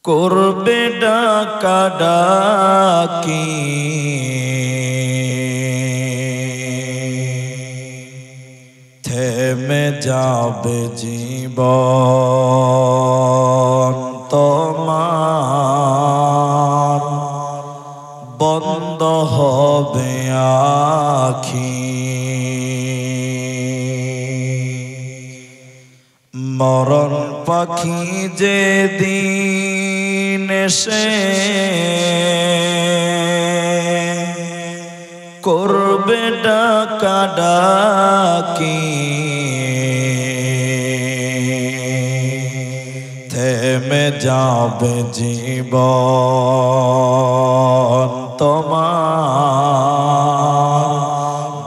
করবে ডাকাডাকি থেমে যাবে জীবন তোমার বন্ধ হবে আখি মরণ পাখি যেদিন এসে করবে ডাকাডাকি থেমে যাবে জীবন তোমার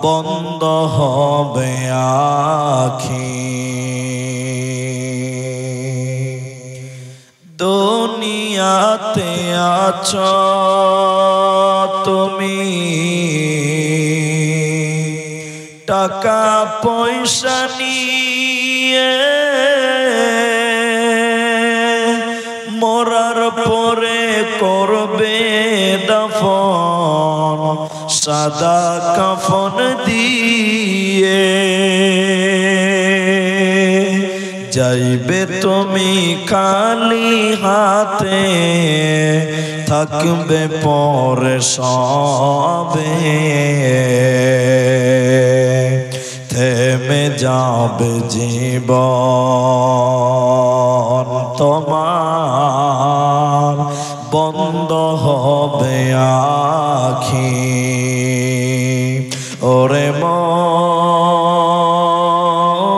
বন্ধ হবে আখি দুনিয়াতে আছো তুমি টাকা পয়সা নিয়ে মরার পরে করবে দাফন সাদা কাফন দিয়ে যাইবে তুমি খালি হাতে থাকবে পরে সবে থেমে যাবে জীবন তোমার বন্ধ হবে আখি ওরে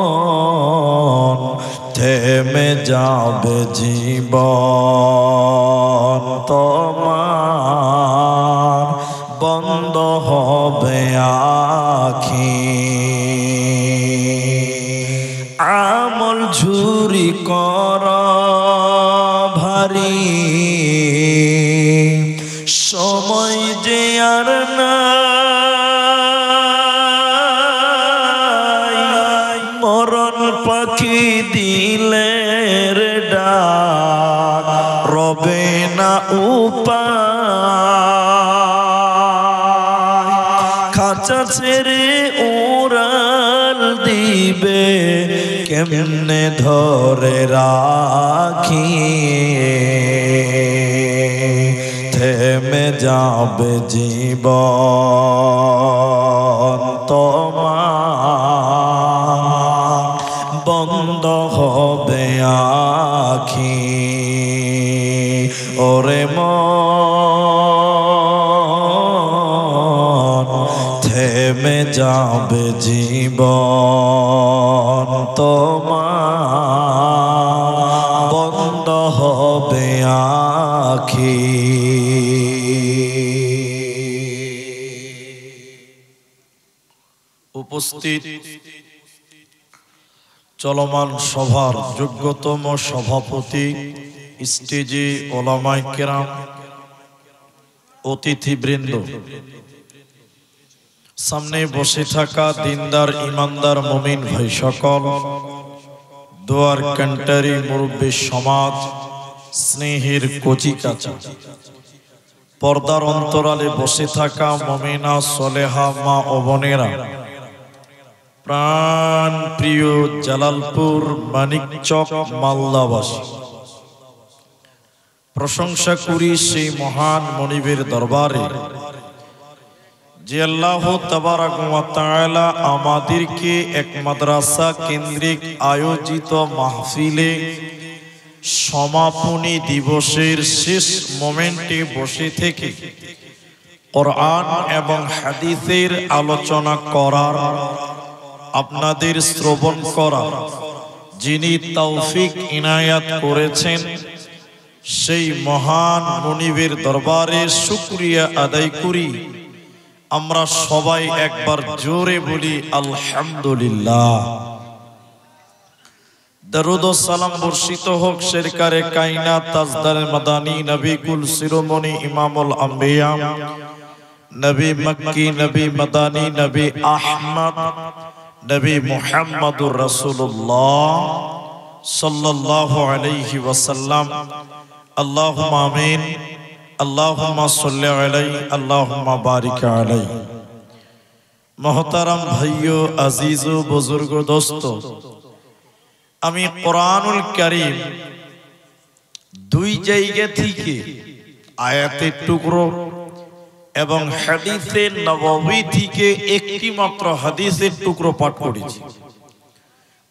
মন থেমে যাবে জীবন তোমার বন্ধ হবে আখি আমল ঝুরি কর ভারী সময় যে আর নাই মরণ পাখি দিলের ডাক রবে না উপায় খাঁচা ছেড়ে উড়াল দিবে কেমনে ধরে রাখি থেমে যাবে জীবন তোমার বন্ধ হবে আখি ওরে মন থেমে যাবে জীবন তোমার বন্ধ হবে আখি উপস্থিত চলমান সভার যোগ্যতম সভাপতি স্টেজে ওলামায়ে কেরাম অতিথিবৃন্দ সামনে বসে থাকা দিনদার ইমানদার মুমিন ভাই সকল দোয়ার কান্টারি মুরব্বী সমাজ স্নেহের কচি কাঁচা পর্দার অন্তরালে বসে থাকা মুমিনা সলেহা মা ও বোনেরা প্রাণ প্রিয় জালালপুর মানিকচক মালদাবাসী প্রশংসা করি সেই মহান মনিবের দরবারে যে আল্লাহ তাবারাক ওয়া তাআলা আমাদেরকে এক মাদ্রাসা কেন্দ্রিক আয়োজিত মাহফিলে সমাপনী দিবসের শেষ মোমেন্টে বসে থেকে কোরআন এবং হাদিসের আলোচনা করার আপনাদের শ্রবণ করার যিনি তৌফিক ইনায়াত করেছেন সেই মহান মুনিবের দরবারে শুকরিয়া আদায় করি আমরা সবাই একবার জোরে বলি আলহামদুলিল্লাহ। দরুদ ও সালাম বর্ষিত হোক সরকারে কায়নাত তাজদার মাদানী নবী কুল শিরোমণি ইমামুল আম্বিয়া নবী মক্কি নবী মাদানী নবী আহমদ নবী মুহাম্মদুর রাসূলুল্লাহ সাল্লাল্লাহু আলাইহি ওয়াসাল্লাম আল্লাহুম্মা আমিন। আল্লাহুম্মা সাল্লি আলাইহি, আল্লাহুম্মা বারিক আলাইহি। মোহতারাম ভাইও, আজিজ ও বুজুর্গ দোস্ত, আমি কোরআনুল কারীম দুই জায়গা থেকে আয়াতের টুকরো এবং হাদিসে নববী থেকে একটি মাত্র হাদিসের টুকরো পাঠ করেছি।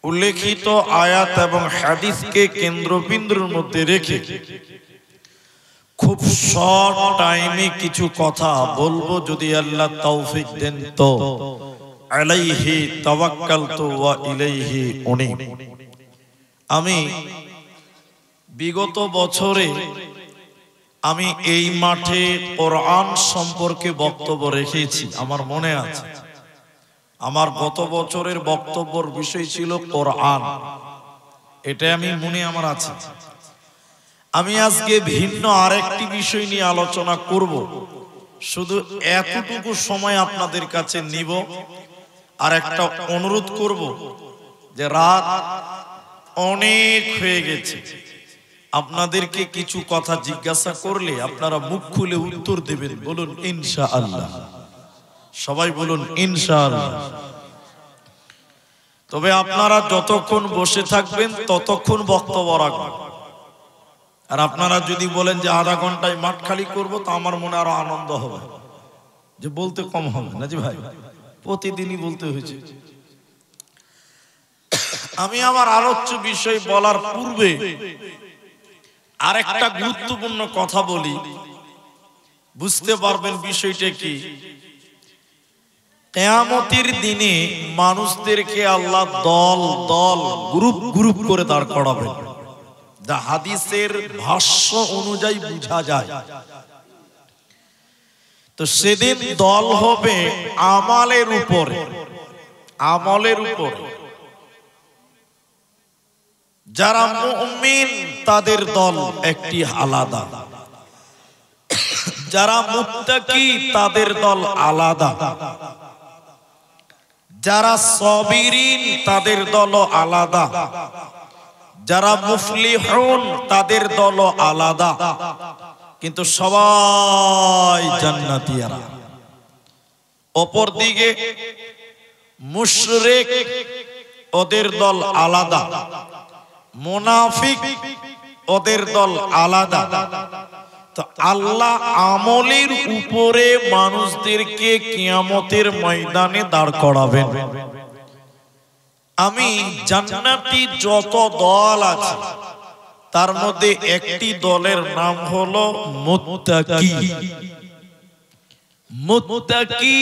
উল্লেখিত আয়াত এবং হাদিসকে কেন্দ্রবিন্দুর মধ্যে রেখে খুব শর্ট টাইমে কিছু কথা বলবো, যদি আল্লাহ তৌফিক দেন তো। আলাইহি তাওয়াক্কালতু ওয়া ইলাইহি উনীব। আমি বিগত বছরে আমি এই মাঠে কোরআন সম্পর্কে বক্তব্য রেখেছি, আমার মনে আছে। আমার গত বছরের বক্তব্যের বিষয় ছিল কোরআন, এটা আমি মনে আমার আছে। আমি আজকে ভিন্ন আরেকটি বিষয় নিয়ে আলোচনা করব। শুধু এতটুকু সময় আপনাদের কাছে নিব, আর একটা অনুরোধ করব যে রাত অনেক হয়ে গেছে, আপনাদেরকে কিছু কথা জিজ্ঞাসা করলে আপনারা মুখ খুলে উত্তর দেবেন। বলুন ইনশাআল্লাহ, সবাই বলুন ইনশাআল্লাহ। তবে আপনারা যতক্ষণ বসে থাকবেন ততক্ষণ বক্তব্য রাখবেন। আর আপনারা যদি বলেন যে আধা ঘন্টায় মাঠ খালি করবো, তো আমার মনে আরো আনন্দ হবে, যে বলতে কম হবে না। জি ভাই, প্রতিদিনই বলতে হয়েছে। আমি আমার আলোচ্য বিষয় বলার পূর্বে আরেকটা গুরুত্বপূর্ণ কথা বলি, বুঝতে পারবেন বিষয়টা কি। কিয়ামতের দিনে মানুষদেরকে আল্লাহ দল দল, গ্রুপ গ্রুপ করে দাঁড় করাবেন। যা হাদিসের ভাষ্য অনুযায়ী বোঝা যায়, তো সেদিন দল হবে আমলের উপরে। আমলের উপরে যারা মুমিন তাদের দল একটি আলাদা, যারা মুত্তাকি তাদের দল আলাদা, যারা সাবিরিন তাদের দল আলাদা, যারা মুফলিহুন তাদের দল আলাদা, কিন্তু সবাই জান্নাতীরা। অপরদিকে মুশরিক ওদের দল আলাদা, মুনাফিক ওদের দল আলাদা। তো আল্লাহ আমলের উপরে মানুষদেরকে কিয়ামতের ময়দানে দাঁড় করাবেন। আমি জান্নাতি যত দল আছে তার মধ্যে একটি দলের নাম হলো মুত্তাকি। মুত্তাকি,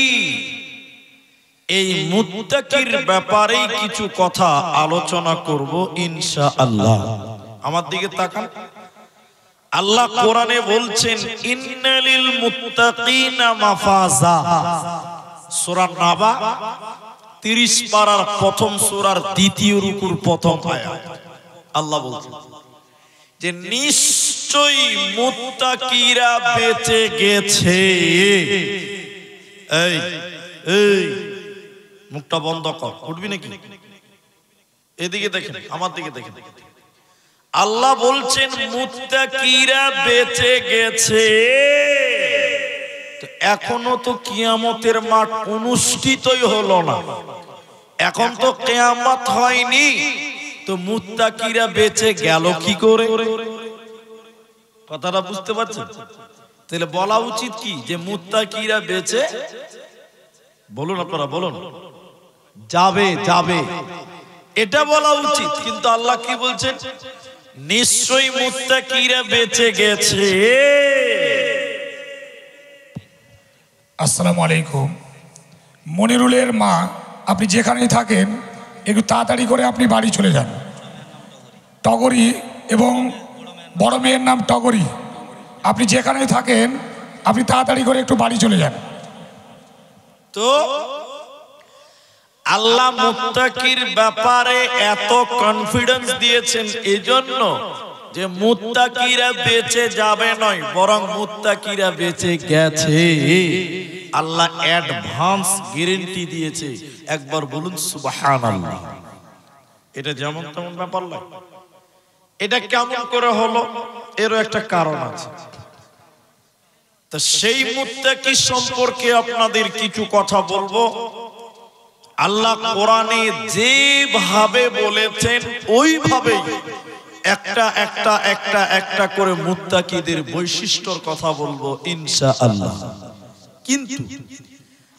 এই মুত্তাকির ব্যাপারে কিছু কথা আলোচনা করব ইনশাআল্লাহ। আমার দিকে তাকান। আল্লাহ কোরআনে বলছেন ইন্নালিল মুত্তাকিনা মাফাজা। সূরা নাবা 30 পারার প্রথম সূরার দ্বিতীয় রুকুর প্রথম আয়াত। আল্লাহ বলছেন যে নিশ্চয়ই মুত্তাকিরা বেঁচে গেছে। এই এই মুখটা বন্ধ কর, উঠবি নাকি? এদিকে দেখেন, আমার দিকে দেখেন। আল্লাহ বলছেন মুত্তাকিরা বেঁচে গেছে। এখনো তো কিয়ামতের মাঠ অনুষ্ঠিতই হলো না, এখন তো কিয়ামত হয়নি, তো মুত্তাকিরা বেঁচে গেল কি করে? কথাটা বুঝতে পারছেন? তাহলে বলা উচিত কি যে মুত্তাকিরা বেঁচে, বলুন আপনারা, বলুন যাবে যাবে, এটা বলা উচিত। কিন্তু আল্লাহ কি বলছেন? নিশ্চয়ই মুত্তাকিরা বেঁচে গেছে। আসসালামু আলাইকুম। মনিরুলের মা, আপনি যেখানেই থাকেন একটু তাড়াতাড়ি করে আপনি বাড়ি চলে যান। টগরি এবং বড় মেয়ের নাম টগরি, আপনি যেখানেই থাকেন আপনি তাড়াতাড়ি করে একটু বাড়ি চলে যান। তো আল্লাহ মুত্তাকির ব্যাপারে এত কনফিডেন্স দিয়েছেন এজন্য যে মুত্তাকিরা বেঁচে যাবে নয়, বরং মুত্তাকিরা বেঁচে গেছে। আল্লাহ অ্যাডভান্স গ্যারান্টি দিয়েছে। একবার বলুন সুবহানাল্লাহ। এটা যেমন তেমন ব্যাপার নয়। এটা কেমন করে হলো? এরও একটা কারণ আছে। তো সেই মুত্তাকি সম্পর্কে আপনাদের কিছু কথা বলবো। আল্লাহ কোরআনে যেভাবে বলেছেন ওইভাবেই একটা একটা একটা একটা করে মুত্তাকিদের বৈশিষ্ট্যর কথা বলবো ইনশাআল্লাহ। কিন্তু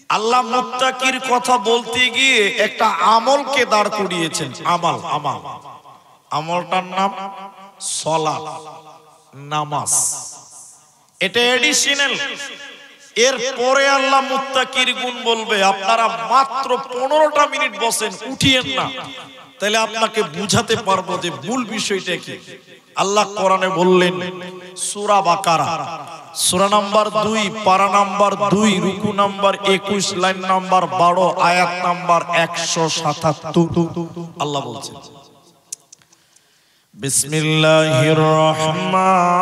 আল্লাহ মুত্তাকির কথা বলতে গিয়ে একটা আমলকে দাঁড় করিয়েছেন। আমলটার নাম সালাত, নামাজ। এটা এডিশনাল। এর পরে আল্লাহ মুত্তাকির গুণ বলবে। আপনারা মাত্র 15টা মিনিট বসেন, উঠিয়েন না, তাহলে আপনাকে বুঝাতে পারবো যে মূল বিষয়টা কি। আল্লাহ কোরআনে বললেন, সূরা বাকারা সূরা নাম্বার 2, পারা নাম্বার 2, রুকু নাম্বার 21, লাইন নাম্বার 12, আয়াত নাম্বার 177। আল্লাহ বলছেন, বিসমিল্লাহির রহমানির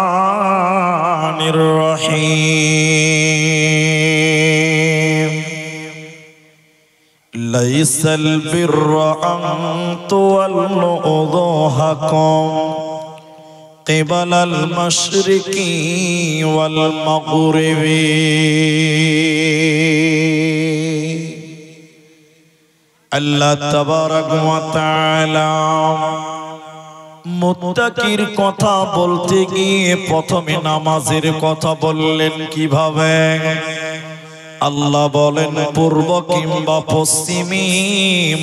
রহিম। লাইসাল বিররা আন তুওয়াল্লু উযুহাকুম কিবালাল মাশরিকি ওয়াল মাগরিবি। আল্লাহ তাবারাক ওয়া তাআলা মুত্তাকির কথা বলতে গিয়ে প্রথমে নামাজের কথা বললেন। কিভাবে? আল্লাহ বলেন, পূর্ব কিংবা পশ্চিমে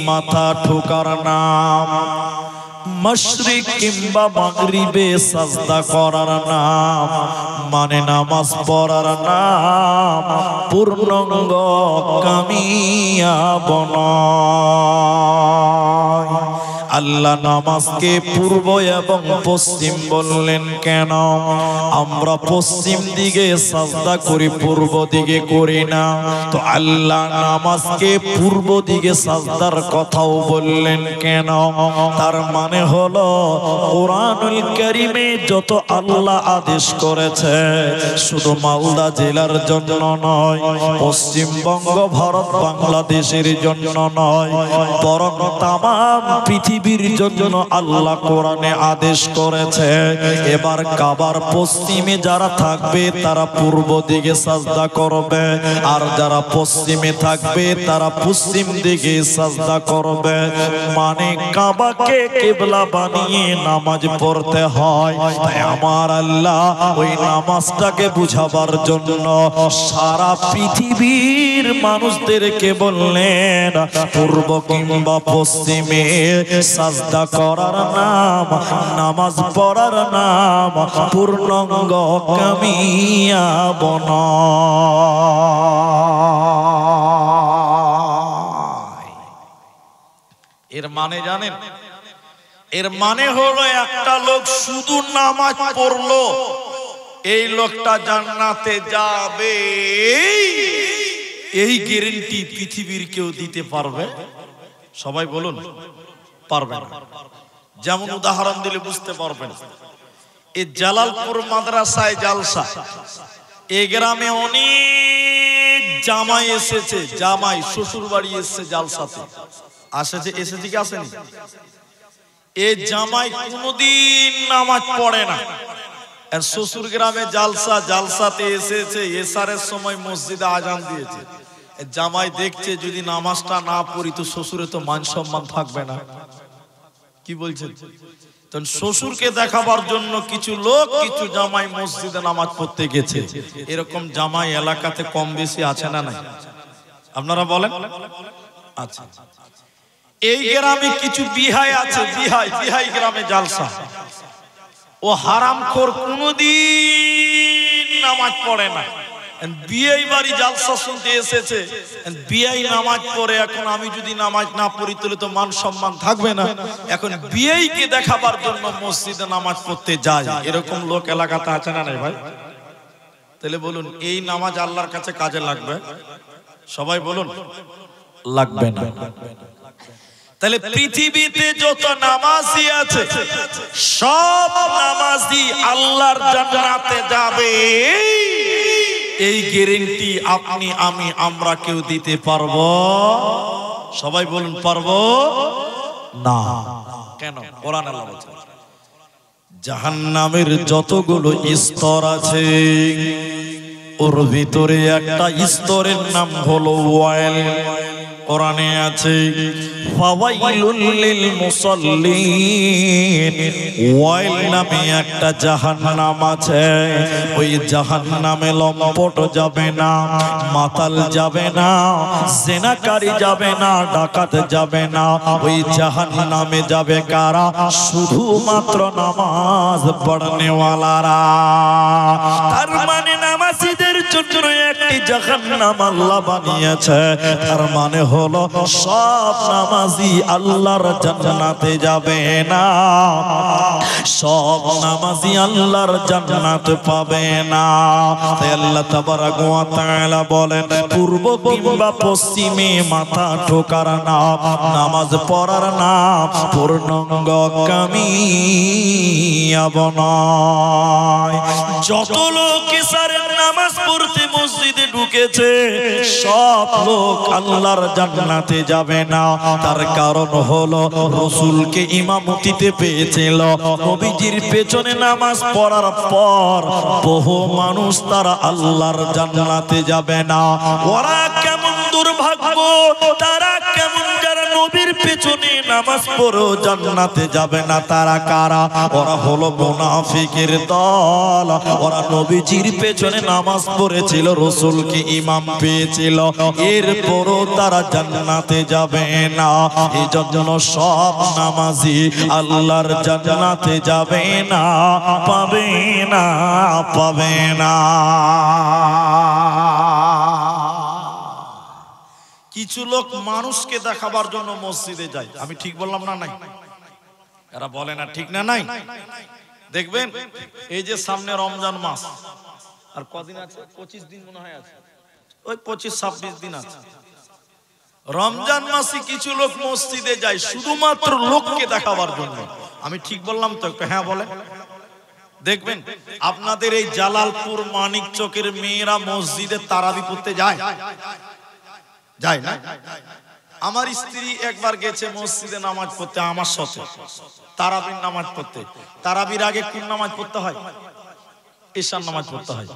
মাথা ঠোকার নাম, মাশরিক কিংবা মাগরিবে সাজদা করার নাম, মানে নামাজ পড়ার নাম পূর্ণাঙ্গ কামিয়াব নয়। আল্লাহ নামাজকে পূর্ব এবং পশ্চিম বললেন কেন? আমরা পশ্চিম দিকে সাজদা করি, পূর্ব দিকে করি না। তো আল্লাহ নামাজকে পূর্ব দিকে সাজদার কথাও বললেন কেন? তার মানে হলো কোরআনুল কারীমে যত আল্লাহ আদেশ করেছে শুধু মালদা জেলার জন্য নয়, পশ্চিমবঙ্গ, ভারত, বাংলাদেশের জন্য নয়, বরং তামাম পৃথিবীর জন্য আল্লাহ কোরআনে আদেশ করেছে। এবার কাবার পশ্চিমে যারা থাকবে তারা পূর্ব দিকে সাজদা করবে, আর যারা পশ্চিমে থাকবে তারা পশ্চিম দিকে সাজদা করবে। মানে কাবাকে কিবলা বানিয়ে নামাজ পড়তে হয়। তাই আমার আল্লাহ ওই নামাজটাকে বুঝাবার জন্য সারা পৃথিবীর মানুষদেরকে বললেন, পূর্ব কিংবা পশ্চিমে সাজদা করার নাম, নামাজ পড়ার নাম পূর্ণাঙ্গ কামিয়াব নয়। এর মানে জানেন? এর মানে হলো একটা লোক শুধু নামাজ পড়লো, এই লোকটা জান্নাতে যাবে, এই গ্যারান্টি পৃথিবীর কেউ দিতে পারবে? সবাই বলুন, পারবে না। যেমন উদাহরণ দিলে বুঝতে পারবেন, এই জালালপুর মাদ্রাসায় জালসা, এই গ্রামে অনেক জামাই এসেছে, জামাই শ্বশুর বাড়ি এসেছে জালসাতে। এসেছে কি আসেনি? এই জামাই কোনদিন নামাজ পড়ে না, আর শ্বশুর গ্রামে জালসাতে এসেছে, এশারের সময় মসজিদে আজান দিয়েছে। জামাই দেখছে যদি নামাজটা না পড়ি তো শ্বশুরে তো মান সম্মান থাকবে না। কি বলছেন? তখন শ্বশুরকে দেখাবার জন্য কিছু লোক, কিছু জামাই মসজিদে নামাজ পড়তে গেছে। এরকম জামাই এলাকাতে কম বেশি আছে না নাই? আপনারা বলেন। আচ্ছা, এই গ্রামে কিছু বিহাই আছে, বিহাই গ্রামে জালসা। ও হারামখোর, কোনদিন নামাজ পড়ে না। বিয়াই বাড়ি জালসা শুনতে এসেছে, বিয়াই নামাজ পড়ে। এখন আমি যদি নামাজ না পড়ি তাহলে তো মান সম্মান থাকবে না। এখন বিয়াইকে দেখাবার জন্য মসজিদে নামাজ পড়তে যায়। এরকম লোক এলাকাতে আছে না নাই ভাই? তাহলে বলুন, এই নামাজ আল্লাহর কাছে কাজে লাগবে? সবাই বলুন, লাগবে না। তাহলে পৃথিবীতে যত নামাজি আছে সব নামাজি আল্লাহর জান্নাতে যাবে, এই গ্যারান্টি আপনি, আমি, আমরা কেউ দিতে পারবো? সবাই বলুন, পারবো না। কেন? কোরআন আল্লাহ বলছে, জাহান্নামের যতগুলো স্তর আছে ওর ভিতরে একটা স্তরের নাম হলো ওয়াইল। কোরআনে আছে ফাওয়াইলুল লিল মুসাল্লিন, ওয়াইল নামে একটা জাহান্নাম আছে। ওই জাহান্নামে লম্পট যাবে না, মাতাল যাবে না, জিনাকারী যাবে না, ডাকাত যাবে না। ওই জাহান্নামে যাবে কারা? শুধুমাত্র নামাজ পড়নেওয়ালারা। তার মানে নামাজীদের জন্য একটি জাহান্নাম আল্লাহ বানিয়েছে। তার মানে হলো সব নামাজি আল্লাহর জান্নাতে যাবে না, সব নামাজি আল্লাহর জান্নাত পাবে না। তাই আল্লাহ তাবারক ওয়া তাআলা বলেন, পূর্ব কিংবা পশ্চিমে মাথা ঠোকার নাম নামাজ পড়ার নাম পূর্ণাঙ্গ কামিয়াব নয়। যত লোক ইশারের নামাজ পড়তে মসজিদে ঢুকেছে সব লোক আল্লাহর জান্নাতে যাবে না। তার কারণ হলো রাসূলকে ইমামতিতে পেয়েছিল, নবীজির পেছনে নামাজ পড়ার পর বহু মানুষ তারা আল্লাহর জান্নাতে যাবে না। ওরা কেমন দুর্ভাগ্য, তারা কেমন যারা নবীর পেছনে নামাজ পড়েও জান্নাতে যাবে না। তারা কারা? ওরা হলো মুনাফিকের দল। ওরা নবীজির পেছনে নামাজ পড়েছিল, রাসূলকে ইমাম পেয়েছিল, এরপরও তারা জান্নাতে যাবে না। এজন্য সব নামাজি আল্লাহর জান্নাতে যাবে না, পাবে না, পাবে না। কিছু লোক মানুষকে দেখাবার জন্য মসজিদে যায়। আমি ঠিক বললাম না? নাই, এরা বলে না ঠিক না? নাই। দেখবেন এই যে সামনে রমজান মাস, আর কদিন আছে? 25 দিন মনে হয় আছে, ওই 25-26 দিন আছে। রমজান মাসে কিছু লোক মসজিদে যায় শুধুমাত্র লোককে দেখাবার জন্য। আমি ঠিক বললাম তো? একটু হ্যাঁ বলে। দেখবেন আপনাদের এই জালালপুর মানিক চকের মেয়েরা মসজিদে তারাবি পড়তে যায়, যায় না? আমার স্ত্রী একবার গেছে মসজিদে নামাজ পড়তে আমার সাথে, তারাবির নামাজ পড়তে। তারাবির আগে কোন নামাজ পড়তে হয়? ঈশার নামাজ পড়তে হয়।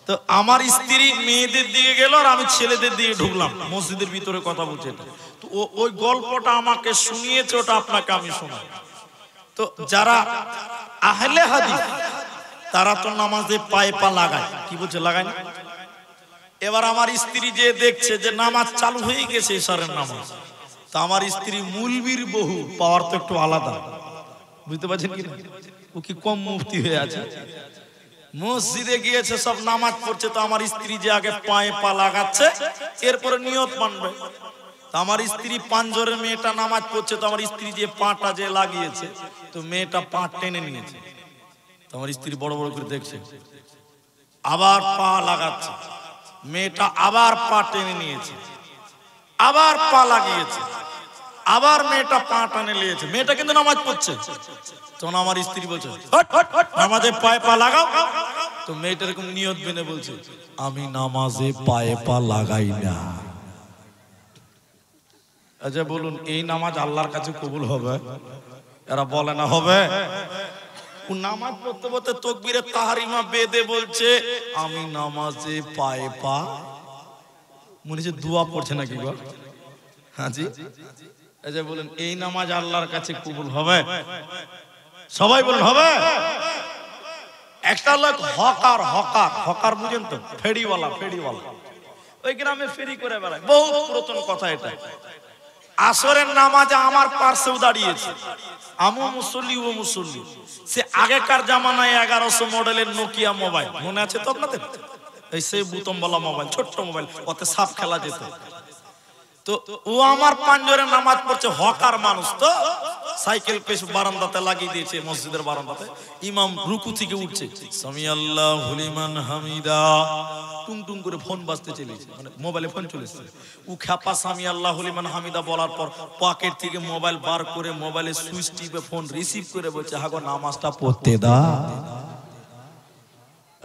তো আমার স্ত্রী মেয়েদের দিকে গেল আর আমি ছেলেদের দিকে ঢুকলাম, মসজিদের ভিতরে কথা বলছে। তো ওই গল্পটা আমাকে শুনিয়েছে, ওটা আপনাকে আমি শোনাই। তো যারা আহলে হাদিস তারা তো নামাজে পায়ে পা লাগায়, কি বলছে? লাগায় না। এবার আমার স্ত্রী যে দেখছে যে নামাজ চালু হয়ে গেছে ঈশারের নামাজ, তো আমার স্ত্রী মুলবির বহু, পাওয়ার তো একটু আলাদা, বুঝতে পারছেন কি? ও কি কম মুফতি হয়ে আছে? মসজিদে গিয়েছে, সব নামাজ পড়ছে, তো আমার স্ত্রী যে আগে পায়ে পা লাগাচ্ছে, এরপরে নিয়ত মানবে। তো আমার স্ত্রী পাঁচজনের মেয়েটা নামাজ পড়ছে, তো আমার স্ত্রী যে পাটা যে লাগিয়েছে, তো মেয়েটা পা টেনে নিয়েছে। তো আমার স্ত্রী বড় বড় করে দেখছে, আবার পা লাগাচ্ছে, মেয়েটা আবার পা টেনে নিয়েছে, আবার পা লাগিয়েছে, আবার মেয়েটা পা টানে নিয়েছে। মেয়েটা কিন্তু নামাজ পড়ছে। তখন আমার স্ত্রী বলছে, নামাজে পায়ে পা লাগাও। তো মেয়েটা এরকম নিয়ত বেনে বলছে, আমি নামাজে পায়ে পা লাগাই না। আচ্ছা বলুন, এই নামাজ আল্লাহর কাছে কবুল হবে? এরা বলে না হবে। নামাজ পড়তে পড়তে তাকবীরে তাহরিমা বেদে বলছে, আমি নামাজে পায়ে পা, মনে হচ্ছে দোয়া পড়ছে নাকি গো? হ্যাঁ জি। আচ্ছা বলুন, এই নামাজ আল্লাহর কাছে কবুল হবে? সবাই বলুন হবে। একটা লোক হকার, হকার, হকার বুঝেন তো? ফেরিওয়ালা, ফেরিওয়ালা, ওই গ্রামে ফেরি করে বেড়ায়, বহু পুরাতন কথা এটা। আসরের নামাজে আমার পার্শ্বেও দাঁড়িয়েছে, আমু মুসল্লি ও মুসল্লি। সে আগেকার জামানায় 1100 মডেলের নোকিয়া মোবাইল, মনে আছে তো আপনাদের? এই সেই বুতমওয়ালা মোবাইল, ছোট্ট মোবাইল, ওতে সাপ খেলা যেত। তো ও আমার পাঁজরে নামাজ পড়ছে, হকার মানুষ তো, সাইকেল পেছ বারান্দাতে লাগিয়ে দিয়েছে, মসজিদের বারান্দাতে। ইমাম রুকু থেকে উঠছে, সামি আল্লাহু লিমান হামিদা, টুং টুং করে ফোন বাজতে চলেছে, মানে মোবাইলে ফোন চলেছে। ও খ্যাপা সামি আল্লাহু লিমান হামিদা বলার পর পকেট থেকে মোবাইল বার করে মোবাইলে সুইচ টিপে ফোন রিসিভ করে বলছে, হাগো নামাজটা পড়তে দা।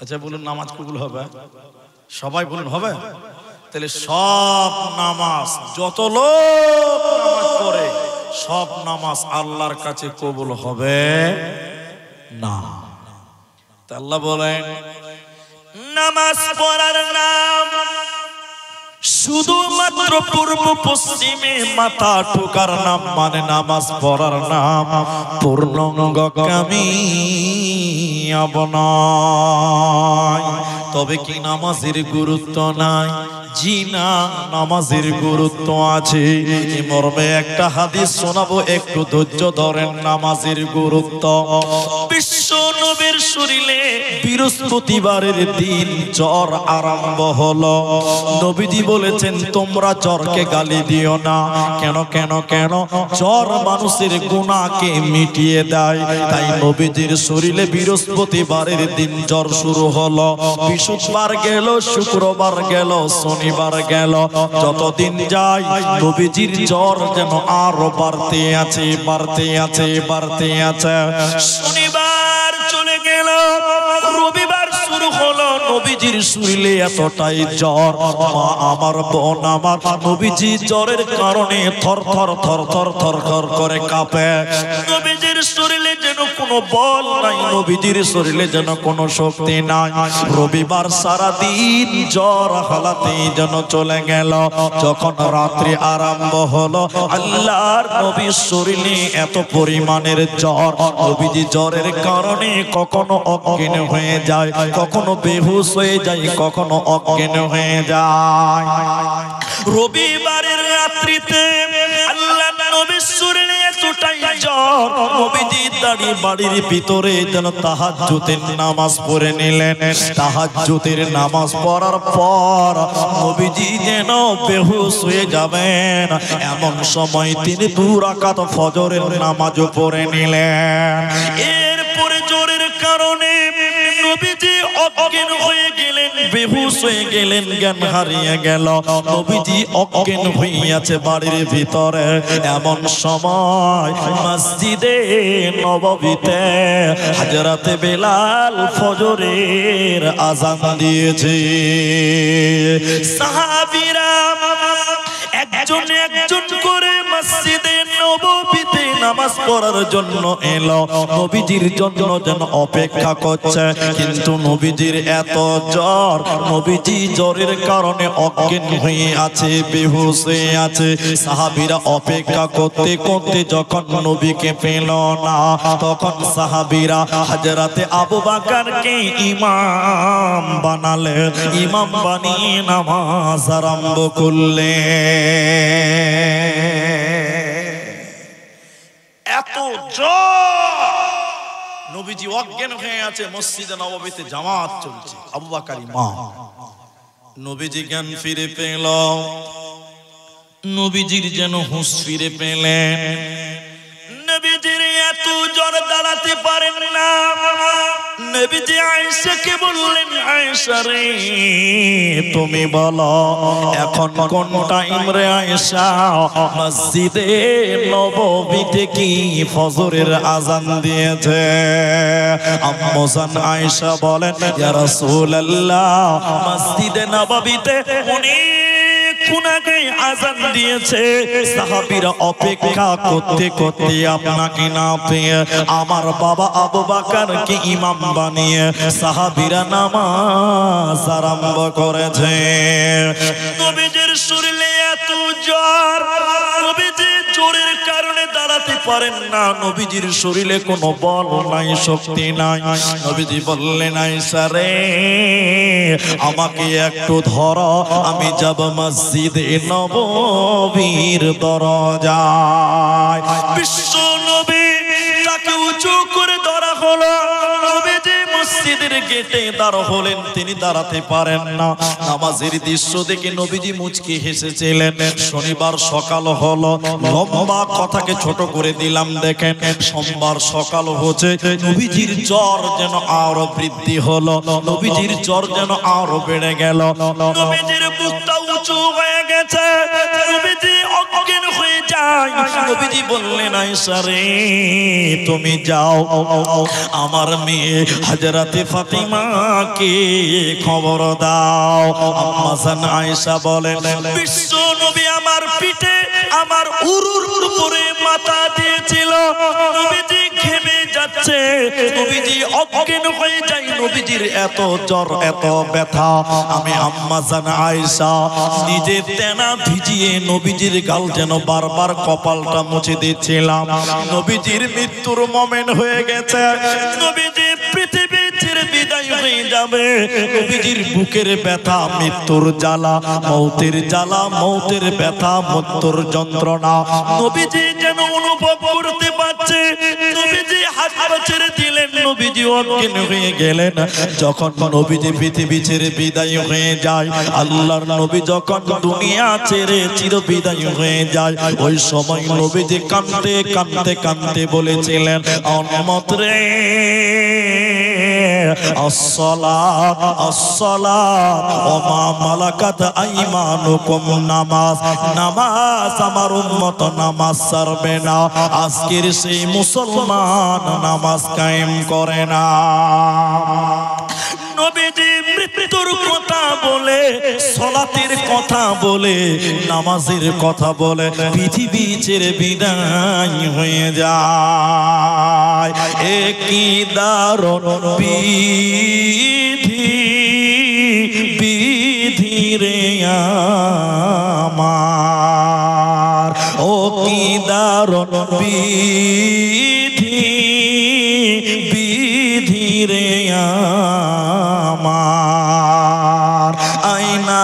আচ্ছা বলুন, নামাজ কবুল হবে? সবাই বলুন হবে। তাহলে সব নামাজ, যত লোক নামাজ পড়ে, সব নামাজ আল্লাহর কাছে কবুল হবে না। আল্লাহ বলেন নামাজ পড়ার নাম শুধুমাত্র পূর্ব পশ্চিমে মাথা ঠোকার নাম, মানে নামাজ পড়ার নাম পূর্ণাঙ্গ কামিয়াব নয়। তবে কি নামাজের গুরুত্ব নাই? জি না, নামাজের গুরুত্ব আছে। এই মর্মে একটা হাদিস শোনাবো, একটু ধৈর্য ধরেন। নামাজের গুরুত্ব, বিশ্ব নবীর শরীরে বৃহস্পতিবারের দিন জ্বর আরম্ভ হলো। নবীজি বলেছেন তোমরা জ্বরকে গালি দিও না। কেন কেন কেন? জ্বর মানুষের গুনাহকে মিটিয়ে দেয়। তাই নবীজির শরীরে বৃহস্পতিবারের দিন জ্বর শুরু হলো। বৃহস্পতিবার গেল, শুক্রবার গেল, শনিবার গেল, যতদিন যায় নবীজির জ্বর যেন আরো বাড়তে আছে, বাড়তে আছে, বাড়তে আছে। শনিবার চলে গেল, রবিবার শুরু হলো, নবীজির শরীরে এতটাই জ্বর, মা আমার বোন আমার, নবীজি জ্বরের কারণে থর থর থর থর থর থর করে কাঁপে। নবীজির শরীরে যেন কোনো বল নাই, নবীজির শরীরে যেন কোনো শক্তি নাই। রবিবার সারা দিন জ্বর হালাতেই যেন চলে গেল। যখন রাত্রি আরম্ভ হলো, আল্লাহর নবীর শরীরে এত পরিমাণের জ্বর, নবীজি জ্বরের কারণে কখনো অজ্ঞান হয়ে যায়, কখনো বেহুশ হয়ে যায়, কখনো অজ্ঞান হয়ে যায়। রবিবারের রাত্রিতে আল্লাহ নবীর শরীরে এতটাই জ্বর, নবীজি দাঁড়িয়ে বাড়ির ভিতরে যেন তাহাজ্জুদের নামাজ পড়ে নিলেন। তাহাজ্জুদের নামাজ পড়ার পর নবীজি যেন বেহুশ হয়ে যাবেন, এমন সময় তিনি 2 রাকাত ফজরের নামাজও পড়ে নিলেন। এরপরে জ্বরের কারণে নবীজি অজ্ঞান হয়ে গেলেন, বেহুশ হয়ে গেলেন, জ্ঞান হারিয়ে গেল। নবীজি অজ্ঞান হইয়াছে বাড়ির ভিতরে। এমন সময় মসজিদে নববীতে হযরতে বেলাল ফজরের আযান দিয়েছে। সাহাবীরা একজন একজন করে মসজিদে নববীতে নামাজ পড়ার জন্য এলো। নবীজির জন্য যেন অপেক্ষা করছে, কিন্তু নবীজির এত জ্বর, নবীজি জ্বরের কারণে অজ্ঞান হয়ে আছে, বেহুশ হয়ে আছে। সাহাবীরা অপেক্ষা করতে করতে যখন নবীকে পেল না, তখন সাহাবীরা হযরতে আবু বকরকে ইমাম বানালেন। ইমাম বানিয়ে নামাজ আরম্ভ করলেন। এত জ্বর, নবীজি অজ্ঞান হয়ে আছে, মসজিদে নববীতে জামাত চলছে, আবু বকর ইমাম। নবীজি জ্ঞান ফিরে পেল, নবীজির যেন হুঁশ ফিরে পেলেন। নবীজির এত জ্বর দাঁড়াতে পারেন না। নবীজি আয়েশাকে বললেন, আয়েশা রে তুমি বলো এখন কোন টাইম রে আয়েশা? মসজিদে নববীতে কি ফজরের আযান দিয়েছে? আম্মু জান আয়েশা বলেন, ইয়া রাসূলুল্লাহ মসজিদে নববীতে অনেকক্ষণ আগে আযান দিয়েছে। সাহাবীরা অপেক্ষা করতে করতে আপনাকে না পেয়ে আমার বাবা আবু বকরকে ইমাম বানিয়ে সাহাবীরা নামাজ আরম্ভ করেছে। নবীজির শরীরে এত জ্বর, নবীজি জ্বরের কারণে দাঁড়াতে পারেন না, নবীজির শরীরে কোনো বল নাই, শক্তি নাই। নবীজি বললেন, আয়েশা রে আমাকে একটু ধরো, আমি যাব মসজিদে নববীর দরজায়। বিশ্ব নবী তাকে উঁচু করে ধরা হলো। নবীজি মসজিদের গেটে দাঁড় হলেন, তিনি দাঁড়াতে পারেন না। নামাজের দৃশ্য দেখে নবীজি মুচকি হেসেছিলেন। শনিবার সকাল হলো, লম্বা কথাকে ছোট করে দিলাম দেখেন। সোমবার সকাল হচ্ছে, নবীজির জ্বর যেন আরো বৃদ্ধি হলো, নবীজির জ্বর যেন আরো বেড়ে গেল। নবীজির বুকটা উঁচু হয়ে গেছে, নবীজি অজ্ঞান হয়ে যায়। নবীজি বললেন, আয়েশা রে তুমি যাও, আমার মেয়ে হযরতে ফাতিমাকে খবর দাও। আম্মা জান আয়েশা বলেন, বিশ্ব নবী আমার পিঠে আমার উরুর উপরে মাথা দিয়েছিল। নবীজি ঘেমে পেয়ে যাচ্ছে, নবীজি অজ্ঞান হয়ে যায়, নবীজির এত জ্বর এত ব্যথা। আমি আম্মা জান আয়েশা নিজে তেনা ভিজিয়ে নবীজির গাল যেন বারবার কপালটা মুছে দিচ্ছিলাম। নবীজির মৃত্যুর মোমেন্ট হয়ে গেছে, নবীজি পৃথিবী ছেড়ে বিদায় হয়ে যাবে। নবীজির বুকের ব্যথা, মৃত্যুর জ্বালা, মৌতের জ্বালা, মৌতের ব্যথা, মৃত্যুর যন্ত্রণা নবীজি যেন অনুভব করতে পারছে। নবীজি হাত পা ছেড়ে দিলেন, নবীজি অজ্ঞান হয়ে গেলেন। যখন নবীজি পৃথিবী ছেড়ে বিদায় হয়ে যায়, আল্লাহর নবী যখন দুনিয়া ছেড়ে চির বিদায় হয়ে যায়, ওই সময় নবীজি কাঁদতে কাঁদতে কাঁদতে বলেছিলেন, উম্মত রে আসসালাত আসসালাত ওয়া মা মালাকাত আইমানুকুম, নামাজ নামাজ, আমার উম্মত নামাজ ছাড়বে না। আজকের সেই মুসলমান নামাজ কায়েম করে না। নবীজি মৃত্যুর কথা বলে, সালাতের কথা বলে, নামাজের কথা বলে পৃথিবী ছেড়ে বিদায় হয়ে যায়। একই দারুণ বিধি বিধি রে আমার, ও কি দারুণ বিধি বিধি রে আমার। আয়না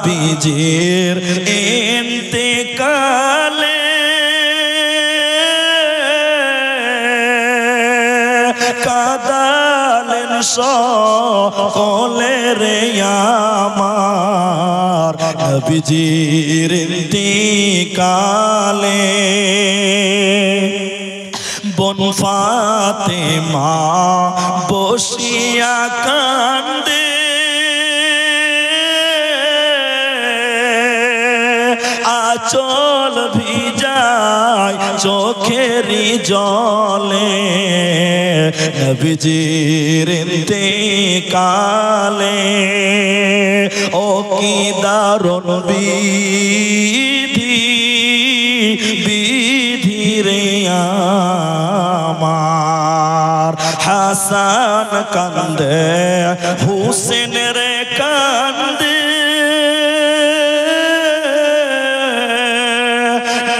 বিজের ইন্তেকালে কাদালেন সকলে রে আমার, নবীজির ইন্তেকালে বন ফাতেমা বসিয়া কান্দে, আঁচল ভিজায় চোখেরই জলে, নবীজির ইন্তেকালে ও কি দারুণ বিধি বিধি রে আমার। হাসান কান্দে, হুসেন রে কান্দে,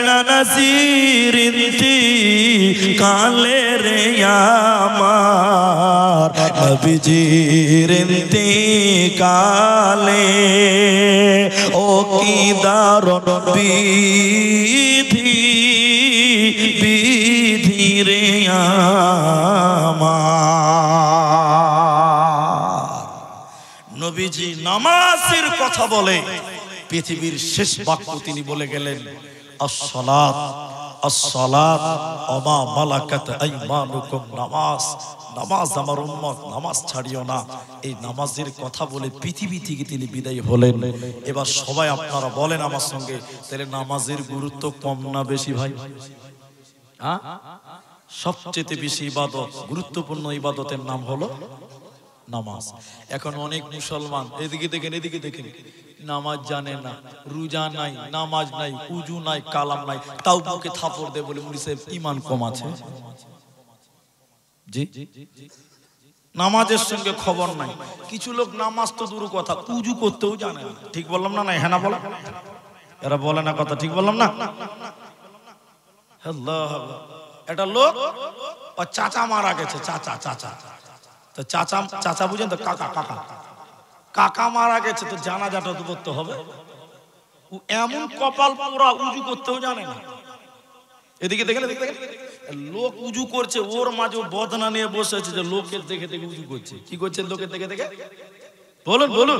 নানাজির ইন্তেকালে রে আমার, নবীজির ইন্তেকালে ও কি দারুণ বিধি বিধি রে আমার। নবীজি নামাজের কথা বলে পৃথিবীর শেষ বাক্য তিনি বলে গেলেন, আসসালাত আসসালাত ওয়া মা মালাকাত আইমানুকুম, নামাজ নামাজ, আমার উম্মত নামাজ ছাড়িও না। এই নামাজের কথা বলে পৃথিবী থেকে তিনি বিদায় হলেন। এবার সবাই আপনারা বলেন আমার সঙ্গে, তাহলে নামাজের গুরুত্ব কম না বেশি ভাই? হ্যাঁ, সবচেয়ে বেশি ইবাদত, গুরুত্বপূর্ণ ইবাদতের নাম হলো নামাজ। এখন অনেক মুসলমান এদিকে দেখেন এদিকে দেখেন, নামাজ জানে না, রোজা নাই, নামাজ নাই, উজু নাই, কালাম নাই, তাও মুখে থাপড় দেয় বলে মুলি সাহেব ঈমান কম আছে। জি, নামাজের সঙ্গে খবর নাই। কিছু লোক নামাজ তো দূর কথা, উজু করতেও জানে না। ঠিক বললাম না? নাই, হ্যাঁ না বলো? এরা বলে না কথা, ঠিক বললাম না? আল্লাহ, একটা লোক ওর চাচা মারা গেছে, চাচা চাচা তো চাচা চাচা বুঝেন তো, কাকা কাকা কাকা মারা গেছে, তো জানাজাটা তো করতে হবে। ও এমন কপাল পোড়া, উজু করতেও জানে না। এদিকে দেখেন এদিকে দেখেন, লোক উজু করছে, ওর মাঝে বদনা নিয়ে বসে আছে যে লোকের দেখে দেখে উজু করছে। কি করছে লোকের দেখে দেখে? বলুন বলুন।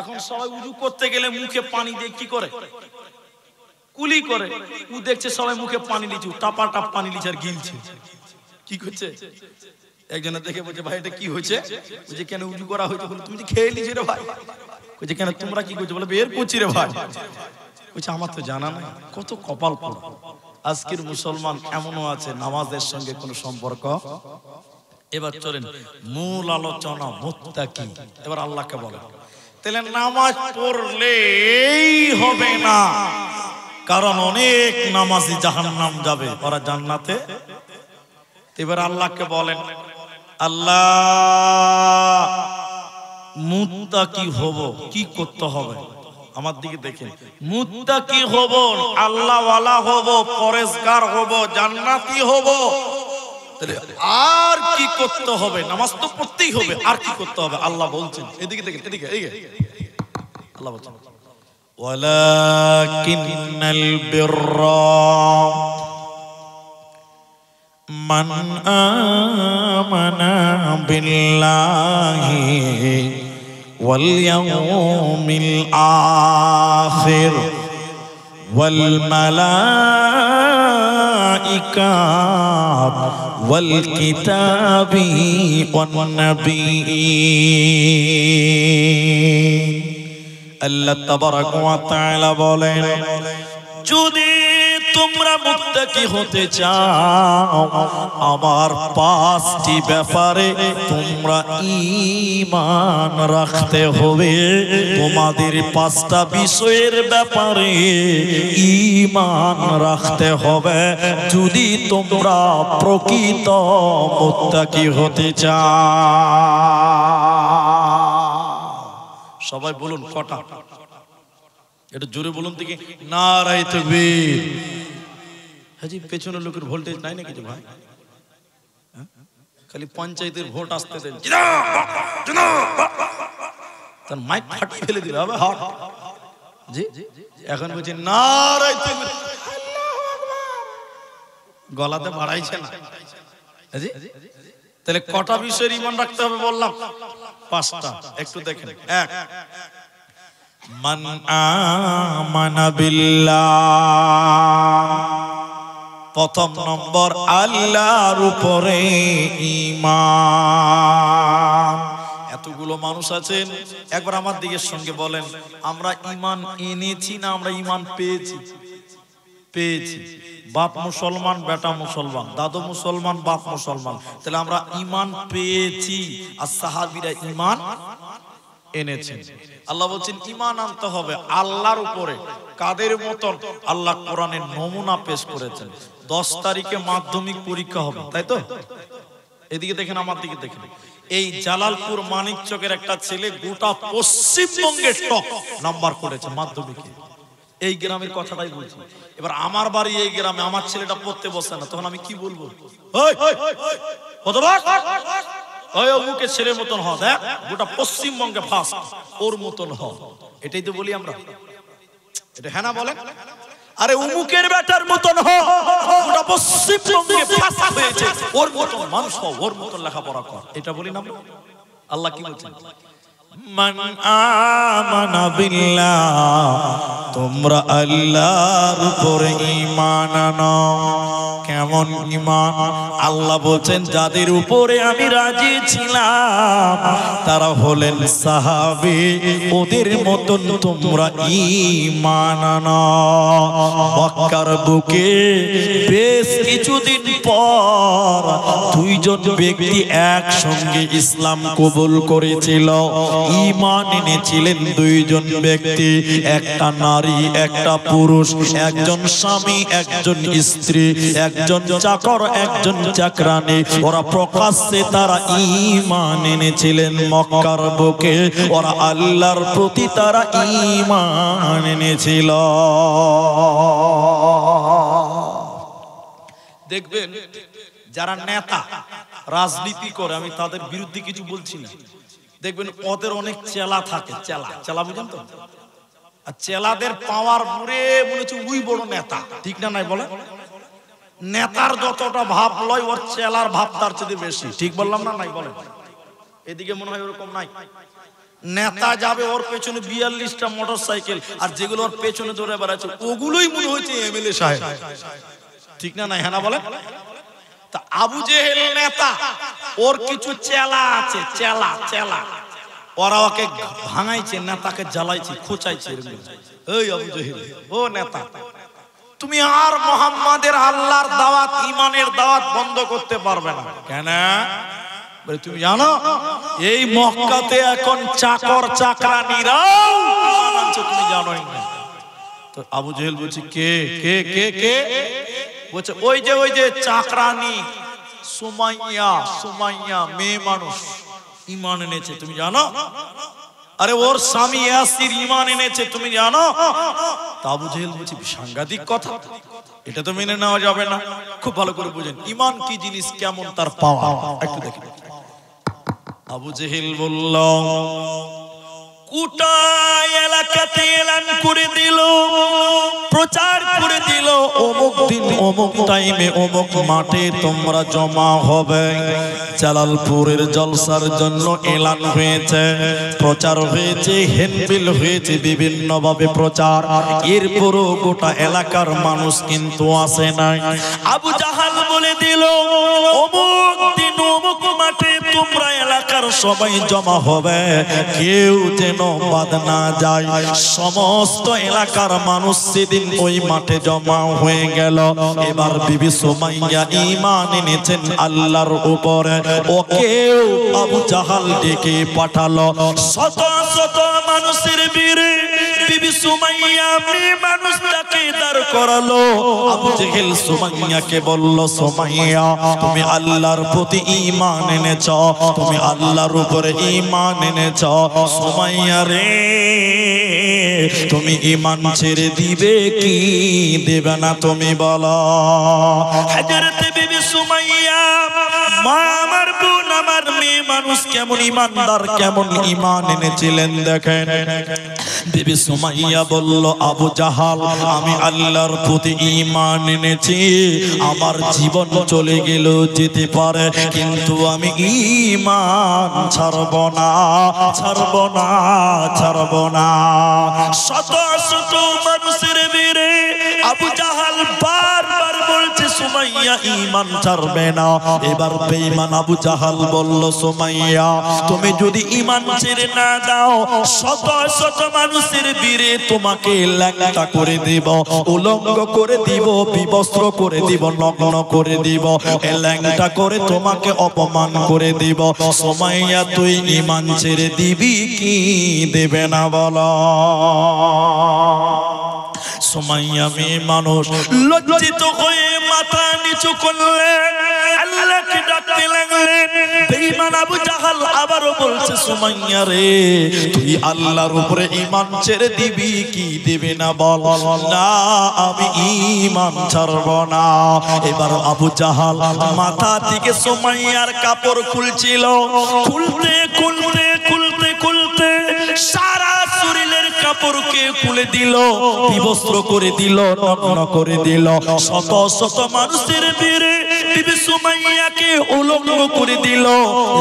এখন সবাই উজু করতে গেলে মুখে পানি দিয়ে কি করে? কুলি করে। ও দেখছে সবাই মুখে পানি লিচু, টাপা টাপ পানি লিচে আর গিলছে। কি করছে? একজনের দেখে বলছে, ভাই এটা কি হয়েছে? বলছে কেন উজু করা হয়েছে? বলে তুমি খেয়ে নিয়েছো রে ভাই। বলছে কেন তোমরা কি করছো? বলে বের করছি রে ভাই। বলছে আমার তো জানা নাই। কত কপাল পোড়া। আজকের মুসলমান এমনও আছে নামাজের সঙ্গে কোনো সম্পর্ক। এবার চলেন মূল আলোচনা, মুত্তাকি। এবার আল্লাহকে বলেন, তাহলে নামাজ পড়লেই হবে না, কারণ অনেক নামাজি জাহান্নাম যাবে, ওরা জান্নাতে এবার আল্লাহকে বলেন, আল্লাহ মুত্তাকি হব, কি করতে হবে? আমার দিকে দেখেন, মুত্তাকি হব, আল্লাহ ওয়ালা হব, পরেজগার হব, জান্নাতি হব, আর কি করতে হবে? নামাজ তো পড়তেই হবে, আর কি করতে হবে? আল্লাহ বলছেন, এদিকে দেখেন, এদিকে আল্লাহ বলছেন, ওয়ালাকিন্নাল বিররা মান আমানা বিল্লাহি ওয়াল ইয়াউমিল আখির ওয়াল মালাইকাত ওয়াল কিতাবি ওয়ান নাবিয়্যিন। আল্লাহ তাবারাকা ওয়া তাআলা বলেন, যদি তোমরা মুত্তাকি হতে চাও, আমার পাঁচটি ব্যাপারে তোমরা ঈমান রাখতে হবে। তোমাদের পাঁচটা বিষয়ের ব্যাপারে ঈমান রাখতে হবে যদি তোমরা প্রকৃত মুত্তাকি হতে চাও। সবাই বলুন কটা? এটা জোরে বলুন দেখি, নারায়ে তাকবীর। হাজি পেছনের লোকের ভোল্টেজ নাই নাকি ভাই? খালি পঞ্চায়েতের ভোট আসতে দেন, তার মাইক ফাটিয়ে ফেলে দিবে হবে হট। জি এখন বলছি নারায়ে তাকবীর, গলাতে বাড়াইছে না। হাজি তাহলে কটা বিষয়ের ঈমান রাখতে হবে বললাম? পাঁচটা। একটু দেখেন। এক, মান আমানা বিল্লাহ, প্রথম নম্বর আল্লাহর উপরে ঈমান। এতগুলো মানুষ আছেন, একবার আমার দিকের সঙ্গে বলেন, আমরা ঈমান এনেছি না আমরা ঈমান পেয়েছি? পেয়েছি। বাপ মুসলমান, বেটা মুসলমান, দাদু মুসলমান, বাপ মুসলমান, তাহলে আমরা ঈমান পেয়েছি। আর সাহাবীরা ঈমান এনেছেন। আল্লাহ বলছেন ঈমান আনতে হবে আল্লাহর উপরে। কাদের মতন? আল্লাহ কোরআনের নমুনা পেশ করেছেন। 10 তারিখে মাধ্যমিক পরীক্ষা হবে, তাই তো? এদিকে দেখেন, আমার দিকে দেখেন। এই জালালপুর মানিকচকের একটা ছেলে গোটা পশ্চিমবঙ্গে টপ নাম্বার করেছে মাধ্যমিকে। এই গ্রামের কথাটাই বলছি। এবার আমার বাড়ি এই গ্রামে, আমার ছেলেটা পড়তে বসে না, তখন আমি কি বলবো? ওই অমুকের ছেলের মতন হ, দেখ গোটা পশ্চিমবঙ্গে ফার্স্ট, ওর মতন হ। এটাই তো বলি আমরা। এটা হ্যাঁ না বলেন? আরে অমুকের বেটার মতন হ, গোটা পশ্চিমবঙ্গে ফার্স্ট হয়েছে, ওর মতন মানুষ হ, ওর মতন লেখাপড়া কর। এটা বলি না আমরা? আল্লাহ কি বলছেন? মান আমানা বিল্লাহ, তোমরা আল্লাহর উপরে ঈমান আনো। কেমন ঈমান? আল্লাহ বলছেন, যাদের উপরে আমি রাজি ছিলাম তারা হলেন সাহাবী, ওদের মতন তোমরা ঈমান আনো। মক্কার বুকে বেশ কিছুদিন পর দুইজন ব্যক্তি একসঙ্গে ইসলাম কবুল করেছিল। ঈমান এনেছিলেন দুইজন ব্যক্তি, একটা নারী একটা পুরুষ, একজন স্বামী একজন স্ত্রী, একজন চাকর একজন চাকরানী। ওরা প্রকাশ্যে তারা ঈমান এনেছিলেন মক্কার বুকে। ওরা আল্লাহর প্রতি তারা ঈমান এনেছিল। দেখবেন যারা নেতা রাজনীতি করে, আমি তাদের বিরুদ্ধে কিছু বলছি না, দেখবেন ওদের অনেক চেলা থাকে। চেলা বুঝেন তো? আর চেলাদের পাওয়ার পুরে মনে হচ্ছে ওই বড় নেতা, ঠিক না? নাই বলে? নেতার যতটা ভাব লয়, ওর চেলার ভাব তার চেয়ে বেশি। ঠিক বললাম না? নাই বলে? এদিকে মনে হয় ওরকম নাই। নেতা যাবে, ওর পেছনে 42টা মোটর সাইকেল, আর যেগুলো ওর পেছনে ধরে বেড়াচ্ছে ওগুলোই মনে হচ্ছে এমএলএ সাহেব। ঠিক না? নাই? হ্যাঁ না বলে? তা আবু জেহেল নেতা, ওর কিছু চেলা আছে, চেলা ওরা ওকে ভাঙাইছে, নেতাকে জ্বালাইছে, খোঁচাইছে। এই আবু জেহেল, ও নেতা, তুমি আর মুহাম্মাদের আল্লাহর দাওয়াত, ঈমানের দাওয়াত বন্ধ করতে পারবে না। কেন? বলে তুমি জানো এই মক্কাতে এখন চাকর চাকরানীরাও ঈমান আনছে, তুমি জানোই না? তো আবু জেহেল বলছে, কে কে কে কে? বলছে ওই যে চাকরানী সুমাইয়া, সুমাইয়া মেয়ে মানুষ ঈমান এনেছে, তুমি জানো? আরে ওর স্বামী ইয়াসির ঈমান এনেছে, তুমি জানো? তা আবু জেহেল বলছে সাংঘাতিক কথা, এটা তো মেনে নেওয়া যাবে না। খুব ভালো করে বুঝেন ঈমান কি জিনিস, কেমন তার পাওয়া, একটু দেখেন। আবু জেহেল বলল, গোটা এলাকাতে এলান করে দিল, প্রচার করে দিল, অমুক দিন অমুক টাইমে অমুক মাঠে তোমরা জমা হবে। জালালপুরের জলসার জন্য এলান হয়েছে, প্রচার হয়েছে, হেনবিল হয়েছে, বিভিন্ন ভাবে প্রচার। এরপরও গোটা এলাকার মানুষ কিন্তু আসে নাই। আবু জাহাল বলে দিল, অমুক দিন অমুক মাঠে তোমরা এলাকার সবাই জমা হবে, কেউ যেন বাদ না যায়। সমস্ত এলাকার মানুষ সেদিন ওই মাঠে জমা হয়ে গেল। এবার বিবি সুমাইয়া ঈমান এনেছেন আল্লাহর উপরে, ওকেও আবু জাহাল ডেকে পাঠালো। শত শত মানুষের ভিড়ে বিবি সুমাইয়া মেয়ে মানুষটাকে দাঁড় করালো। আবু জেহেল সুমাইয়াকে বলল, সুমাইয়া তুমি আল্লাহর প্রতি ঈমান এনেছ, তুমি আল্লাহর উপরে ঈমান এনেছ। সুমাইয়া রে, তুমি ঈমান ছেড়ে দিবে কি দেবে না তুমি বলো। হযরত বিবি সুমাইয়া, মা আমার বোন আমার মেয়ে মানুষ কেমন ঈমানদার, কেমন ঈমান এনেছিলেন দেখেন। বিবি সুমাইয়া বলল, আবু জাহাল আমি আল্লাহর প্রতি ঈমান এনেছি, আমার জীবন চলে গেল যেতে পারে, কিন্তু আমি ঈমান ছাড়ব না, ছাড়ব না, ছাড়ব না। শত শত মানুষের ভিড়ে আবু জাহাল বারবার বলছে সুমাইয়া ঈমান ছাড়বে না। এবার বেঈমান আবু জাহাল বলল, সুমাইয়া তুমি যদি ঈমান ছেড়ে না দাও, শত শত মানুষের ভিড়ে তোমাকে ল্যাংটা করে দিব, উলঙ্গ করে দিব, বিবস্ত্র করে দিব, নগ্ন করে দিব, ল্যাংটা করে তোমাকে অপমান করে দিব। সুমাইয়া তুই ঈমান ছেড়ে দিবি কি দেবে না বলো। সুমাইয়া মেয়ে মানুষ লজ্জিত হয়ে মাথা নিচু করলেন, আল্লাহকে ডাকতে লাগলেন। বেঈমান আবু জাহাল আবারও বলছে, সুমাইয়া রে তুই আল্লাহর উপরে ঈমান ছেড়ে দিবি কি দিবি না বল। না আমি ঈমান ছাড়ব না। এবার আবু জাহাল মাথা থেকে সুমাইয়ার কাপড় খুলছিল, খুলতে খুলতে খুলতে খুলতে সারা শরীরের কাপড়কে খুলে দিল, বিবস্ত্র করে দিল, নগ্ন করে দিল। শত শত মানুষের ভিড়ে বিবি সুমাইয়াকে উলঙ্গ করে দিল,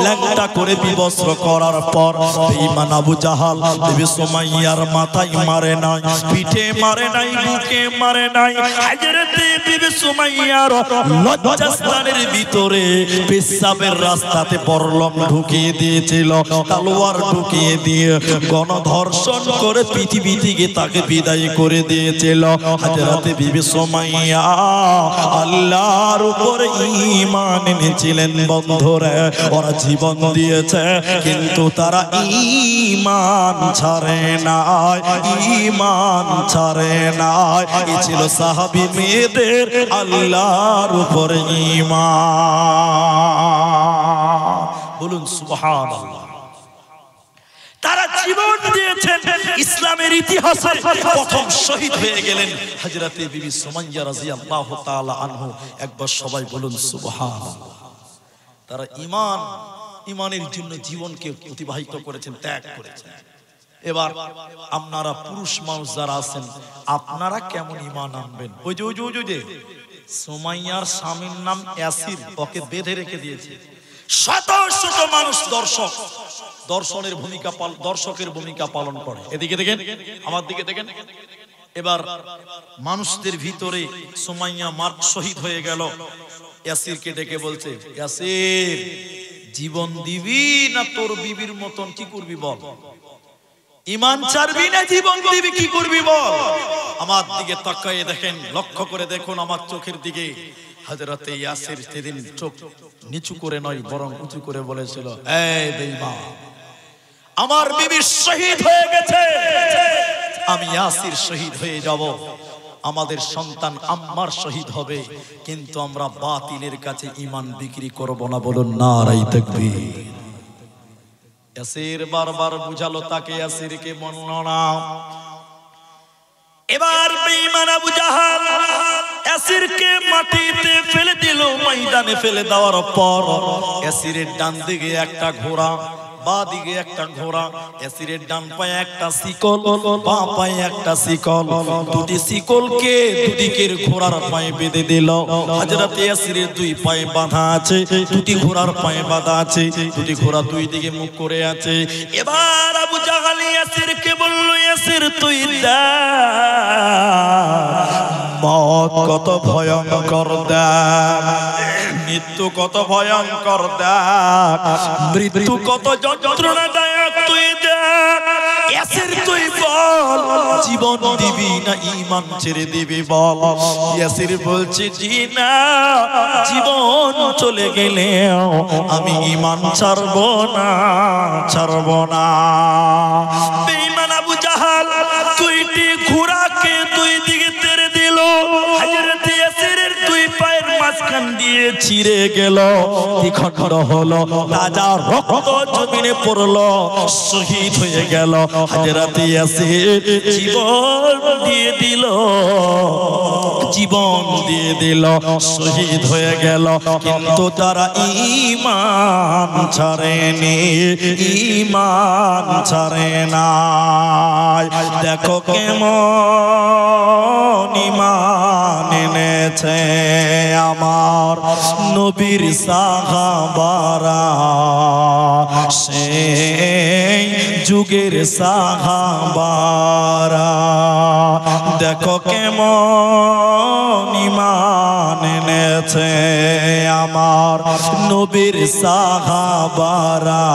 ল্যাংটা করে বিবস্ত্র করার পর বেঈমান আবু জাহাল বিবি সুমাইয়ার মাথায় মারে নাই, পিঠে মারে নাই, বুকে মারে নাই। হযরত বিবি সুমাইয়ার লজ্জাস্থানের ভিতরে পেশাবের রাস্তাতে পরলম ঢুকিয়ে দিয়েছিল, তলোয়ার ঢুকিয়ে দিয়ে গণধর্ষণ করে পৃথিবী থেকে তাকে বিদায় করে দিয়েছিল। হযরত বিবি সুমাইয়া আল্লাহর উপরে ঈমান এনেছিলেন। বন্ধুরা ওরা জীবন দিয়েছে কিন্তু তারা ঈমান ছাড়ে নাই, ঈমান ছাড়ে নাই। এই ছিল সাহাবী মেয়েদের আল্লাহর উপরে ঈমান। বলুন সুবহানাল্লাহ। তারা জীবন দিয়েছেন, ইসলামের ইতিহাসে প্রথম শহীদ হয়ে গেলেন হযরত বিবি সুমাইয়া রাদিয়াল্লাহু তাআলা আনহু। একবার সবাই বলুন সুবহানাল্লাহ। তারা ঈমানের জন্য জীবনকে অতিবাহিত করেছেন, ত্যাগ করেছেন। এবার আপনারা পুরুষ মানুষ যারা আছেন, আপনারা কেমন ঈমান আনবেন? ওই যে সুমাইয়ার স্বামীর নাম ইয়াসির, ওকে বেঁধে রেখে দিয়েছে। শত শত মানুষ দর্শক, দর্শকের ভূমিকা পালন করে। এদিকে দেখেন, আমার দিকে দেখেন। এবার মানুষদের ভিতরে সুমাইয়া শহীদ হয়ে গেল। ইয়াসিরকে ডেকে বলছে, ইয়াসির জীবন দিবি না তোর বিবির মতন কি করবি বল? ঈমান ছাড়বি না জীবন দিবি, কি করবি বল? আমার দিকে তাকিয়ে দেখেন, লক্ষ্য করে দেখুন আমার চোখের দিকে। হযরতে ইয়াসির সেদিন চোখ নিচু করে নয় বরং উঁচু করে বলেছিল, এই বেঈমান, আমার বিবি শহীদ হয়ে গেছে, আমি ইয়াসির শহীদ হয়ে যাব। আমাদের সন্তান আম্মার শহীদ হবে, কিন্তু আমরা বাতিলের কাছে ঈমান বিক্রি করব না। বলুন নারাই তাকবীর। ইয়াসির বারবার বুঝালো তাকে, ইয়াসিরকে বলল না। এবার বেঈমান আবু জাহাল ইয়াসিরকে মাটিতে ফেলে দিল। ময়দানে ফেলে দেওয়ার পর ইয়াসিরের ডান দিকে একটা ঘোড়া, বাঁ দিকে একটা ঘোড়া, ইয়াসিরের ডান পায়ে একটা শিকল, বাঁ পায়ে একটা শিকল, দুটি শিকলকে দুদিকের ঘোড়ার পায়ে বেঁধে দিল। হযরত ইয়াসিরের দুই পায়ে বাঁধা আছে, দুটি ঘোড়ার পায়ে বাঁধা আছে, দুটি ঘোড়া দুই দিকে মুখ করে আছে। এবার আবু জাহাল ইয়াসিরকে বলল, ইয়াসির তুই মত কত ভয়ঙ্কর দেখ, মৃত্যু কত ভয়ঙ্কর দেখ, মৃত্যু কত যন্ত্রণাদায়ক তুই দেখ। ইয়াসির তুই বল, জীবন দিবি না ঈমান ছেড়ে দিবি বল। ইয়াসির বলছে জি না, জীবন চলে গেলে আমি ঈমান ছাড়বো না, ছাড়বো না। বেঈমান আবু জাহাল দুইটি ঘোড়াকে দুই দিকে তেড়ে দিল। হযরত ইয়াসিরের দুই পায়ের মাঝখান দিয়ে ছিঁড়ে গেল, দ্বিখণ্ড হলো, তাজা রক্ত জমিনে পড়লো, শহীদ হয়ে গেল। হযরত ইয়াসির জীবন দিয়ে দিল, জীবন দিয়ে দিল, শহীদ হয়ে গেল। কিন্তু তারা ঈমান ছাড়েনি, ঈমান ছাড়ে না। দেখো কেমন ঈমান এনেছে আমার নবীর সাহাবারা, সেই যুগের সাহাবারা। দেখো কেমন ঈমান এনেছে আমার নবীর সাহাবারা,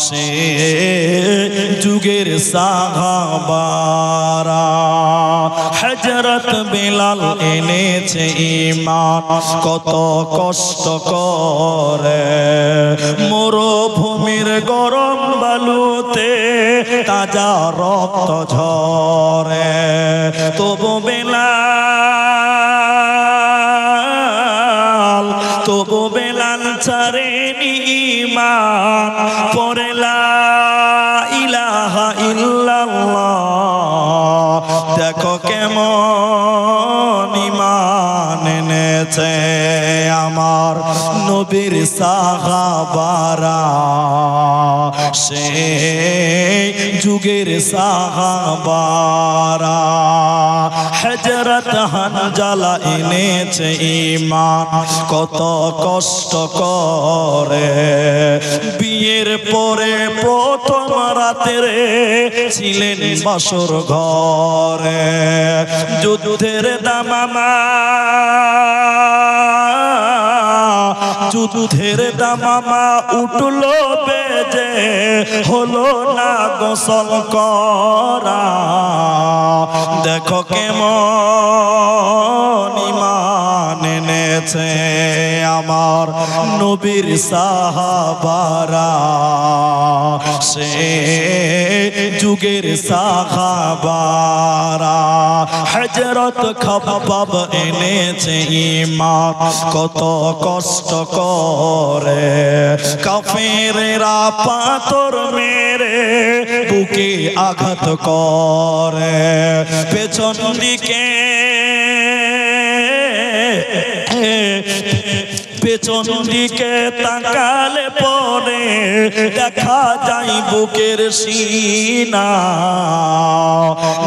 সেই যুগের সাহাবারা। হযরত বিলাল এনেছে ঈমান কত কষ্ট করে, মরুভূমির গরম বালুতে তাজা রক্ত ঝরে, তবু বিলাল, তবু বিলাল ছাড়েনি ঈমান, পড়ে লা ইলাহা ইল্লাল্লাহ। দেখো কেমন ঈমান এনেছে আমার নবীর সাহাবারা, সেই যুগের সাহাবারা। হযরত হানজালা এনেছে ঈমান কত কষ্ট করে, বিয়ের পরে প্রথম রাতে ছিলেন বাসর ঘরে, যুদ্ধের দামামা, যুদ্ধের দামামা উঠলো বেজে, হলো না গোসল করা। দেখো কেমন ঈমান এনেছে আমার নবীর সাহাবারা, সেই যুগের সাহাবারা। হযরত খাব্বাব এনেছে ঈমান কত কষ্ট করে, কাফেররা পাথর মেরে বুকে আঘাত করে, পেছন দিকে পেছন দিকে তাকালে পরে দেখা যায় বুকের সিনা।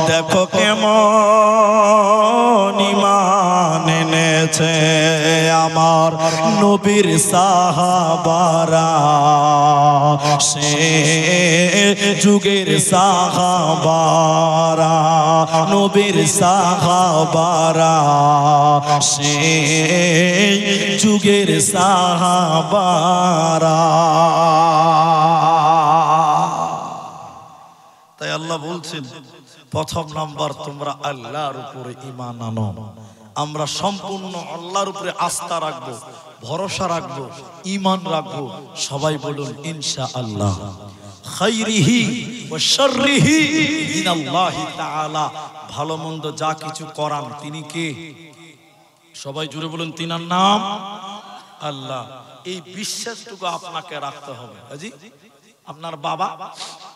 দেখো কেমন ঈমান এনেছে আমার নবীর সাহাবারা, সেই যুগের সাহাবারা, নবীর সাহাবারা, সেই যুগের সাহাবারা। তাই আল্লাহ বলছেন প্রথম নাম্বার তোমরা আল্লাহর উপরে ঈমান আনো। আমরা সম্পূর্ণ আল্লাহর উপরে আস্থা রাখবো, ভরসা রাখবো, ঈমান রাখবো। সবাই বলুন ইনশাআল্লাহ। খাইরিহি ওয়া শাররিহি মিনাল্লাহি তাআলা। ভালো মন্দ যা কিছু করান তিনি কে? সবাই জুড়ে বলুন, তিনার নাম আল্লাহ। এই বিশ্বাসটুকু আপনাকে রাখতে হবে। হাজি, আপনার বাবা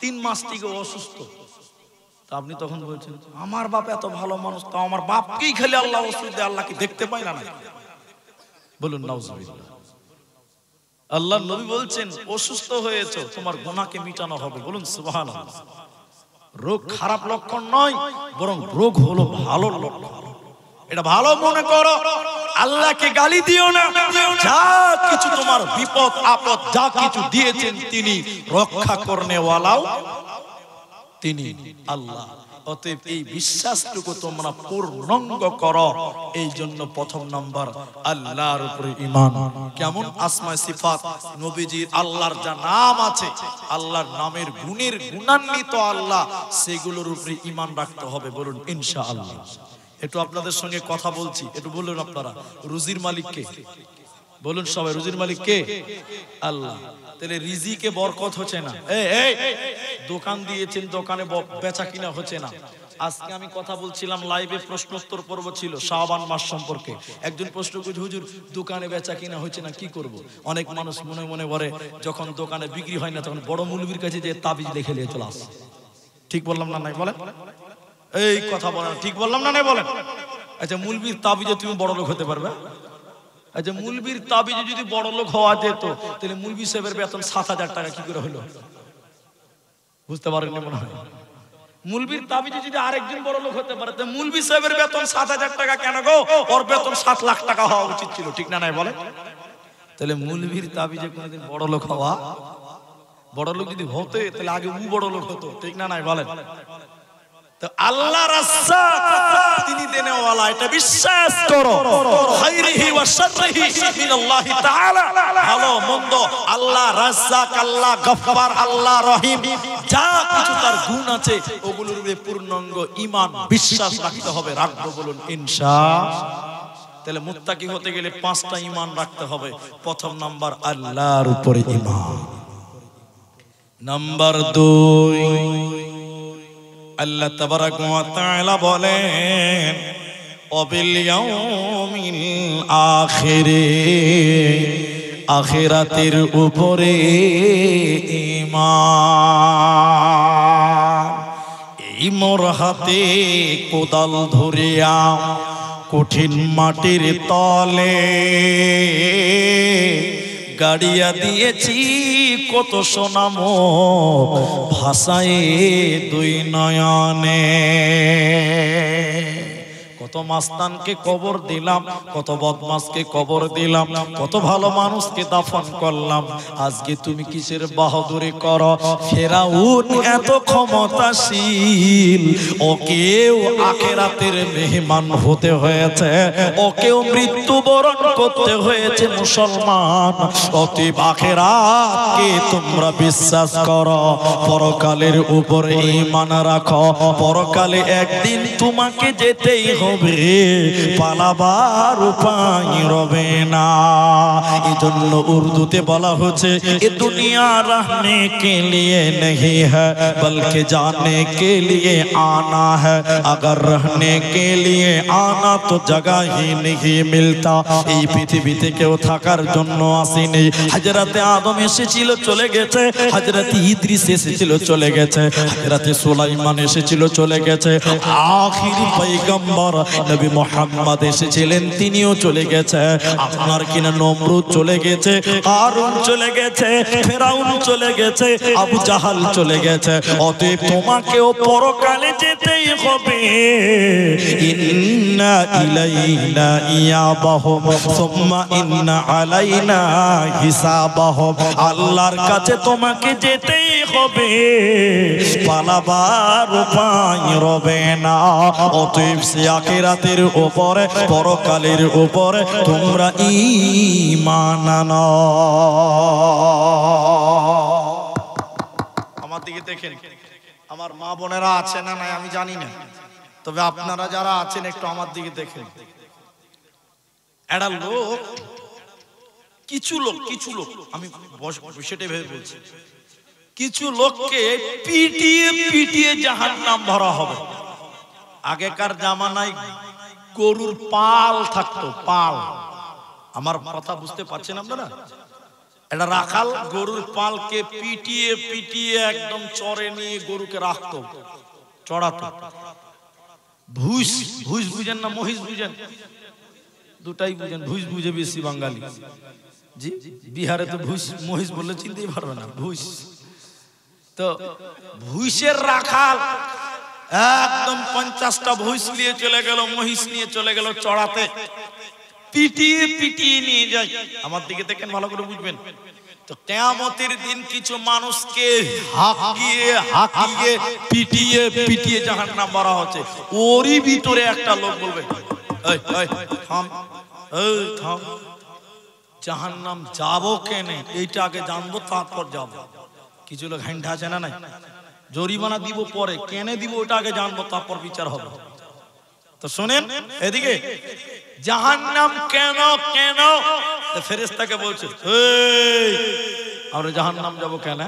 3 মাস থেকে অসুস্থ, তা আপনি তখন বলছেন আমার বাপ এত ভালো মানুষ, তো আমার বাপকেই খালি আল্লাহ ওষুধ দেয়, আল্লাহ কি দেখতে পায় না? বলুন নাউজুবিল্লাহ। আল্লাহ নবী বলছেন অসুস্থ হয়েছে, তোমার গুনাহকে মিটানো হবে। বলুন সুবহানাল্লাহ। রোগ খারাপ লক্ষণ নয়, বরং রোগ হলো ভালো লক্ষণ। এটা ভালো মনে করো, আল্লাহকে গালি দিও না। যা কিছু তোমার বিপদ আপদ যা কিছু দিয়েছেন তিনি রক্ষা করনেওয়ালাও তিনি আল্লাহ। অতএব এই বিশ্বাসটুকু তোমরা পূর্ণাঙ্গ করো। এই জন্য প্রথম নাম্বার আল্লাহর উপরে ঈমান। কেমন আসমা সিফাত নবীজির, আল্লাহর যা নাম আছে, আল্লাহর নামের গুণের গুণান্বিত আল্লাহ, সেগুলোর উপরে ঈমান রাখতে হবে। বলুন ইনশাআল্লাহ। একটু আপনাদের সঙ্গে কথা বলছি, একটু বলুন আপনারা, রুজির মালিক কে? বলুন সবাই, রুজির মালিক কে? আল্লাহ। তাহলে রিজিকে বরকত হচ্ছে না। এই দোকান দিয়েছেন, দোকানে বেচা কিনা হচ্ছে না। আজকে আমি কথা বলছিলাম লাইভে, প্রশ্নোত্তর পর্ব ছিল শাবান মাস সম্পর্কে। একজন প্রশ্ন করছে, হুজুর দোকানে বেচা কিনা হচ্ছে না, কি করব? অনেক মানুষ মনে মনে বলে যখন দোকানে বিক্রি হয় না তখন বড় মৌলবীর কাছে যে তাবিজ লিখে নিয়ে চলে আসে। ঠিক বললাম না নাই বলেন? এই কথা বলেন, ঠিক বললাম না নাই বলেন? আচ্ছা, মৌলবীর তাবিজে তুমি বড় লোক হতে পারবে? আচ্ছা, মৌলবীর তাবিজে যদি বড় লোক হওয়া যেত, তাহলে মৌলবী সাহেবের বেতন 7,000 টাকা কি করে হলো? বুঝতে পারেননি মনে হয়। মৌলবীর তাবিজে যদি আরেকজন বড় লোক হতে পারে, তো মৌলবী সাহেবের বেতন 7,000 টাকা কেন গো? ওর বেতন 7 লাখ টাকা হওয়া উচিত ছিল, ঠিক না নাই বলেন? তাহলে মৌলবীর তাবিজে কোনোদিন বড় লোক হওয়া, বড় লোক যদি হতে তাহলে আগে ও বড় লোক হতো, ঠিক না নাই বলেন? তো আল্লাহ রাজ্জাক, তিনি দেনেওয়ালা, এটা বিশ্বাস করো। খায়রিহি ওয়া শাররিহি মিনাল্লাহি তাআলা, ভালো মন্দ আল্লাহ রাজ্জাক, আল্লাহ গফফার, আল্লাহ রহিম, যা কিছু তার গুণ আছে ওগুলোর উপরে পূর্ণাঙ্গ ঈমান বিশ্বাস রাখতে হবে। রাখবো, বলুন ইনশাআল্লাহ। তাহলে মুত্তাকি হতে গেলে 5টা ঈমান রাখতে হবে। প্রথম নাম্বার আল্লাহর উপরে ঈমান। নাম্বার 2, আল্লাহ তাবারাক ওয়া তাআলা বলেন ওয়াবিল ইয়াউমিল আখিরে, আখিরাতের উপরে ঈমান। এই মোর হাতে কোদাল ধরিয়া কঠিন মাটির তলে গাড়িয়া দিয়েছি কত সোনামো ভাষায় 2 নয়নে। কত মাস্তানকে কবর দিলাম, কত বদমাসকে কবর দিলাম, কত ভালো মানুষকে দাফন করলাম। আজকে তুমি কিসের বাহাদুরি করো? ফেরাউন এত ক্ষমতাশীল, ওকেও আখিরাতের মেহমান হতে হয়েছে, ওকেও মৃত্যুবরণ করতে হয়েছে মুসলমান। অতএব আখিরাতকে তোমরা বিশ্বাস করো, পরকালের উপরে ঈমান রাখো। পরকালে একদিন তোমাকে যেতেই হবে, পালাবার উপায় রবে না। এই জন্য উর্দুতে বলা হচ্ছে এ দুনিয়া रहने के लिए नहीं है बल्कि जाने के लिए आना है, अगर रहने के लिए आना तो जगह ही नहीं मिलता। এই পৃথিবীতে কেউ থাকার জন্য আসেনি। হযরতে আদম এসেছিল, চলে গেছে। হযরতে ইদ্রিস এসেছিল, চলে গেছে। হযরতে সুলাইমান এসেছিল, চলে গেছে। আখিরি পয়গম্বর নবী মুহাম্মদ এসেছিলেন, তিনিও চলে গেছে। আপনার কিনা নমরুদ চলে গেছে, কারুন চলে গেছে, ফেরাউন চলে গেছে, আবু জাহাল চলে গেছে। অতএব তোমাকেও পরকালে যেতেই হবে। ইন্না ইলাইনা ইয়াবাহুম সুম্মা ইন্না আলাইনা হিসাবাহুম। আল্লাহর কাছে তোমাকে যেতেই হবে, পালাবার উপায় রবে না। অতএব সে আখিরাতের উপরে, পরকালের উপরে তোমরা ঈমান আনো। আমার দিকে দেখেন, আমার মা বোনেরা আছে না নাই আমি জানি না, তবে আপনারা যারা আছেন একটু আমার দিকে দেখেন। একটা লোক, কিছু লোক আমি সেটাই ভেবে বলছি, কিছু লোককে পিটিয়ে পিটিয়ে জাহান্নাম ভরা হবে। আগেকার জামানায় গরুর পাল থাকতো, পাল। আমার কথা বুঝতে পারছেন আপনারা? এটা রাখাল গরুর পালকে পিটিয়ে পিটিয়ে একদম চরে নিয়ে গরুকে রাখতো, চড়াতো। ভুষ, ভুষ বুঝেন না মহিষ বুঝেন? দুটাই বুঝেন। ভুষ বুঝে বেশি বাঙালি। জি, বিহারে তো ভুষ মহিষ বললে চিনতেই পারবে না। ভুষ তো ভুষের রাখাল একদম 50টা ভুষ নিয়ে চলে গেল, মহিষ নিয়ে চলে গেল চড়াতে। পিটিয়ে পিটিয়ে নিয়ে যায়। আমার দিকে দেখেন, ভালো করে বুঝবেন। তো কিয়ামতের দিন কিছু মানুষকে হাঁকিয়ে হাঁকিয়ে পিটিয়ে পিটিয়ে জাহান্নাম ভরা হচ্ছে। ওরই ভিতরে একটা লোক বলবে, এই এই থাম, এই থাম, জাহান্নাম যাবো কেনে এইটা আগে জানবো, তারপর যাবো। কিছু লোক হ্যান্ড আছে না, নাই জরিমানা দিব পরে, কেনে দিব ওটা আগে জানবো, তারপর বিচার হবে। তো শোনেন এদিকে, জাহান্নাম কেন কেন? ফেরেশতাকে বলছে, এই আমরা জাহান্নাম যাব কেন?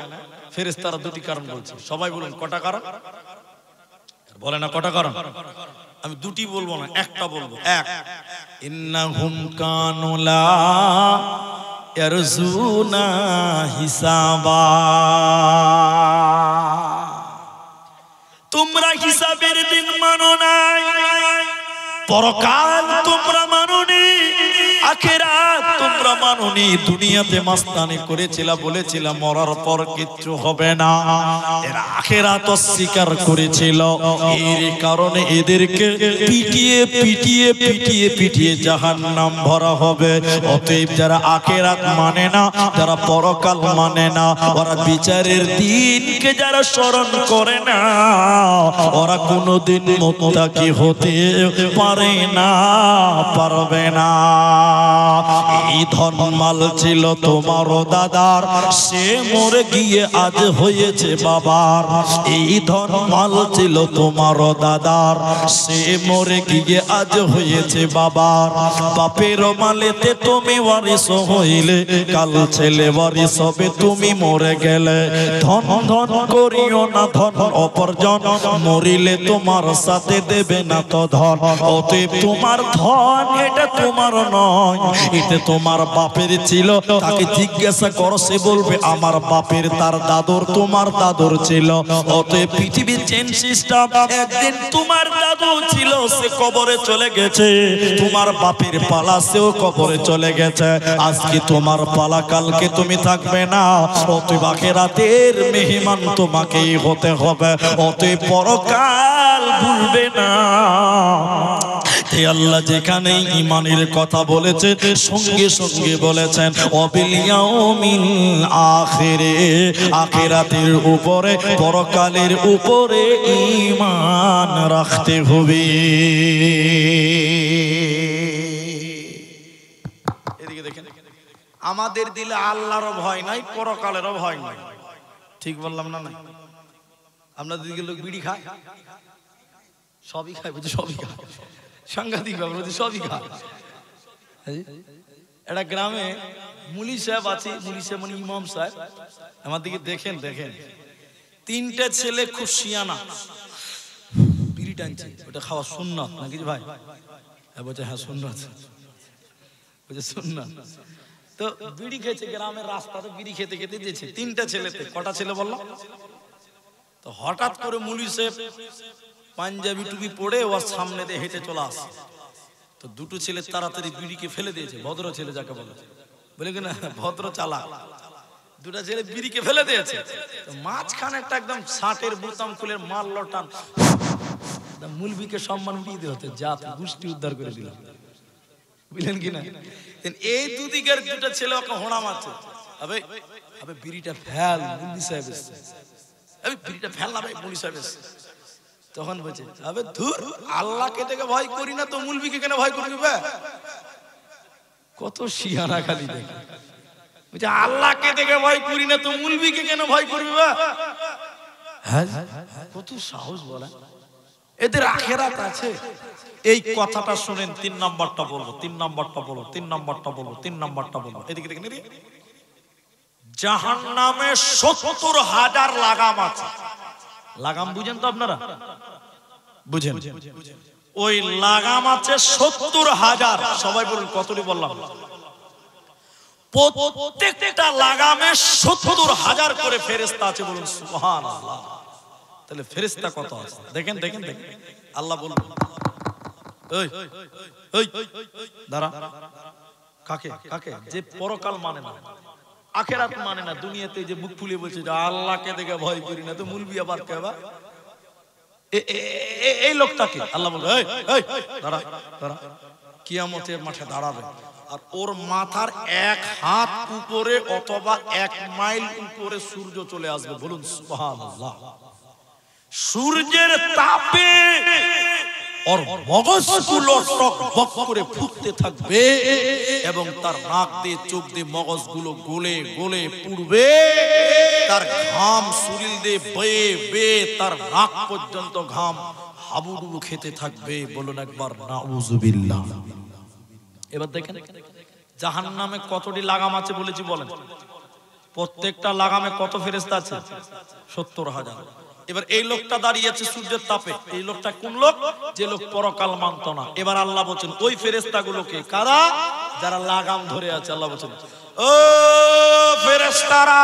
ফেরেশতারা দুটি কারণ বলছে। সবাই বলুন কটা কারণ? বলে না কটা কারণ? আমি দুটি বলবো না, একটা বলবো। এক, ইন্নাহুম কানু লা ইয়ারজুনা হিসাবা, তোমরা হিসাবের দিন মানো নাই, পরকাল তোমরা মানোনি, আখিরাত তোমরা মানোনি। দুনিয়াতে মাস্তানি করেছিলা, বলেছিলা মরার পর কিচ্ছু হবে না। এরা আখিরাত অস্বীকার করেছিল। এর কারণে এদেরকে পিটিয়ে পিটিয়ে পিটিয়ে পিটিয়ে জাহান্নাম ভরা হবে। অতএব যারা আখিরাত মানে না, যারা পরকাল মানে না, ওরা বিচারের দিনকে যারা স্মরণ করে না, ওরা কোনোদিন মুত্তাকি হতে পারে না, পারবে না। এই ধনমাল ছিল তোমার দাদার, সে মরে গিয়ে আজ হয়েছে বাবার। এই ধনমাল ছিল তোমার দাদার, সে মরে গিয়ে আজ হয়েছে বাবার। বাপের মালেতে তুমি ওয়ারিস হইলে, কাল ছেলে ওয়ারিস হবে তুমি মরে গেলে। ধন ধন করিও না, ধন অপরজন, মরিলে তোমার সাথে দেবে না তো ধন। অতএব তোমার ধন এটা তোমার নয়, এটা তোমার বাপের ছিল। তাকে জিজ্ঞাসা করো, সে বলবে আমার বাপের, তার দাদুর, তোমার দাদুর ছিল। অতএব পৃথিবীর চেন সিস্টেম, একদিন তোমার দাদু ছিল, সে কবরে চলে গেছে। তোমার বাপের পালা, সেও কবরে চলে গেছে। আজকে তোমার পালা, কালকে তুমি থাকবে না। অতএব আখিরাতের মেহমান তোমাকেই হতে হবে। অতএব পরকাল ভুলবে না। আল্লাহ যেখানে ঈমানের কথা বলেছে, সঙ্গে সঙ্গে বলেছেন ওয়াবিল ইয়াউমিল আখিরে, আখিরাতের উপরে, পরকালের উপরে ঈমান রাখতে হবে। এদিকে দেখেন, আমাদের দিলে আল্লাহরও ভয় নাই, পরকালেরও ভয় নাই। ঠিক বললাম না? নাই? আপনাদের দিকে লোক বিড়ি খায়, সবই খায়, বুঝি সবই খায়, সাংঘাতিক ব্যাপার, সবই খায়। একটা গ্রামে মুলি সাহেব আছে, মুলি সাহেব মানে ইমাম সাহেব। আমার দিকে দেখেন, দেখেন, 3টে ছেলে খুব শিয়ানা, বিড়ি টানছে। ওটা খাওয়া সুন্নাত নাকি ভাই? বলছে হ্যাঁ সুন্নাত, বলছে সুন্নাত। তো বিড়ি খেয়েছে, গ্রামের রাস্তাতে বিড়ি খেতে খেতে দিয়েছে 3টে ছেলেতে। কটা ছেলে বললাম? তো হঠাৎ করে মুলি সাহেব পাঞ্জাবি টুপি পড়ে ওর সামনে দিয়ে হেঁটে চলে আসে। তো দুটো ছেলে তাড়াতাড়ি বিড়িকে ফেলে দিয়েছে, ভদ্র ছেলে যাকে বলে, বলে কিনা ভদ্র চালাক। দুটা ছেলে বিড়িকে ফেলে দিয়েছে। তো মাঝখানে একটা একদম শার্টের বোতাম খুলে মারল টান, মুলবিকে সম্মান উঠিয়ে দিতে হচ্ছে, জাত গোষ্ঠী উদ্ধার করে দিল, বুঝলেন কিনা? এই দুদিকের দুটা ছেলে ওকে হোড়া মারছে, আবে আবে বিড়িটা ফেল, মুলবি সাহেব এসছে, আবে বিড়িটা ফেল না ভাই, মুলবি সাহেব এসছে। তখন বলছে আবে ধুর, আল্লাহকে থেকে ভয় করি না তো মুলবিকে কেন ভয় করবি? কত শিয়ানা খালি দেখে, বলছে আল্লাহকে থেকে ভয় করি না তো মুলবিকে কেন ভয় করবি? হ্যাঁ, কত সাহস বলা, এদের আখিরাত আছে। এই কথাটা শুনেন, 3 নাম্বারটা বলবো, 3 নাম্বারটা বলবো, 3 নাম্বারটা বলবো, 3 নাম্বারটা বলবো। এদিকে দেখেন, জাহান্নামে 70,000 লাগাম আছে। লাগাম বুঝেন তো আপনারা? বুঝেন, ওই লাগাম আছে 70,000। সবাই বলুন কতটি বললাম? প্রত্যেকটা লাগামে 70,000 করে ফেরেশতা আছে। বলুন সুবহানাল্লাহ। তাহলে ফেরেশতা কত আছে দেখেন দেখেন দেখেন। আল্লাহ বলুন, এই এই দাঁড়া, কাকে কাকে? যে পরকাল মানে না, আখেরাত মানে না, দুনিয়াতে যে মুখ ফুলিয়ে বলছে যে আল্লাহকে দেখে ভয় করি না, তো মুলবি আবার কে বা এই লোকটাকে আল্লাহ বলবে এই এই দাঁড়া দাঁড়া, কিয়ামতের মাঠে দাঁড়াবে, আর ওর মাথার 1 হাত উপরে অথবা 1 মাইল উপরে সূর্য চলে আসবে। বলুন সুবহানাল্লাহ। সূর্যের তাপে ওর মগজগুলো টকবক করে ফুটতে থাকবে এবং তার নাক দিয়ে চোখ দিয়ে মগজগুলো গলে গলে পুড়বে। তার ঘাম শরীর দিয়ে বেয়ে বেয়ে তার নাক পর্যন্ত ঘাম হাবুডুবু খেতে থাকবে। বলুন একবার নাউজুবিল্লাহ। এবার দেখেন জাহান্নামে কতটি লাগাম আছে বলেছি বলেন? প্রত্যেকটা লাগামে কত ফেরেশতা আছে? 70,000। এবার এই লোকটা দাঁড়িয়ে আছে সূর্যের তাপে। এই লোকটা কোন লোক? যে লোক পরকাল মানত না। এবার আল্লাহ বলেন ওই ফেরেশতাগুলোকে, কারা? যারা লাগাম ধরে আছে। আল্লাহ বলেন, ও ফেরেশতারা,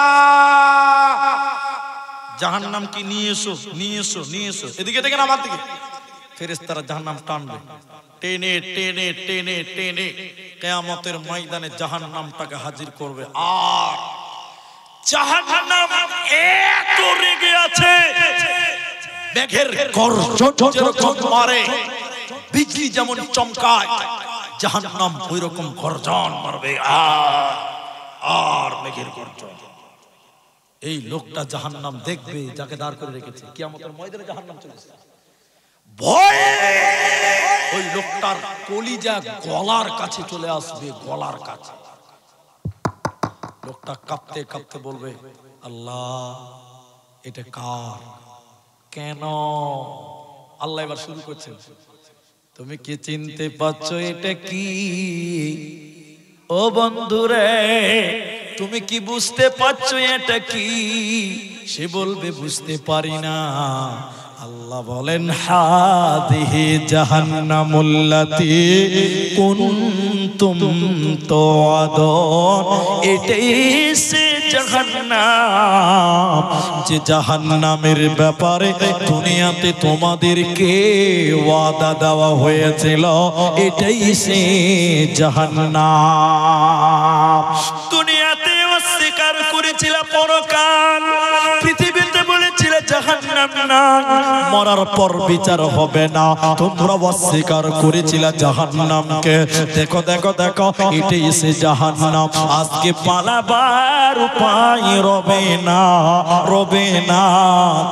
জাহান্নাম কি নিয়ে এসো, নিয়ে এসো, নিয়ে এসো। এদিকে দেখেন আমার দিকে। ফেরেশতারা জাহান্নাম টানবে, টেনে টেনে টেনে টেনে কিয়ামতের ময়দানে জাহান্নামটাকে হাজির করবে। আর জাহান্নাম এত রেগে আছে, মেঘের গর্জন যেরকম মারে, বিজলি যেমন চমকায়, জাহান্নাম ওই রকম গর্জন মারবে। আর মেঘের গর্জন। এই লোকটা জাহান্নাম দেখবে, যাকে দাঁড় করে রেখেছে কিয়ামতের ময়দানে, জাহান্নাম চলেছে। ভয়ে ওই লোকটার কলিজা গলার কাছে চলে আসবে, গলার কাছে। লোকটা কাঁপতে কাঁপতে বলবে, আল্লাহ এটা কার, কেন? আল্লাহ এবার শুরু করছেন, তুমি কি চিনতে পারছো এটা কি? ও বন্ধুরে, তুমি কি বুঝতে পারছো এটা কি? সে বলবে বুঝতে পারি না। আল্লাহ বলেন, হাদিহি জাহান্নামুল্লাতী কুনতুম তুআদুন, এটাই সে জাহান্নাম যে জাহান্নামের ব্যাপারে দুনিয়াতে তোমাদেরকে ওয়াদা দেওয়া হয়েছিল। এটাই সে জাহান্নাম। দুনিয়াতে অস্বীকার করেছিল পরকাল, পৃথিবীতে বলেছিল জাহান্নাম না, মরার পর বিচার হবে না। তোমরা অস্বীকার করেছিল জাহান্নামকে। দেখো দেখো দেখো, এটাই সে জাহান্নাম। আজকে পালাবার উপায় রবে না, রবে না,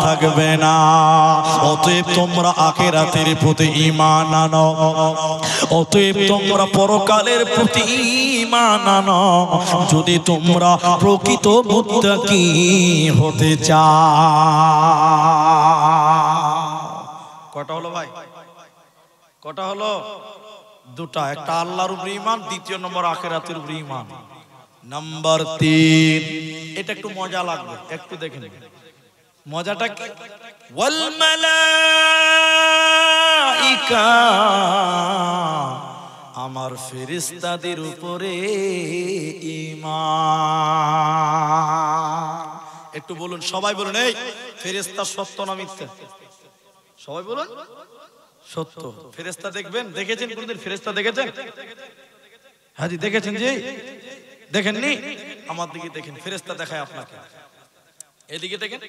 থাকবে না। অতএব তোমরা আখিরাতের প্রতি ঈমান আনো, অতএব তোমরা পরকালের প্রতি ঈমান আনো, যদি তোমরা প্রকৃত মুত্তাকি হতে চাও। কটা হলো ভাই? কটা হলো? দুটা। একটা আল্লাহর উপরে ঈমান, দ্বিতীয় নম্বর আখিরাতের উপরে ঈমান। নাম্বার 3, এটা একটু মজা লাগবে, একটু দেখেন মজাটা কি। ওয়াল মালাইকা, আমার ফেরেশতাদের উপরে ঈমান। একটু বলুন, সবাই বলুন, এই ফেরেশতা সত্য না মিথ্যা? সবাই বলুন সত্য। ফেরেশতা দেখবেন, দেখেছেন কোনদিন ফেরেশতা দেখেছেন? হাজি দেখেছেন? জি দেখেননি? আমার দিকে দেখেন, ফেরেশতা দেখায় আপনাকে। এদিকে দেখেন।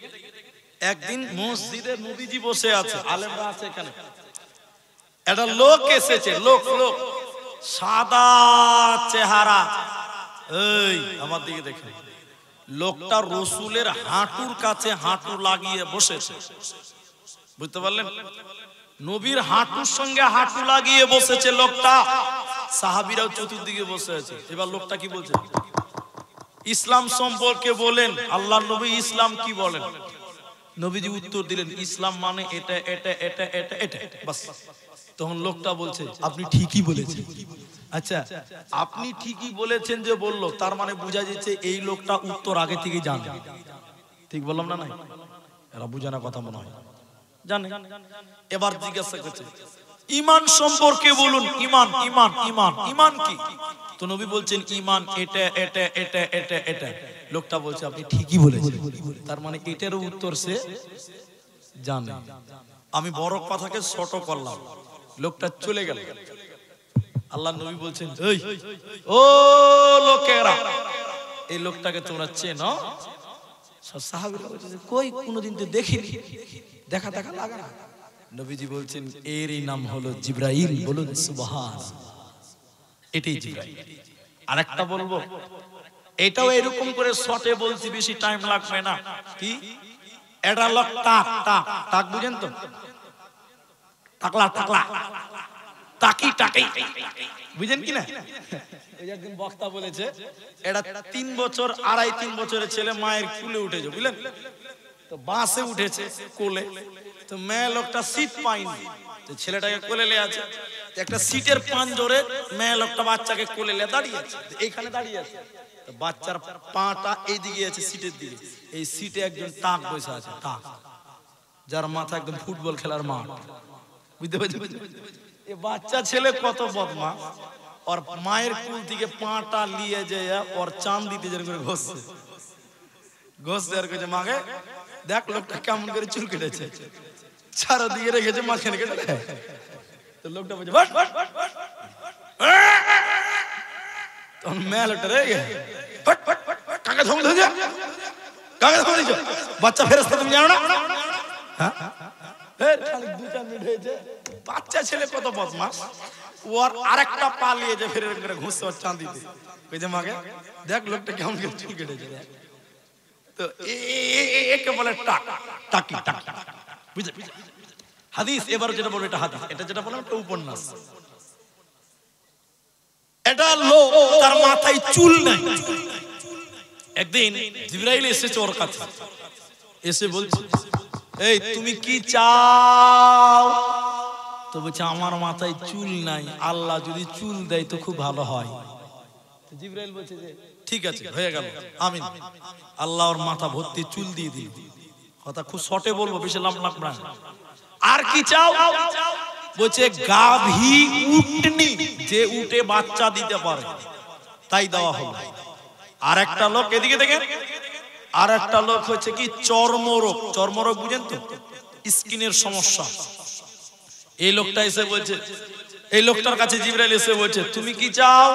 একদিন মসজিদে নবীজি বসে আছে, আলেমরা আছে এখানে। একটা লোক এসেছে, লোক লোক সাদা চেহারা। এই আমার দিকে দেখেন, লোকটা রসুলের হাঁটুর কাছে হাঁটু লাগিয়ে বসেছে। বুঝতে পারলেন? নবীর হাঁটুর সঙ্গে হাঁটু লাগিয়ে বসেছে লোকটা। সাহাবীরাও চতুর্দিকে বসে আছে। এবার লোকটা কি বলছে? ইসলাম সম্পর্কে বলেন, আল্লাহর নবী ইসলাম কি বলেন? নবীজি উত্তর দিলেন, ইসলাম মানে এটা এটা এটা এটা এটা, বাস। তখন লোকটা বলছে, আপনি ঠিকই বলেছেন। আচ্ছা, আপনি ঠিকই বলেছেন যে বললো, তার মানে বোঝা যাচ্ছে এই লোকটা উত্তর আগে থেকে জানে। ঠিক বললাম না? নাই এরা বুঝে না কথা মনে হয়। জানে। এবার জিজ্ঞাসা করছে ঈমান সম্পর্কে বলুন, ঈমান ঈমান ঈমান ঈমান কি? তো নবী বলছেন ঈমান এটা এটা এটা এটা এটা। লোকটা বলছে আপনি ঠিকই বলেছেন, তার মানে এটারও উত্তর সে জানে। আমি বড় কথাকে ছোট করলাম, লোকটা চলে গেল। আল্লাহ নবী বলছেন এই ও লোকেরা, এই লোকটাকে তোমরা চেনো? সব সাহাবীরা বলছে কই কোনোদিন তো দেখিনি, দেখা দেখা লাগা না। নবীজি বলছেন এরই নাম হলো জিবরাইল। বলুন সুবহান। এটাই জিবরাইল। আরেকটা বলবো, এটাও এরকম করে শর্টে বলছি, বেশি টাইম লাগবে না। কি এটা লোক টাক টাক টাক, বুঝেন তো? টাকলা টাকলা টাকি টাকি, বুঝেন কি না? ওই একদিন বক্তা বলেছে এটা 3 বছর 2.5-3 বছরের ছেলে মায়ের কোলে উঠেছে, বুঝলেন তো? বাসে উঠেছে কোলে, তো মেয়ে লোকটা সিট পায়নি, তো ছেলেটাকে কোলে নিয়ে আছে। একটা সিটের পাঁজরে মেয়ে লোকটা বাচ্চাকে কোলে নিয়ে দাঁড়িয়ে আছে, এইখানে দাঁড়িয়ে আছে। তো বাচ্চার পাটা এইদিকে আছে সিটের দিকে। এই সিটে একজন টাক বসে আছে, টাক, যার মাথা একদম ফুটবল খেলার মাঠ, বুঝতে পারছেন? এই বাচ্চা ছেলে কত বদমাশ, ওর মায়ের কুল থেকে পাটা নিয়ে যায় ওর চাঁদ দিতে যেন করে ঘষছে ঘষছে, আর কেছে মাকে দেখ লোকটা কেমন করে চুল কেটেছে, চারদিকে রেখেছে, মাঝখানে কেটে দেয়। তো লোকটা বলছে তখন মেয়ে লোকটা রেগে কাকে ধমক দিয়েছে, কাকে ধমক দিয়েছো? বাচ্চা ফেরেশতা তুমি জানো না? হ্যাঁ, খালি 2-4 মিনিট হয়েছে। বাচ্চা ছেলে কত বদমাশ, ওর আরেকটা পা নিয়ে যে ফেরে করে ঘুষছে ওর চাঁদিতে, কইছে মাকে দেখ লোকটা কেমন করে চুল কেটেছে। তো একে বলে টাক টাকি টাকি, বুঝলে? হাদিস। এবার যেটা বলবো এটা হাদিস, এটা যেটা বললাম এটা উপন্যাস। এটা লোক তার মাথায় চুল নাই। একদিন জিবরাইল এসেছে ওর কাছে, এসে বলছে এই তুমি কি চাও? তো বলছে আমার মাথায় চুল নাই, আল্লাহ যদি চুল দেয় তো খুব ভালো হয়। জিবরাইল বলছে যে ঠিক আছে, হয়ে গেল, আমিন। আল্লাহ ওর মাথা ভর্তি চুল দিয়ে দিল। কথা খুব শর্টে বলবো, বেশি লম্বা না। আর কি চাও? বলছে গাভী উটনি, যে উটে বাচ্চা দিতে পারে তাই দেওয়া হলো। আর একটা লোক এদিকে দেখেন, আর একটা লোক হচ্ছে কি চর্মরোগ, চর্মরোগ বুঝেন তো, স্কিনের সমস্যা। এই লোকটা এসে বলছে, এই লোকটার কাছে জিবরাইল এসে বলছে তুমি কি চাও?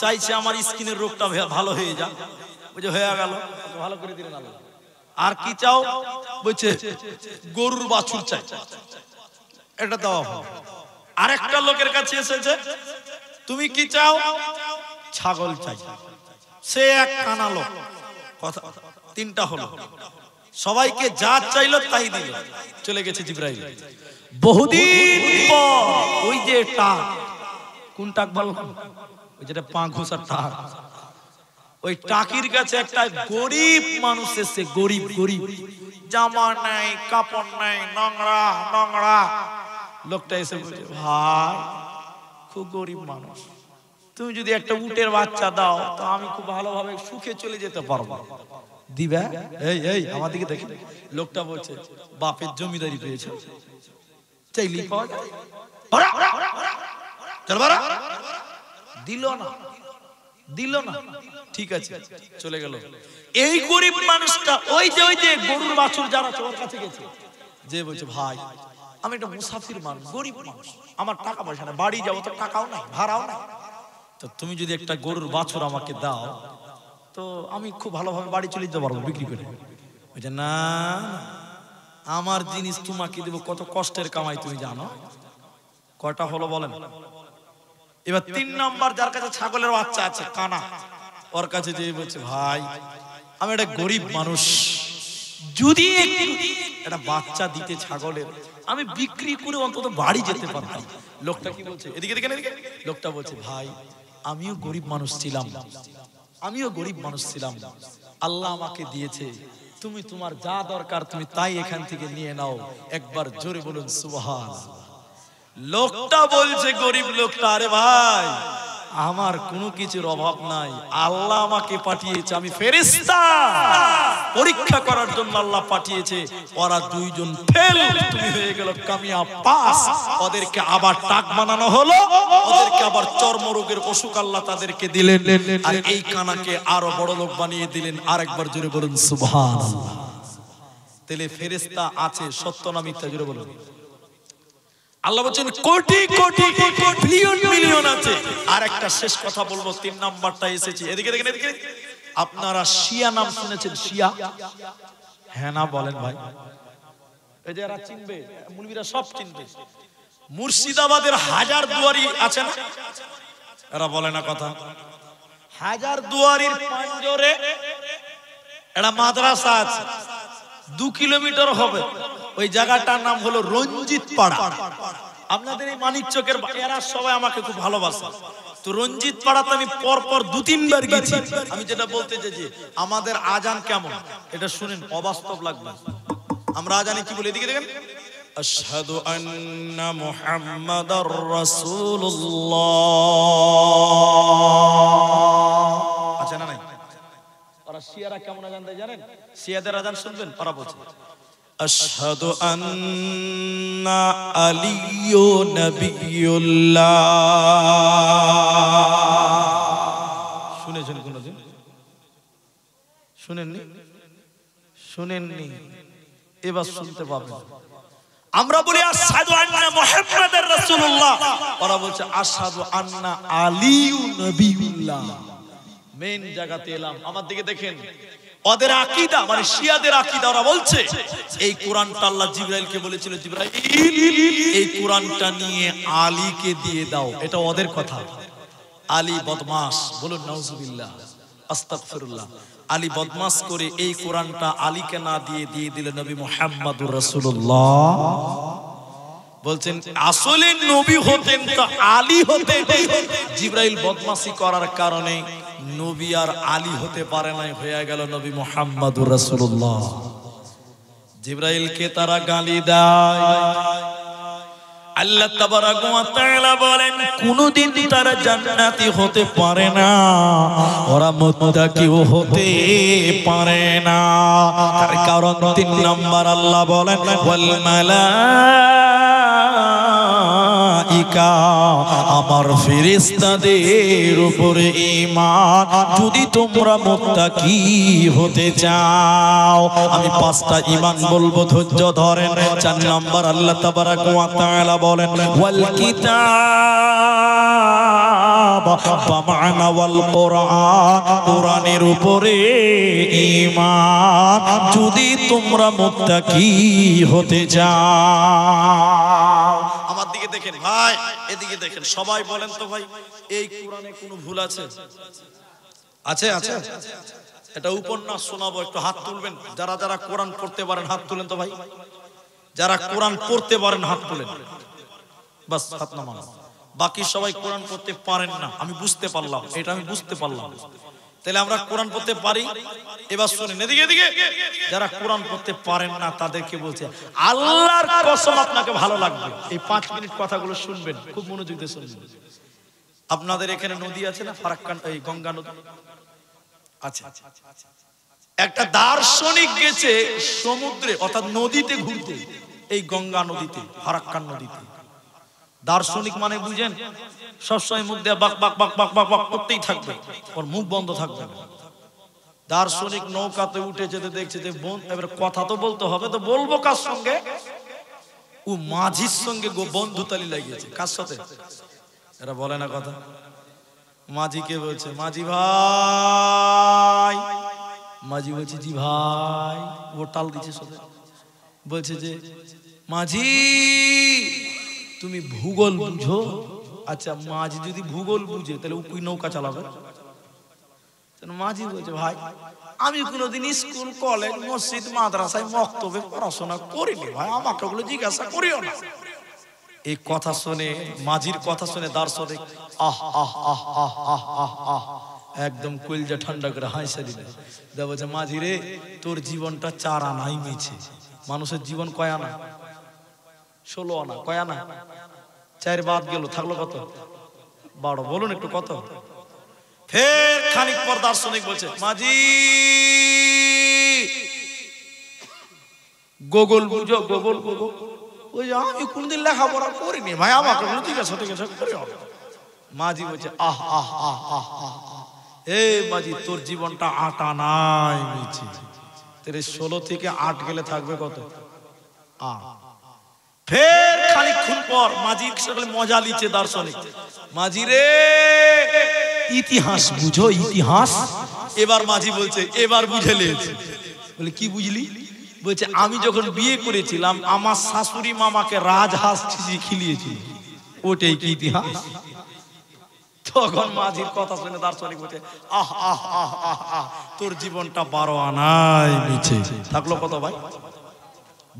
চাইছে আমার স্কিনের রোগটা ভালো হয়ে যা। বলছে হয়ে গেল, ভালো করে দিলেন আল্লাহ। আর কি চাও? বলছে গরুর বাছুর চাই, এটা দেওয়া হবে। আরেকটা লোকের কাছে এসেছে, তুমি কি চাও? ছাগল চাই। সে এক কানা লোক, কথা 3টা হলো। সবাইকে যা চাইলো তাই দিল, চলে গেছে জিবরাইল। বহুদিন পর ওই যে টাক, কোন টাক বললাম? ওই যেটা পা ঘোষার টাক, ওই টাকির কাছে একটা গরিব মানুষ এসে, গরিব গরিব, জামা নাই, কাপড় নাই, নোংরা নোংরা। লোকটা এসে বলছে ভাই খুব গরিব মানুষ, তুমি যদি একটা উটের বাচ্চা দাও তো আমি খুব ভালোভাবে সুখে চলে যেতে পারবো। দিবা? এই এই আমার দিকে দেখি। লোকটা বলছে বাপের জমিদারি পেয়েছে, চাইলেই পাওয়া যায়। দিল না, দিল না, ঠিক আছে চলে গেল। এই গরিব মানুষটা ওই যে গরুর বাছুর যারা ওর কাছে গেছে, যে বলছে ভাই আমি একটা মুসাফির মানুষ, গরিব মানুষ, আমার টাকা পয়সা নাই, বাড়ি যাবো তো টাকাও নাই, ভাড়াও নাই, তো তুমি যদি একটা গরুর বাছুর আমাকে দাও তো আমি খুব ভালোভাবে বাড়ি চলে যেতে পারবো বিক্রি করে। বলছে না, আমার জিনিস তোমাকে দেবো, কত কষ্টের কামাই তুমি জানো। কয়টা হলো বলেন? এবার 3 নাম্বার, যার কাছে ছাগলের বাচ্চা আছে কানা, ওর কাছে যে বলছে ভাই আমি একটা গরিব মানুষ, যদি একটা বাচ্চা দিতে ছাগলের, আমি বিক্রি করে অন্তত বাড়ি যেতে পারতাম। লোকটা কি বলছে? এদিকে দেখেন, এদিকে। লোকটা বলছে ভাই আমিও গরিব মানুষ ছিলাম, আমিও গরিব মানুষ ছিলাম, আল্লাহ আমাকে দিয়েছে, তুমি তোমার যা দরকার তুমি তাই এখান থেকে নিয়ে নাও। একবার জোরে বলুন সুবহান। লোকটা বলছে, গরিব লোকটা, আরে ভাই আমার কোনো কিছুর অভাব নাই, আল্লাহ আমাকে পাঠিয়েছে, আমি ফেরেশতা, পরীক্ষা করার জন্য আল্লাহ পাঠিয়েছে। ওরা দুইজন ফেল, তুমি হয়ে গেল কামিয়া পাস। ওদেরকে আবার টাক বানানো হলো, ওদেরকে আবার চর্মরোগের অসুখ আল্লাহ তাদেরকে দিলেন, আর এই কানাকে আরো বড় লোক বানিয়ে দিলেন। আরেকবার জোরে বলুন সুবহানাল্লাহ। তাহলে ফেরেশতা আছে, সত্য না মিথ্যা জোরে বলুন। আল্লাহ বলেন কোটি কোটি বিলিয়ন মিলিয়ন আছে। আর একটা শেষ কথা বলবো, 3 নাম্বারটা এসেছে, এদিকে দেখেন, এদিকে। আপনারা শিয়া নাম শুনেছেন? শিয়া, হ্যাঁ না বলেন ভাই? এই যে এরা চিনবে, মুলবিরা সব চিনবে। মুর্শিদাবাদের হাজার দুয়ারি আছে না? এরা বলে না কথা। হাজার দুয়ারির পাঞ্জরে একটা মাদ্রাসা আছে, 2 কিলোমিটার হবে। ওই জায়গাটার নাম হলো রঞ্জিত পাড়া। আপনাদের এই মানিকচকের এরা সবাই আমাকে খুব ভালোবাসে, তো রঞ্জিত পাড়াতে আমি পরপর 2-3 বার গেছি। আমি যেটা বলতে চাইছি, আমাদের আজান কেমন এটা শুনেন, অবাস্তব লাগবে। আমরা আজানে কি বলি, এদিকে দেখেন, আশহাদু আন্না মুহাম্মাদার রাসূলুল্লাহ। আচ্ছা না নাই? ওরা শিয়ারা কেমন আজান দেয় জানেন? শিয়াদের আজান শুনবেন, ওরা বলছে আশহাদু আন্না আলিয়্যু নবিয়্যুল্লাহ। শুনেছেন কোনদিন? শুনেননি? শুনেননি? এবার শুনতে পাবেন। আমরা বলি আশহাদু আন্না মুহাম্মাদার রাসূলুল্লাহ, ওরা বলছে আশহাদু আন্না আলিয়্যু নবিয়্যুল্লাহ। মেন জায়গাতে এলাম, আমার দিকে দেখেন। ওদের আকীদা মানে শিয়াদের আকীদা, ওরা বলছে এই কোরআনটা আল্লাহ জিবরাইলকে বলেছিল, জিবরাইল এই কোরআনটা নিয়ে আলীকে দিয়ে দাও, এটা ওদের কথা। আলী বদমাশ, বলুন নাউজুবিল্লাহ, আস্তাগফিরুল্লাহ। আলী বদমাশ করে এই কোরআনটা আলীকে না দিয়ে দিলেন নবী মুহাম্মদুর রাসূলুল্লাহ। বলছেন আসলে নবী হতেন তো আলী হতেন, জিবরাইল বদমাশি করার কারণে নবী আর আলী হতে পারে নাই, হয়ে গেল নবী মুহাম্মদুর রাসূলুল্লাহ। জিবরাইলকে তারা গালি দেয়। আল্লাহ তাবারাক ওয়া তাআলা বলেন কোনদিন তারা জান্নাতি হতে পারে না, ওরা মুত্তাকিও হতে পারে না। তার কারণ 3 নাম্বার আল্লাহ বলেন ওয়াল মালাইকা, আমার ফেরেশতাদের উপরে ঈমান, যদি তোমরা মুত্তাকি হতে চাও। আমি 5টা ঈমান বলবো, ধৈর্য ধরেন। 4 নাম্বার আল্লাহ তাবারাক ওয়া তাআলা বলেন ওয়াল কিতাব ওয়া মা'না ওয়াল কোরআন, কোরআনের উপরে ঈমান, যদি তোমরা মুত্তাকি হতে চাও। আমার দিকে দেখেন ভাই, এদিকে দেখেন, সবাই বলেন তো ভাই, এই কোরআনে কোনো ভুল আছে? আছে? আছে? এটা উপন্যাস শোনাবো, একটু হাত তুলবেন। যারা যারা কোরআন পড়তে পারেন হাত তুলেন তো ভাই। যারা কোরআন পড়তে পারেন হাত তুলেন, বাস হাত নামান। বাকি সবাই কোরআন পড়তে পারেন না, আমি বুঝতে পারলাম, এটা আমি বুঝতে পারলাম। তাহলে আমরা কোরআন পড়তে পারি। এবার শুনেন, এদিকে এদিকে, যারা কোরআন পড়তে পারেন না তাদেরকে বলছে আল্লাহর কসম আপনাকে ভালো লাগবে, এই 5 মিনিট কথাগুলো শুনবেন, খুব মনোযোগ দিয়ে শুনবেন। আপনাদের এখানে নদী আছে না, ফারাক্কা, এই গঙ্গা নদী আছে। একটা দার্শনিক গেছে সমুদ্রে অর্থাৎ নদীতে ঘুরতে, এই গঙ্গা নদীতে, ফারাক্কা নদীতে। দার্শনিক মানে বুঝেন, সবসময় মুখ দিয়ে বাক বাক বাক বাক বাক বাক করতেই থাকবে, ওর মুখ বন্ধ থাকবে। দার্শনিক নৌকাতে উঠে যেতে দেখছে যে এবার কথা তো বলতে হবে, তো বলবো কার সঙ্গে? ও মাঝির সঙ্গে বন্ধুতালি লাগিয়েছে। কার সাথে? এরা বলে না কথা। মাঝিকে বলছে মাঝি ভাই, মাঝি বলছে জি ভাই, ও টাল দিচ্ছে সাথে, বলছে যে মাঝি তুমি ভূগোল বুঝো? আচ্ছা, মাঝি যদি ভূগোল বুঝে তাহলে ও কি নৌকা চালাবে? মাঝি বলছে ভাই আমি কোনোদিন স্কুল, কলেজ, মসজিদ, মাদ্রাসায়, মক্তবে পড়াশোনা করিনি ভাই, আমাকে ওগুলো জিজ্ঞাসা করিও না। এই কথা শুনে, মাঝির কথা শুনে দার্শনিক আহ আহ আহ আহ আহ আহ আহ একদম কলিজা ঠান্ডা করে হাসে দিল। বলছে মাঝি রে, তোর জীবনটা 4 আনাই মিছে। মানুষের জীবন কয় আনা? 16 আনা। কয় আনা? 4 বাদ গেল, থাকলো কত? 12 বলুন একটু কত? ফের খানিক পর দার্শনিক বলছে মাঝি গুগল বুঝো, গুগল গুগল। ওই আমি কোনদিন লেখাপড়া করিনি ভাই, আমাকে বলো ঠিক আছে ঠিক আছে করি। মাঝি বলছে আহ আহ আহ আহ আহ, এ মাঝি তোর জীবনটা আটা নাই মিছি, তোর 16 থেকে 8 গেলে থাকবে কত? 8। ফের খানিকক্ষণ পর মাঝির সঙ্গে মজা লিচ্ছে দার্শনিক, মাঝি রে ইতিহাস বুঝো ইতিহাস। এবার মাঝি বলছে এবার বুঝে লিয়েছে। বলে কি বুঝলি? বলছে আমি যখন বিয়ে করেছিলাম আমার শাশুড়ি মামাকে রাজহাঁস খিলিয়েছিল, ওটাই কি ইতিহাস? তখন মাঝির কথা শুনে দার্শনিক বলছে আহ আহ আহ আহ আহ, তোর জীবনটা 12 আনাই মিছে। থাকলো কত ভাই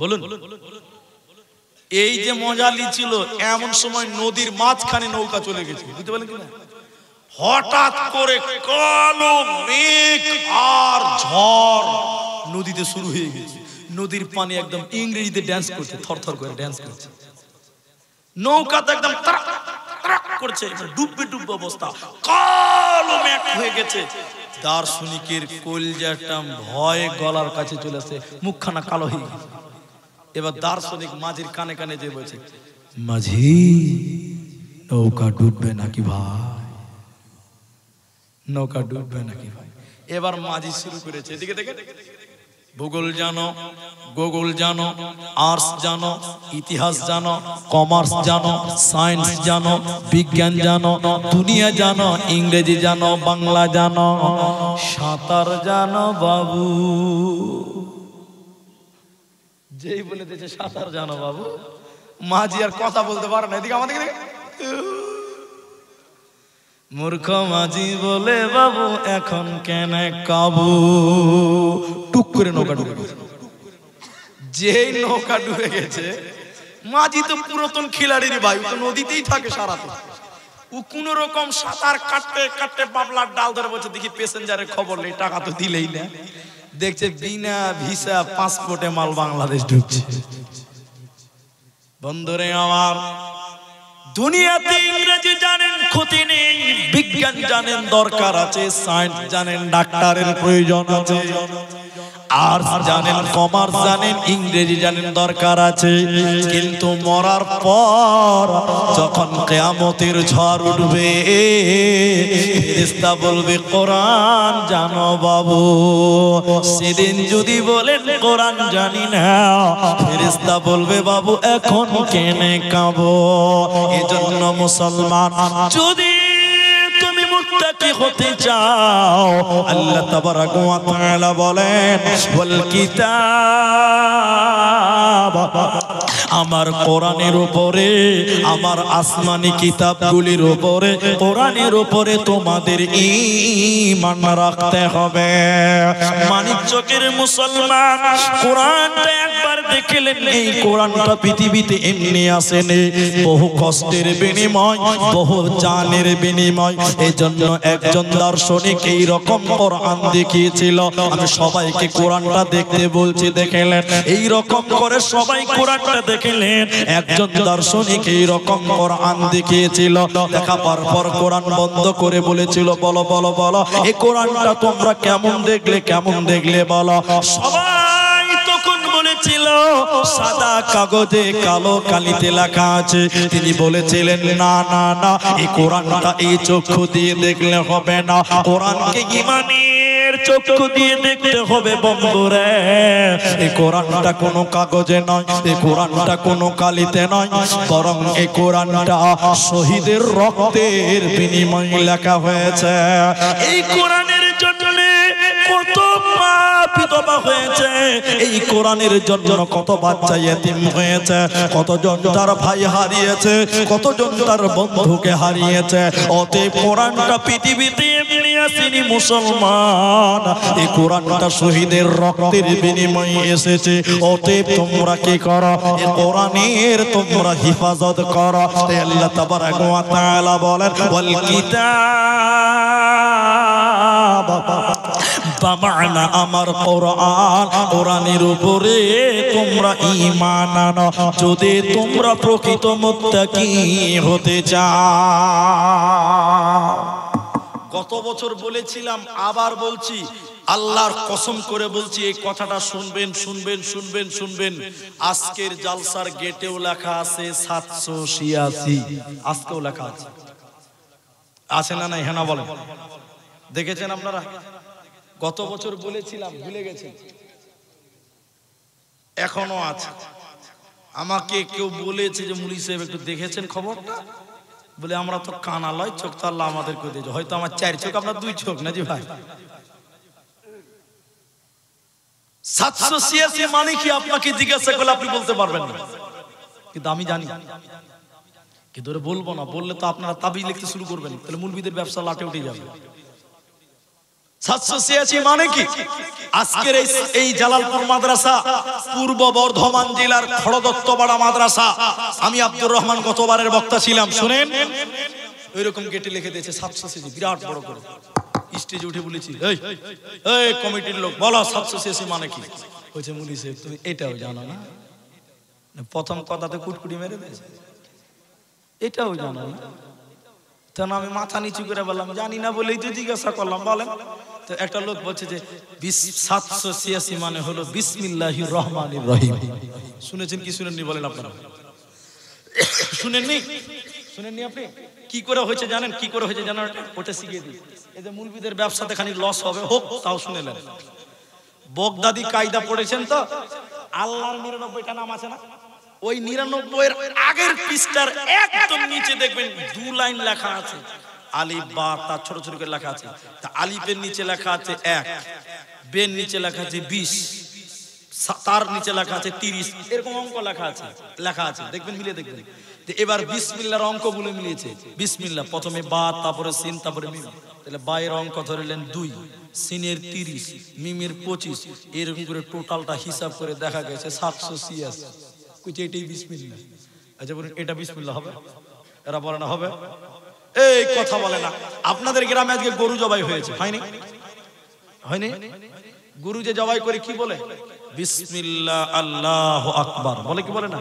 বলুন? এই যে মজা লিছিল এমন সময় নদীর মাঝখানে নৌকা চলে গেছে, বুঝতে পারলেন কিনা? হঠাৎ করে কালো মেঘ আর ঝড় নদীতে শুরু হয়ে গেছে। নদীর পানি একদম ইংরেজিতে ড্যান্স করছে, থরথর করে ড্যান্স করছে। নৌকাতে একদম তারাক তারাক করছে, ডুববে ডুববে অবস্থা, কালো মেঘ হয়ে গেছে। দার্শনিকের কলজাটা ভয়ে গলার কাছে চলে আসে, মুখখানা কালো হয়ে গেছে। এবার দার্শনিক মাঝির কানে কানে যে বলছে মাঝি নৌকা ডুববে নাকি ভাই, নৌকা ডুববে নাকি ভাই। এবার মাঝি শুরু করেছে এদিকে দেখে, ভূগোল জানো, গুগল জানো, আর্টস জানো, ইতিহাস জানো, কমার্স জানো, সায়েন্স জানো, বিজ্ঞান জানো, দুনিয়া জানো, ইংরেজি জানো, বাংলা জানো, সাঁতার জানো বাবু। যেই বলে দিয়েছে সাঁতার জানো বাবু, মাঝি আর কথা বলতে পারে না। এদিকে আমাদের মূর্খ মাঝি বলে বাবু এখন কেন কাবু। টুক করে নৌকা ডুবে গেছে। যেই নৌকা ডুবে গেছে, মাঝি তো পুরাতন খিলাড়ির ভাই, তো নদীতেই থাকে সারাতে। ও কোন রকম সাঁতার কাটতে কাটতে বাবলার ডাল ধরে বলছে দেখি প্যাসেঞ্জারের খবর নেই, টাকা তো দিলেই না। দেখছে বিনা ভিসা পাসপোর্টে মাল বাংলাদেশ ঢুকছে। বন্ধুরে আমার, দুনিয়াতে ইংরেজি জানেন ক্ষতি নেই, বিজ্ঞান জানেন দরকার আছে, সায়েন্স জানেন ডাক্তারের প্রয়োজন আছে, আর্টস জানেন, কমার্স জানেন, ইংরেজি জানেন দরকার আছে। কিন্তু মরার পর যখন কিয়ামতের ঝড় উঠবে, ফেরেশতা বলবে কোরআন জানো বাবু। সেদিন যদি বলেন কোরআন জানি না, ফেরেশতা বলবে বাবু এখন কেনে কাঁবো। এজন্য মুসলমান যদি তুমি মুত্তাকি হতে চাও, আল্লাহ তাবারাক ওয়া তাআলা বলেন ওয়াল কিতাব, আমার কোরআনের উপরে, আমার আসমানি কিতাবগুলির উপরে, কোরআনের উপরে তোমাদের ঈমান রাখতে হবে। মানিকচকের মুসলমান, কোরআনটা একবার দেখলেন, এই কোরআনটা পৃথিবীতে এমনি আসেনি, বহু কষ্টের বিনিময়, বহু জানের বিনিময়। এই জন্য একজন দার্শনিক এই রকম কোরআন দেখিয়েছিল। আমি সবাইকে কোরআনটা দেখতে বলছি, দেখলেন এই রকম করে সবাই কোরআনটা দেখলেন। একজন দার্শনিক এই রকম কোরআন দেখিয়েছিল। দেখা পার পর কোরআন বন্ধ করে বলেছিল বলো বলো বলো এই কোরআনটা তোমরা কেমন দেখলে, কেমন দেখলে বলো। সবাই তখন বলেছিল সাদা কাগজে কালো কালিতে লেখা আছে। তিনি বলেছিলেন না না না, এই কোরআনটা এই চক্ষু দিয়ে দেখলে হবে না, কোরআনকে ঈমানের চক্ষু দিয়ে দেখতে হবে বন্ধুরে। এই কোরআনটা কোনো কাগজে নয়, এই কোরআনটা কোনো কালিতে নয়, বরং এই কোরআনটা শহীদের রক্তের বিনিময়ে লেখা হয়েছে। এই কোরআনের জন্য কত মা বিধবা হয়েছে, এই কোরআনের জন্য কত বাচ্চা ইতিম হয়েছে, কতজন তার ভাই হারিয়েছে, কতজন তার বন্ধুকে হারিয়েছে। অতএব কোরআনটা পৃথিবীতে এমনি আসেনি মুসলমান, এই কোরআনটা শহীদের রক্তের বিনিময়ে এসেছে। অতএব তোমরা কি করো, এই কোরআনের তোমরা হিফাজত করো। তাই আল্লাহ তাবারাক ওয়া তাআলা বলেন ওয়াল কিতাব, ফামা'না আমার কোরআন, কোরআনের উপরে তোমরা ঈমান আনো যদি তোমরা প্রকৃত মুত্তাকি হতে চাও। গত বছর বলেছিলাম, আবার বলছি, আল্লাহর কসম করে বলছি, এই কথাটা শুনবেন শুনবেন শুনবেন শুনবেন। আজকের জালসার গেটেও লেখা আছে 786, আজকেও লেখা আছে, আছে না নাই? হ্যাঁ না বলেন, দেখেছেন আপনারা? গত বছর বলেছিলাম, ভুলে গেছেন? এখনো আছে। আমাকে কেউ বলেছে যে মুলি সাহেব একটু দেখেছেন খবরটা? বলে আমরা তো কানা লয়, চোখ তো আল্লাহ আমাদেরকে দিয়েছে, হয়তো আমার 4 চোখ, আপনার 2 চোখ না জি ভাই। 786 মানে কি আপনাকে জিজ্ঞাসা করলে আপনি বলতে পারবেন না, কিন্তু আমি জানি। কিন্তু ওরা বলবো না, বললে তো আপনারা তাবিজ লিখতে শুরু করবেন, তাহলে মুলবিদের ব্যবসা লাটে উঠে যাবে। 786 মানে কি? আজকের এই জালালপুর মাদ্রাসা পূর্ব বর্ধমান জেলার খড়দত্তপাড়া মাদ্রাসা। আমি আব্দুর রহমান গতবারের বক্তা ছিলাম, শুনেন। ওইরকম গেটে লিখে দিয়েছে 786, বিরাট বড় করে স্টেজে উঠে বলেছি, এই কমিটির লোক বলো 786 মানে কি? বলছে মুলি সাহেব তুমি এটাও জানো না? প্রথম কথাতে কুটকুটি মেরে দিয়েছে, এটাও জানো না? তখন আমি মাথা নিচু করে বললাম জানি না বলেই তো জিজ্ঞাসা করলাম, বলেন। তো একটা লোক বলছে যে 786 মানে হলো বিসমিল্লাহির রহমানির রহিম। শুনেছেন কি শুনেননি বলেন আপনারা? শুনেননি? শুনেননি আপনি? কি করে হয়েছে জানেন? কি করে হয়েছে জানেন? ওটা শিখিয়ে দিই। এই যে মুলবিদের ব্যবসাতে খানি লস হবে, হোক, তাও শুনেলেন। বগদাদি কায়দা পড়েছেন তো? আল্লাহর 99টা নাম আছে না? ওই 99 এর আগের পৃষ্ঠার একদম নিচে দেখবেন 2 লাইন লেখা আছে, আলিফ বা তা ছোট ছোট করে লেখা আছে। তা আলিফের নিচে লেখা আছে 1, বের নিচে লেখা আছে 20, তার নিচে লেখা আছে 30, এরকম অঙ্ক লেখা আছে, দেখবেন, মিলিয়ে দেখবেন। এবার বিসমিল্লাহর অঙ্কগুলো মিলিয়েছে। বিসমিল্লাহ প্রথমে বা, তারপরে সিন, তারপরে মিম। তাহলে বা এর অঙ্ক ধরলেন 2, সিনের 30, মিমের 25, এরকম করে টোটালটা হিসাব করে দেখা গেছে 786। কুচে এটাই বিসমিল্লাহ। আচ্ছা বলুন, এটা বিসমিল্লাহ হবে? এরা বলে না হবে, এই কথা বলে না। আপনাদের গ্রামে আজকে গরু জবাই হয়েছে, হয়নি? হয়নি? গরু যে জবাই করে কি বলে? বিসমিল্লাহ আল্লাহু আকবার বলে, কি বলে না?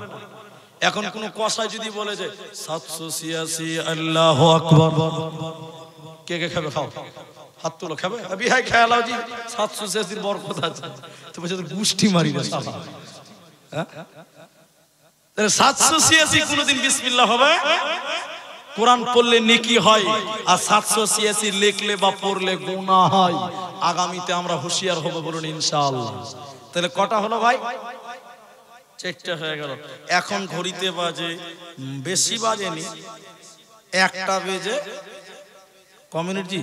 এখন কোন কসাই যদি বলে যে 786 আল্লাহু আকবার, কে কে খাবে? খাও, হাত তুলো, খাবে? আবি হাই খেয়ালাও জি, 786 এর বরকত আছে। তো বলছে তো গুষ্টি মারি না সালা। হ্যাঁ, 786 কোনদিন বিসমিল্লাহ হবে? কোরআন পড়লে নেকি হয়, আর 786 লিখলে বা পড়লে গুনাহ হয়। আগামীতে আমরা হুঁশিয়ার হব, বলুন ইনশাআল্লাহ। তাহলে কটা হলো ভাই? 4টা হয়ে গেল। এখন ঘড়িতে বাজে, বেশি বাজেনি, 1টা বেজে ক মিনিট জি?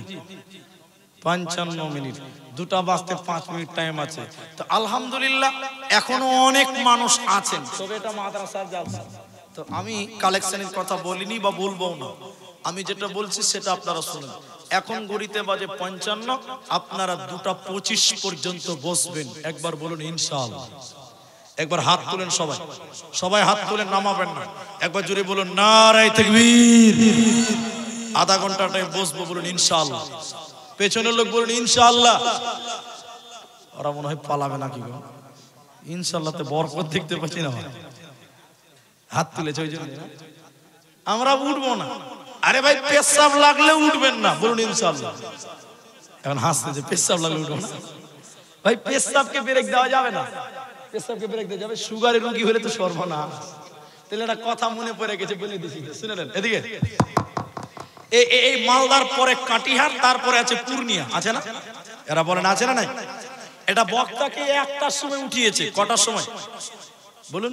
55 মিনিট। 2টা বাজতে 5 মিনিট টাইম আছে। তো আলহামদুলিল্লাহ এখনো অনেক মানুষ আছেন, তবে এটা মাদ্রাসার জালসা। তো আমি কালেকশনের কথা বলিনি বা বলবো না, আমি যেটা বলছি সেটা আপনারা শুনুন। এখন ঘড়িতে বাজে 55, আপনারা 2টা 25 পর্যন্ত বসবেন। একবার বলুন ইনশাআল্লাহ। একবার হাত তুলেন, সবাই সবাই হাত তুলেন, নামাবেন না। একবার জোরে বলুন নারায়ে তাকবীর। আধা ঘন্টা টাইম বসবো, বলুন ইনশাআল্লাহ। পেছনের লোক বলুন ইনশাআল্লাহ। ওরা মনে হয় পালাবে নাকি গো? ইনশাআল্লাহতে বরকত দেখতে পাচ্ছি না। হাত তুলেছে ওই জন্য আমরা উঠবো না। আরে ভাই পেশাব লাগলে উঠবেন না, বলুন ইনশাআল্লাহ। এখন হাসতে যে পেশাব লাগলে উঠবো না, ভাই পেশাবকে ব্রেক দেওয়া যাবে না। পেশাবকে ব্রেক দেওয়া যাবে? সুগারের রোগী হলে তো সর্বনাশ। তাহলে একটা কথা মনে পড়ে গেছে, বলে দিছি, শুনেলেন? এদিকে এই মালদার পরে কাটিহার, তারপরে আছে পূর্ণিয়া, আছে না? এরা বলেন আছে না নাই? এটা বক্তাকে 1টার সময় উঠিয়েছে। কটার সময় বলুন?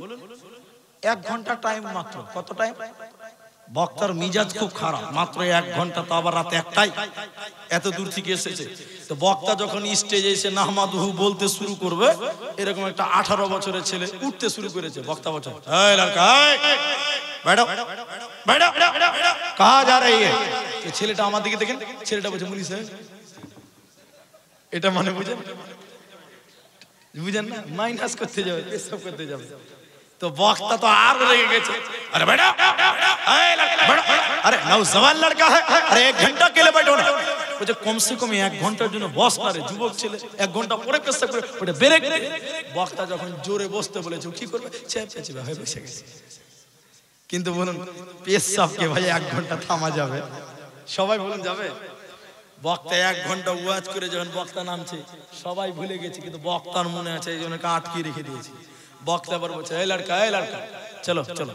1 ঘন্টা টাইম মাত্র। কত টাইম? বক্তার মিজাজ খুব খারাপ, মাত্র 1 ঘন্টা, তো আবার রাত 1টায়, এত দূর থেকে এসেছে। তো বক্তা যখন স্টেজে এসে নাহমাদুহু বলতে শুরু করবে, এরকম একটা 18 বছরের ছেলে উঠতে শুরু করেছে। বক্তা বলছে এই লড়কা, बैठो बैठो कहाँ जा रही है? ছেলেটা আমার দিকে দেখেন, ছেলেটা বলছে মুলি সাহেব, এটা মানে বুঝেন না? মাইনাস করতে যাবে, পেশাব করতে যাবে। তো বক্তা তো আর রেগে গেছে, अरे बैठो, अरे नौजवान लड़का है, अरे 1 घंटा के लिए बैठो ना। বলছে কমসে কম 1 ঘন্টার জন্য বস না রে, যুবক ছেলে 1 ঘন্টা পরে পেশাব করে ওটা ব্রেক দে। বক্তা যখন জোরে বসতে বলেছে কি করবে, চেপে চেপে হয়ে বসে গেছে। কিন্তু বলুন পেশাবকে ভাই 1 ঘন্টা থামা যাবে? সবাই বলুন যাবে? বক্তা 1 ঘন্টা ওয়াজ করে যখন বক্তা নামছে সবাই ভুলে গেছে, কিন্তু বক্তার মনে আছে, এই জন্য আটকে রেখে দিয়েছে। বক্তা আবার বলছে এই লড়কা চলো চলো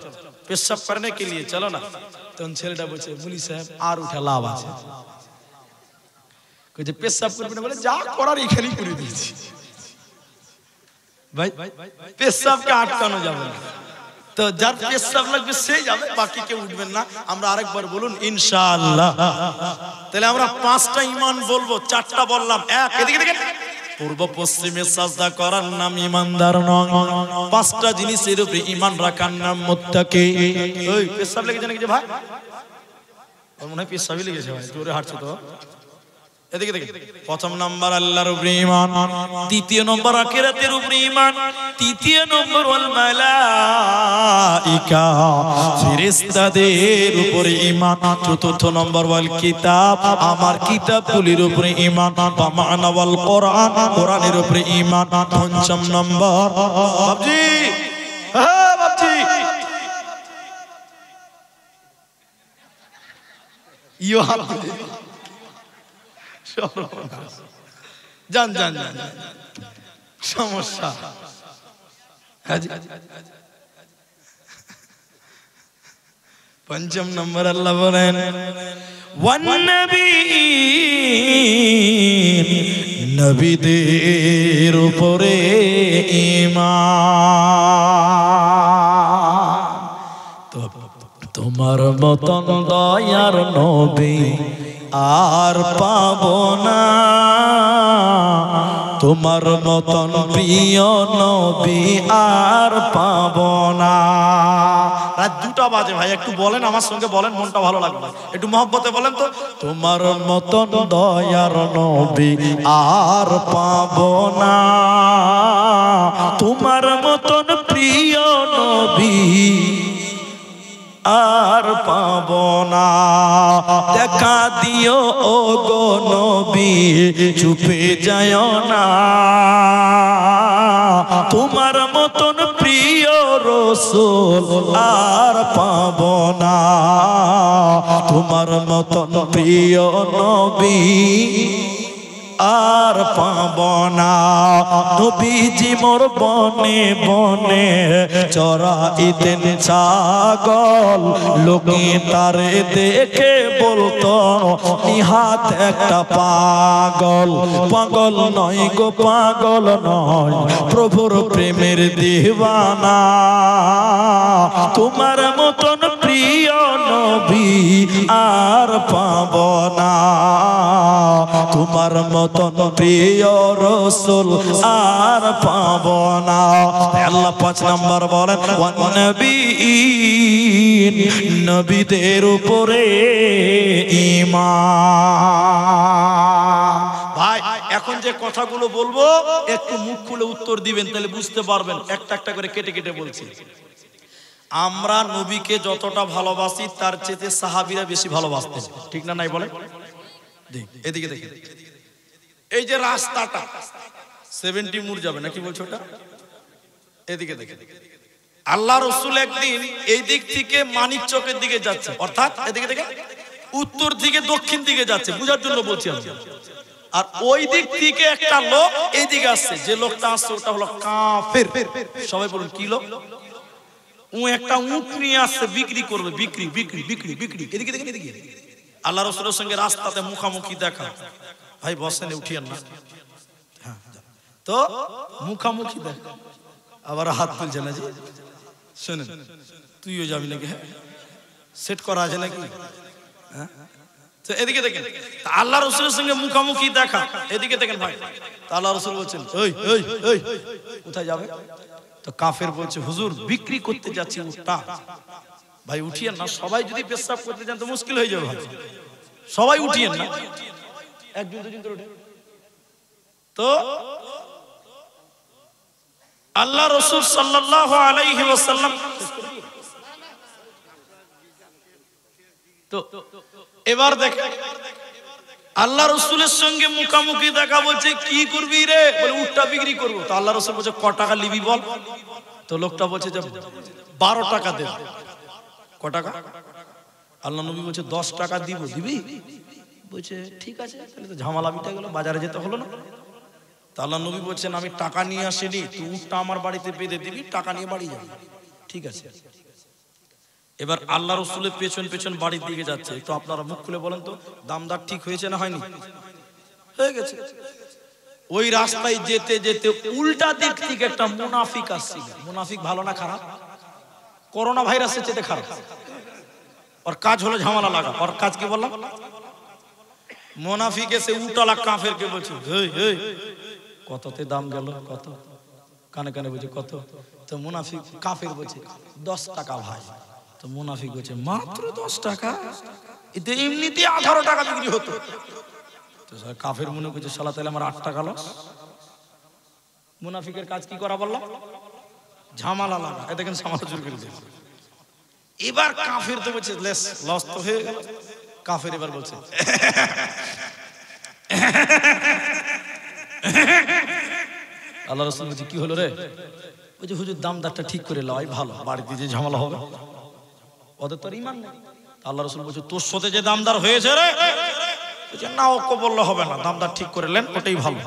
পেশাব করনে কে লিয়ে চলো না। তখন ছেলেটা বলছে মুলি সাহেব আর উঠা লাভ আছে, কইছে পেশাব করবে না, বলে যা করার এখানেই করে দিয়েছি। ভাই পেশাবকে আটকানো যাবে না, তো যার পেশাব লাগবে সেই যাবে, বাকি কেউ উঠবেন না। আমরা আরেকবার বলুন ইনশাআল্লাহ। তাহলে আমরা 5টা ঈমান বলবো, 4টা বললাম। এক, এদিকে দেখেন, পূর্ব পশ্চিমে সাজদা করার নাম ইমানদার নয়। 5টা জিনিসের উপরে ঈমান রাখার নাম মুত্তাকি। ওই পেশাব লেগেছে নাকি যে ভাই? মনে হয় পেশাবই লেগেছে ভাই, জোরে হাঁটছে তো। এদিকে দেখেন, প্রথম নাম্বার আল্লাহর উপরে ঈমান, দ্বিতীয় নম্বর আখিরাতের উপরে ঈমান, তৃতীয় নম্বর ওয়াল মালাইকা ফেরেশতাদের উপরে ঈমান, চতুর্থ নম্বর ওয়াল কিতাব আমার কিতাবগুলির উপরে ঈমান, মা'না ওয়াল কোরআন কোরআনের উপরে ঈমান, পঞ্চম নম্বর বাবজি, হ্যাঁ বাবজি, ইয়ো জান জান জান সমস্যা। পঞ্চম নম্বর আল্লাহ বলেন ওয়ান নবীন, নবীদের উপরে ঈমান। তোমার মতন দয়ার নবী আর পাবো না, তোমার মতন প্রিয় নবী আর পাবো না। রাত 2টা বাজে ভাই, একটু বলেন আমার সঙ্গে, বলেন, মনটা ভালো লাগবে, একটু মহব্বতে বলেন তো। তোমার মতন দয়ার নবী আর পাবো না, তোমার মতন প্রিয় নবী আর পাব না। দেখা দিও ও গো নবী, চুপে যায় না, তোমার মতন প্রিয় রাসূল আর পাব না, তোমার মতন প্রিয় নবী আর পাব না। নবীজি মোর বনে বনে চরাইতেন ছাগল, লোকে তারে দেখে বলতো নিহাত একটা পাগল। পাগল নয় গো পাগল নয়, প্রভুর প্রেমের দিওয়ানা, তোমার মতন প্রিয় নবী আর পাব না, তোমার মতন প্রিয় রাসূল আর পাব না। আল্লাহ 5 নাম্বার বলেন ওয়ান নবীন, নবীদের উপরে ঈমান। ভাই এখন যে কথাগুলো বলবো একটু মুখ খুলে উত্তর দিবেন, তাহলে বুঝতে পারবেন। একটা একটা করে কেটে কেটে বলছি। আমরা নবীকে যতটা ভালোবাসি তার চেয়ে সাহাবীরা বেশি ভালোবাসতেন, ঠিক না নাই বলেন? এদিকে দেখেন, এই যে রাস্তাটা 70 মুড় যাবে নাকি বলছো ওটা, এদিকে দেখেন, আল্লাহ রাসূল একদিন এই দিক থেকে মানিক চকের দিকে যাচ্ছে, অর্থাৎ এদিকে দেখেন উত্তর থেকে দক্ষিণ দিকে যাচ্ছে, বুঝার জন্য বলছি আমি। আর ওই দিক থেকে একটা লোক এই দিকে আসছে, যে লোকটা আসছে ওটা হলো কাফের। সবাই বলুন কি লোক? ও একটা উট নিয়ে আসছে, বিক্রি করবে, বিক্রি বিক্রি বিক্রি বিক্রি। এদিকে দেখেন, এদিকে আল্লাহ রাসূলের সঙ্গে রাস্তাতে মুখামুখি দেখা। ভাই বসেন, উঠিয়েন না, তো মুখামুখি দেখা, আবার হাত তুলছে না, যে শোনেন তুইও যাবি নাকি, হ্যাঁ সেট করা আছে নাকি, হ্যাঁ। তো এদিকে দেখেন, আল্লাহ রাসূলের সঙ্গে মুখামুখি দেখা, এদিকে দেখেন ভাই, আল্লাহ রাসূল বলছেন ওই ওই ওই কোথায় যাবে? তো কাফের বলছে হুজুর বিক্রি করতে যাচ্ছি উটটা। ভাই উঠিয়েন না, সবাই যদি পেশাব করতে যান তো মুশকিল হয়ে যাবে ভাই, সবাই উঠিয়েন না, একজন দুজন করে উঠে। তো আল্লাহ রাসূল সাল্লাল্লাহু আলাইহি ওয়াসাল্লাম, তো এবার দেখেন আল্লাহ রসুলের সঙ্গে মুখামুখি দেখা, বলছে কি করবি রে? বলে উটটা বিক্রি করবো। তো আল্লাহ রসুল বলছে ক টাকা নিবি বল। তো লোকটা বলছে যে 12 টাকা দেব। ক টাকা? আল্লাহ নবী বলছে 10 টাকা দিব, দিবি? বলছে ঠিক আছে। তাহলে তো ঝামেলা মিটে গেল, বাজারে যেতে হলো না। তা আল্লাহ নবী বলছেন আমি টাকা নিয়ে আসিনি, তুই উটটা আমার বাড়িতে বেঁধে দিবি, টাকা নিয়ে বাড়ি যাবি। ঠিক আছে। এবার আল্লাহ রসুলের পেছন পেছন বাড়ির দিকে যাচ্ছে। তো আপনারা মুখ খুলে বলেন তো, দামদার ঠিক হয়েছে না হয়নি? হয়ে গেছে। ওই রাস্তায় যেতে যেতে উল্টা দিক থেকে একটা মুনাফিক আসছিল। মুনাফিক ভালো না খারাপ? করোনা ভাইরাসের চেয়ে খারাপ। ওর কাজ হলো ঝামেলা লাগা। ওর কাজ কি বললাম? মুনাফিক এসে উল্টালা কাফেরকে বলছে কততে দাম গেল, কত? কানে কানে বলছে কত? তো মুনাফিক কাফের বলছে 10 টাকা ভাই। তো মুনাফিক বলছে মাত্র 10 টাকা? এতে এমনিতে 18 টাকা বিক্রি হতো। তো কাফের মনে করছে শালা তাহলে আমার 8 টাকা লস। মুনাফিকের কাজ কি করা বললাম? ঝামেলা লাগা। এ দেখেন ঝামেলা শুরু করে দিয়েছে। এবার কাফের তো বলছে লস তো হয়ে গেল। কাফের এবার বলছে আল্লাহ রাসূল বলছে কি হলো রে? বলছে হুজুর দামদারটা ঠিক করে লয় ভালো, বাড়িতে যে ঝামেলা হবে। ওদের তো ঈমান নেই। আল্লাহ রাসূল বলছে তোর সাথে যে দামদার হয়েছে রে, বলছে না ওকে বললে হবে না, দামদার ঠিক করে নেন, ওটাই ভালো।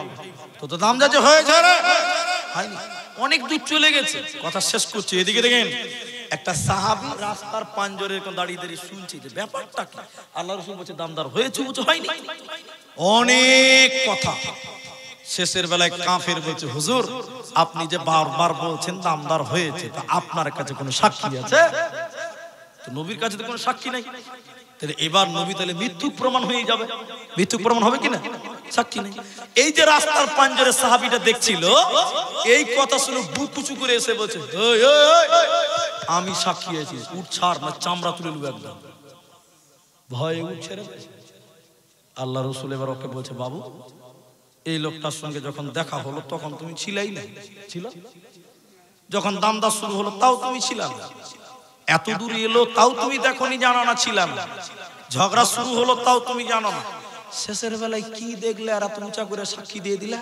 তো দামদার যে হয়েছে রে, হয়নি, অনেক দূর চলে গেছে। কথা শেষ করছি। এদিকে দেখেন একটা সাহাবী রাস্তার পাঞ্জরে দাঁড়িয়ে দাঁড়িয়ে শুনছে যে ব্যাপারটা কি। আল্লাহ রাসূল বলছে দামদার হয়েছে, বলছে হয়নি। অনেক কথা। শেষের বেলায় কাফের বলছে হুজুর আপনি যে বারবার বলছেন দামদার হয়েছে, তা আপনার কাছে কোনো সাক্ষী আছে? তো নবীর কাছে তো কোনো সাক্ষী নাই। তাহলে এবার নবী তাহলে মিথ্যুক প্রমাণ হয়ে যাবে। মিথ্যুক প্রমাণ হবে কিনা? সাক্ষী নেই। এই যে রাস্তার পাঞ্জরে সাহাবীটা দেখছিল, এই কথা শুনে বুক উঁচু করে এসে বলছে আমি সাক্ষী আছি, উঠ ছাড় না চামড়া তুলে নেব একদম। ভয়ে উঠ ছেড়ে। আল্লাহ রাসূল এবার ওকে বলছে বাবু এই লোকটার সঙ্গে যখন দেখা হলো তখন তুমি ছিলাই না? ছিল। যখন দামদার শুরু হলো তাও তুমি ছিলা না। এত দূর এলো তাও তুমি দেখোনি, জানো না ছিলাম না। ঝগড়া শুরু হলো তাও তুমি জানো না। শেষের বেলায় কি দেখলে আর এত উঁচা করে সাক্ষী দিয়ে দিলা?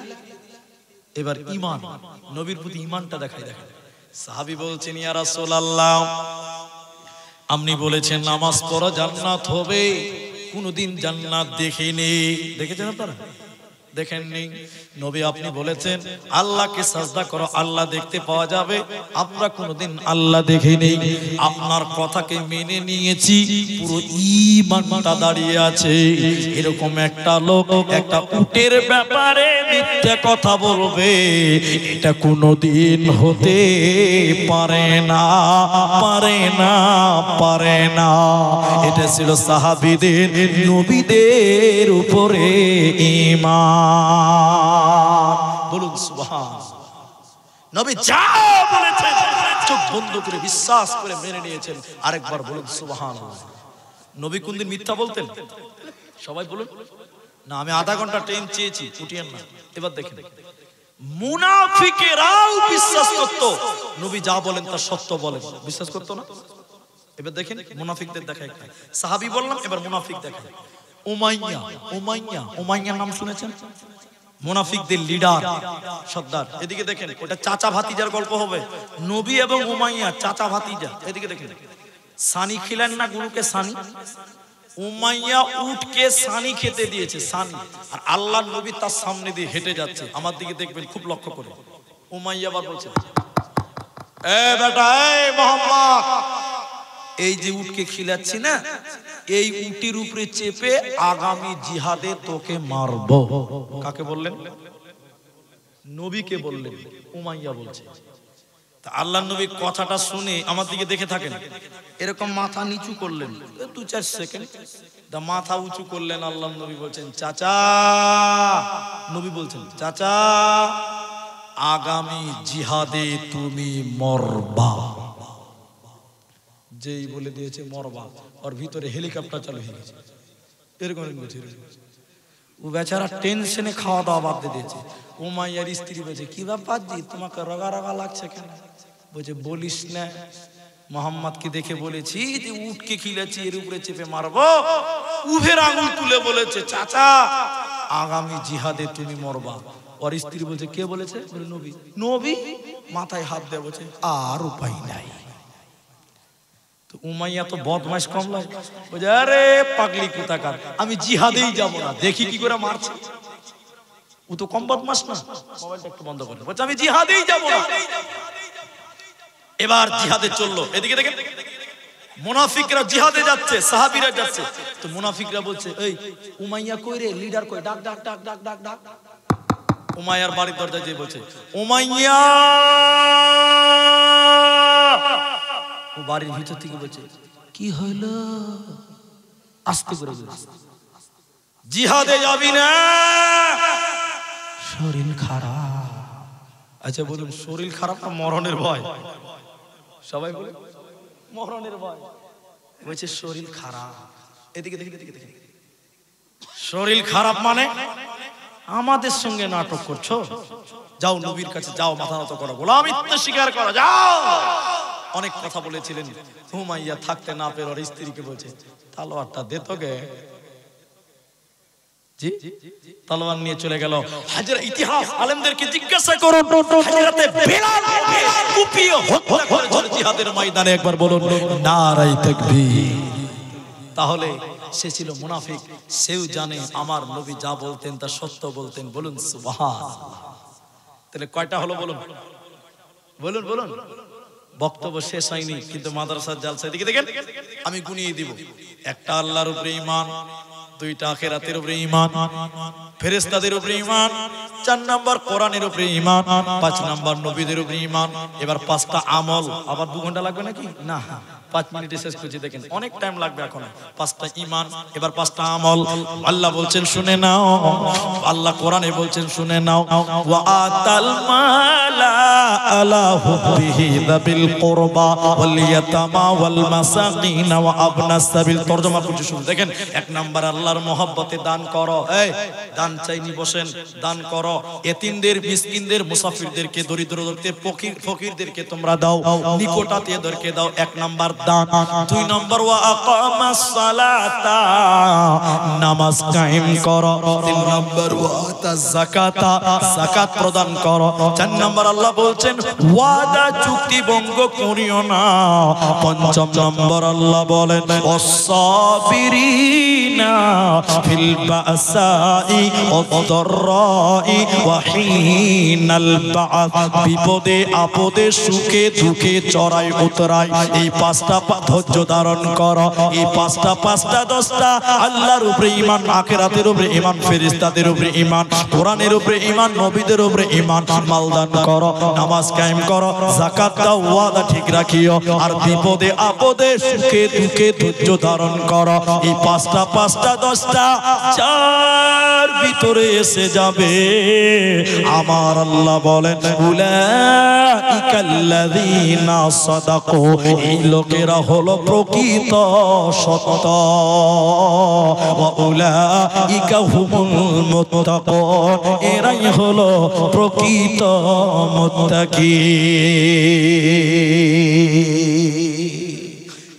এবার ঈমান, নবীর প্রতি ঈমানটা দেখাই। দেখেন সাহাবী বলছেন ইয়া রাসূলুল্লাহ আপনি বলেছেন নামাজ পড়া জান্নাত হবে, কোনদিন জান্নাত দেখিনি। দেখেছেন আপনারা? দেখেননি? নবী আপনি বলেছেন আল্লাহকে সাজদা করো, আল্লাহ দেখতে পাওয়া যাবে। আমরা কোনোদিন আল্লাহ দেখিনি। আপনার কথাকে মেনে নিয়েছি, পুরো ঈমানটা দাঁড়িয়ে আছে। এরকম একটা লোক একটা উটের ব্যাপারে মিথ্যা কথা বলবে, এটা কোনোদিন হতে পারে না, পারে না, পারে না। এটা ছিল সাহাবীদের, নবীদের উপরে ঈমান। বলুন সুবহান। নবী যা বলেছেন চোখ বন্ধ করে বিশ্বাস করে মেনে নিয়েছেন। আরেকবার বলুন সুবহানাল্লাহ। নবী কোনদিন মিথ্যা বলতেন? সবাই বলুন না। আমি আধা ঘন্টা টাইম চেয়েছি, উঠিয়েন না। এবার দেখেন মুনাফিকেরাও বিশ্বাস করত নবী যা বলেন তা সত্য বলেন, বিশ্বাস করতো না? এবার দেখেন মুনাফিকদের দেখা একটা সাহাবী বললাম, এবার মুনাফিক দেখেন। উমাইয়া, উমাইয়া, উমাইয়ার নাম শুনেছেন? মুনাফিকদের লিডার, সর্দার। এদিকে দেখেন ওটা চাচা ভাতিজার গল্প হবে। নবী এবং উমাইয়া চাচা ভাতিজা। এদিকে দেখেন সানি খিলেন না গুরুকে সানি। উমাইয়া উটকে সানি খেতে দিয়েছে, সানি। আর আল্লাহর নবী তার সামনে দিয়ে হেঁটে যাচ্ছে। আমার দিকে দেখবেন খুব লক্ষ্য করে। উমাইয়া আবার বলছে এ বেটা এই মোহাম্মদ, এই যে উটকে খিলাচ্ছি না, এই উটের উপরে চেপে আগামী জিহাদে তোকে মারবো। কাকে বললেন? নবীকে বললেন। উমাইয়া বলছে। তা আল্লাহর নবী কথাটা শুনে আমার দিকে দেখে থাকেন, এরকম মাথা নিচু করলেন 2-4 সেকেন্ড, দা মাথা উঁচু করলেন। আল্লাহর নবী বলছেন চাচা, নবী বলছেন চাচা আগামী জিহাদে তুমি মরবা। যেই বলে দিয়েছে মরবা, ওর ভিতরে হেলিকপ্টার চালু হয়ে গেছে। এরকম ও বেচারা টেনশনে খাওয়া দাওয়া বাদ দিয়ে দিয়েছে। উমাইয়ার স্ত্রী বলছে কি ব্যাপার জি, তোমাকে রগা রগা লাগছে কেন? বলছে বলিস না, মোহাম্মদকে দেখে বলেছি যে উটকে খিলাচ্ছি, এর উপরে চেপে মারবো। উভের আঙুল তুলে বলেছে, চাচা আগামী জিহাদে তুমি মরবা। ওর স্ত্রী বলছে, কে বলেছে? বলে নবী। নবী মাথায় হাত দিয়ে বলছে, আর উপায় নাই। তো উমাইয়া তো বদমাইশ কম লাগে, বলছে আরে পাগলি কোথাকার, আমি জিহাদেই যাব না, দেখি কি করে মারছে। ও তো কম বদমাশ না। মোবাইলটা একটু বন্ধ করে, বলছে আমি জিহাদেই যাব না। এবার জিহাদে চললো। এদিকে দেখেন মুনাফিকরা জিহাদে যাচ্ছে, সাহাবীরা যাচ্ছে। তো মুনাফিকরা বলছে, এই উমাইয়া কই রে, লিডার কই, ডাক ডাক ডাক ডাক ডাক ডাক। উমাইয়ার বাড়ির দরজায় যেয়ে বলছে, উমাইয়া। ও বাড়ির ভিতর থেকে বলছে, কি হলো? আস্তে করে বলছে, জিহাদে যাবি না, শরীর খারাপ। আচ্ছা বলুন, শরীর খারাপ না মরণের ভয়? সবাই বলে মরণের ভয়। বলছে শরীর খারাপ। এদিকে দেখি, এদিকে দেখি, শরীর খারাপ মানে আমাদের সঙ্গে নাটক করছো? যাও নবীর কাছে যাও, মাথা নত করো, বলো আমি তো স্বীকার করো, যাও। অনেক কথা বলেছিলেন। হুমাইয়া থাকতে না পেরে ওর স্ত্রীকে বলছে, তালোয়ারটা দে তো গে। জি, তলোয়ার নিয়ে চলে গেল। হাজরা ইতিহাস আলেমদেরকে জিজ্ঞাসা করুন, হযরতে বেলাল কুপিয়ে হত্যা করেছিল জিহাদের ময়দানে, একবার বলুন নারায়ে তাকবীর। তাহলে সে ছিল মুনাফিক, সেও জানে আমার নবী যা বলতেন তা সত্য বলতেন। বলুন সুবহানাল্লাহ। তাহলে কয়টা হলো বলুন, বলুন বলুন। বক্তব্য শেষ হয়নি, কিন্তু মাদ্রাসার জালসা। দিকে দেখেন, আমি গুনিয়ে দিব। একটা আল্লাহর উপরে ঈমান, দুইটা আখিরাতের উপরে ঈমান, ফেরেশতাদের উপরে ঈমান, 4 নাম্বার কোরআনের উপরে ঈমান, 5 নাম্বার নবীদের উপরে ঈমান। এবার 5টা আমল। আবার 2 ঘন্টা লাগবে নাকি? না, 5 মিনিটে শেষ করছি। দেখেন অনেক টাইম লাগবে এখন। 5টা ঈমান, এবার 5টা আমল। আল্লাহ বলছেন শুনে নাও, আল্লাহ কোরআনে বলছেন শুনে নাও, ওয়া আতাল মালা আলা হুব্বিহি যাবিল কুরবা ওয়াল ইয়াতামা ওয়াল মাসাকিন ওয়া আবনাস সাবিল। তরজমা করছি শুনুন। দেখেন 1 নাম্বার আল্লাহর মহব্বতে দান করো। এই দান চাইনি বসেন, দান করো। এতিমদের, মিসকিনদের, মুসাফিরদেরকে, দরিদ্রদেরকে, ফকিরদেরকে তোমরা দাও, নিকটাত্মীয়দেরকে দাও। 1 নাম্বার দান। 2 নাম্বার ওয়া আকামাস সালাতা, নামাজ কায়েম করো। 3 নাম্বার ওয়া আতাজ যাকাতা, যাকাত প্রদান করো। 4 নাম্বার আল্লাহ বলছেন ওয়াদা চুক্তি ভঙ্গ করিও না। 5 নাম্বার আল্লাহ বলেন ওয়াসসাবিরিনা ফিল বাসাই ওয়াদ-দাররাই ওয়া হিনাল বা'স। বিপদে আপদে, সুখে দুঃখে, চড়াই উতরাই, এই 5টা ধৈর্য ধারণ করো। এই 5টা 10টা আল্লাহর উপরে ঈমান, আখিরাতের উপরে ঈমান, ফেরেশতাদের উপরে ঈমান, কোরআনের উপরে ঈমান, নবীদের উপরে ঈমান। মাল দান করো, নামাজ কায়েম করো, যাকাত দাও, ওয়াদা ঠিক রাখিও। আর বিপদে আপদে, সুখে দুঃখে ধৈর্য ধারণ করো। এই 5টা 10টা যার ভিতরে এসে যাবে, আমার আল্লাহ বলেন উলাইকাল্লাযীনা সাদাকু, এই লোকেরা হলো প্রকৃত সত্য। ওয়া উলাইকা হুমুল মুত্তাকুন, এরাই হলো প্রকৃত মুত্তাকি।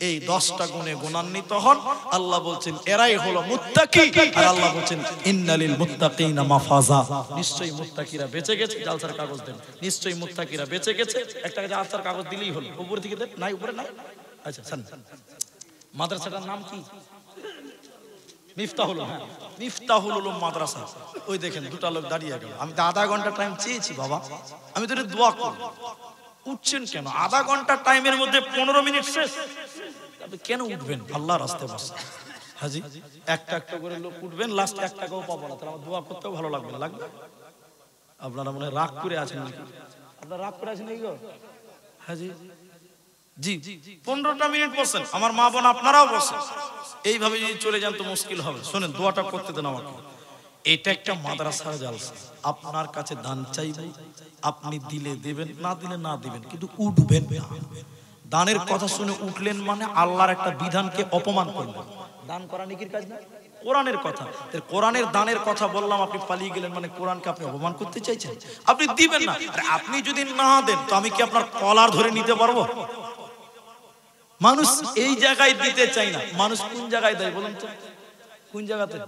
এই 10টা গুণে গুণান্বিত হন। আল্লাহ বলছেন এরাই হলো মুত্তাকি। আর আল্লাহ বলছেন ইন্নালিল মুত্তাকিনা মাফাজা, নিশ্চয়ই মুত্তাকিরা বেঁচে গেছে। জালসার কাগজ দেন, নিশ্চয়ই মুত্তাকিরা বেঁচে গেছে। একটা জালসার কাগজ দিলেই হলো। উপর থেকে দেন, নাই উপরে নাই। আচ্ছা শুন, মাদ্রাসাটার নাম কি? মিফতাহুল। হ্যাঁ, মিফতাহুল উলুম মাদ্রাসা। ওই দেখেন 2টা লোক দাঁড়িয়ে গেল। আমি তো আধা ঘন্টা টাইম চেয়েছি বাবা, আমি তো দোয়া করব। উঠছেন কেন? আধা ঘন্টা টাইমের মধ্যে 15 মিনিট শেষ। আপনি কেন উঠবেন? আল্লাহর রাস্তায় বসে হাজি, একটা একটা করে লোক উঠবেন, লাস্ট 1 টাকাও পাবো না। তাহলে আমার দোয়া করতেও ভালো লাগবে না? লাগবে? আপনারা মনে হয় রাগ করে আছেন নাকি? আপনারা রাগ করে আছেন নাকি গো হাজি? জি, 15টা মিনিট বসেন। আমার মা বোন আপনারাও বসেন। এইভাবে যদি চলে যান তো মুশকিল হবে। শুনেন, দোয়াটা করতে দেন আমাকে। এটা একটা মাদ্রাসার জালসা। আপনার কাছে দান চাইবে, আপনি দিলে দেবেন, না দিলে না দিবেন, কিন্তু উঠবেন না। দানের কথা শুনে উঠলেন মানে আল্লাহর একটা বিধানকে অপমান করলেন। দান করা নেকির কাজ না, কোরআনের কথা। কোরআনের দানের কথা বললাম, আপনি পালিয়ে গেলেন মানে কোরআনকে আপনি অপমান করতে চাইছেন। আপনি দিবেন না। আর আপনি যদি না দেন তো আমি কি আপনার কলার ধরে নিতে পারবো? মানুষ এই জায়গায় দিতে চাই না। মানুষ কোন জায়গায় দেয় বলুন তো? কোন জায়গাতে?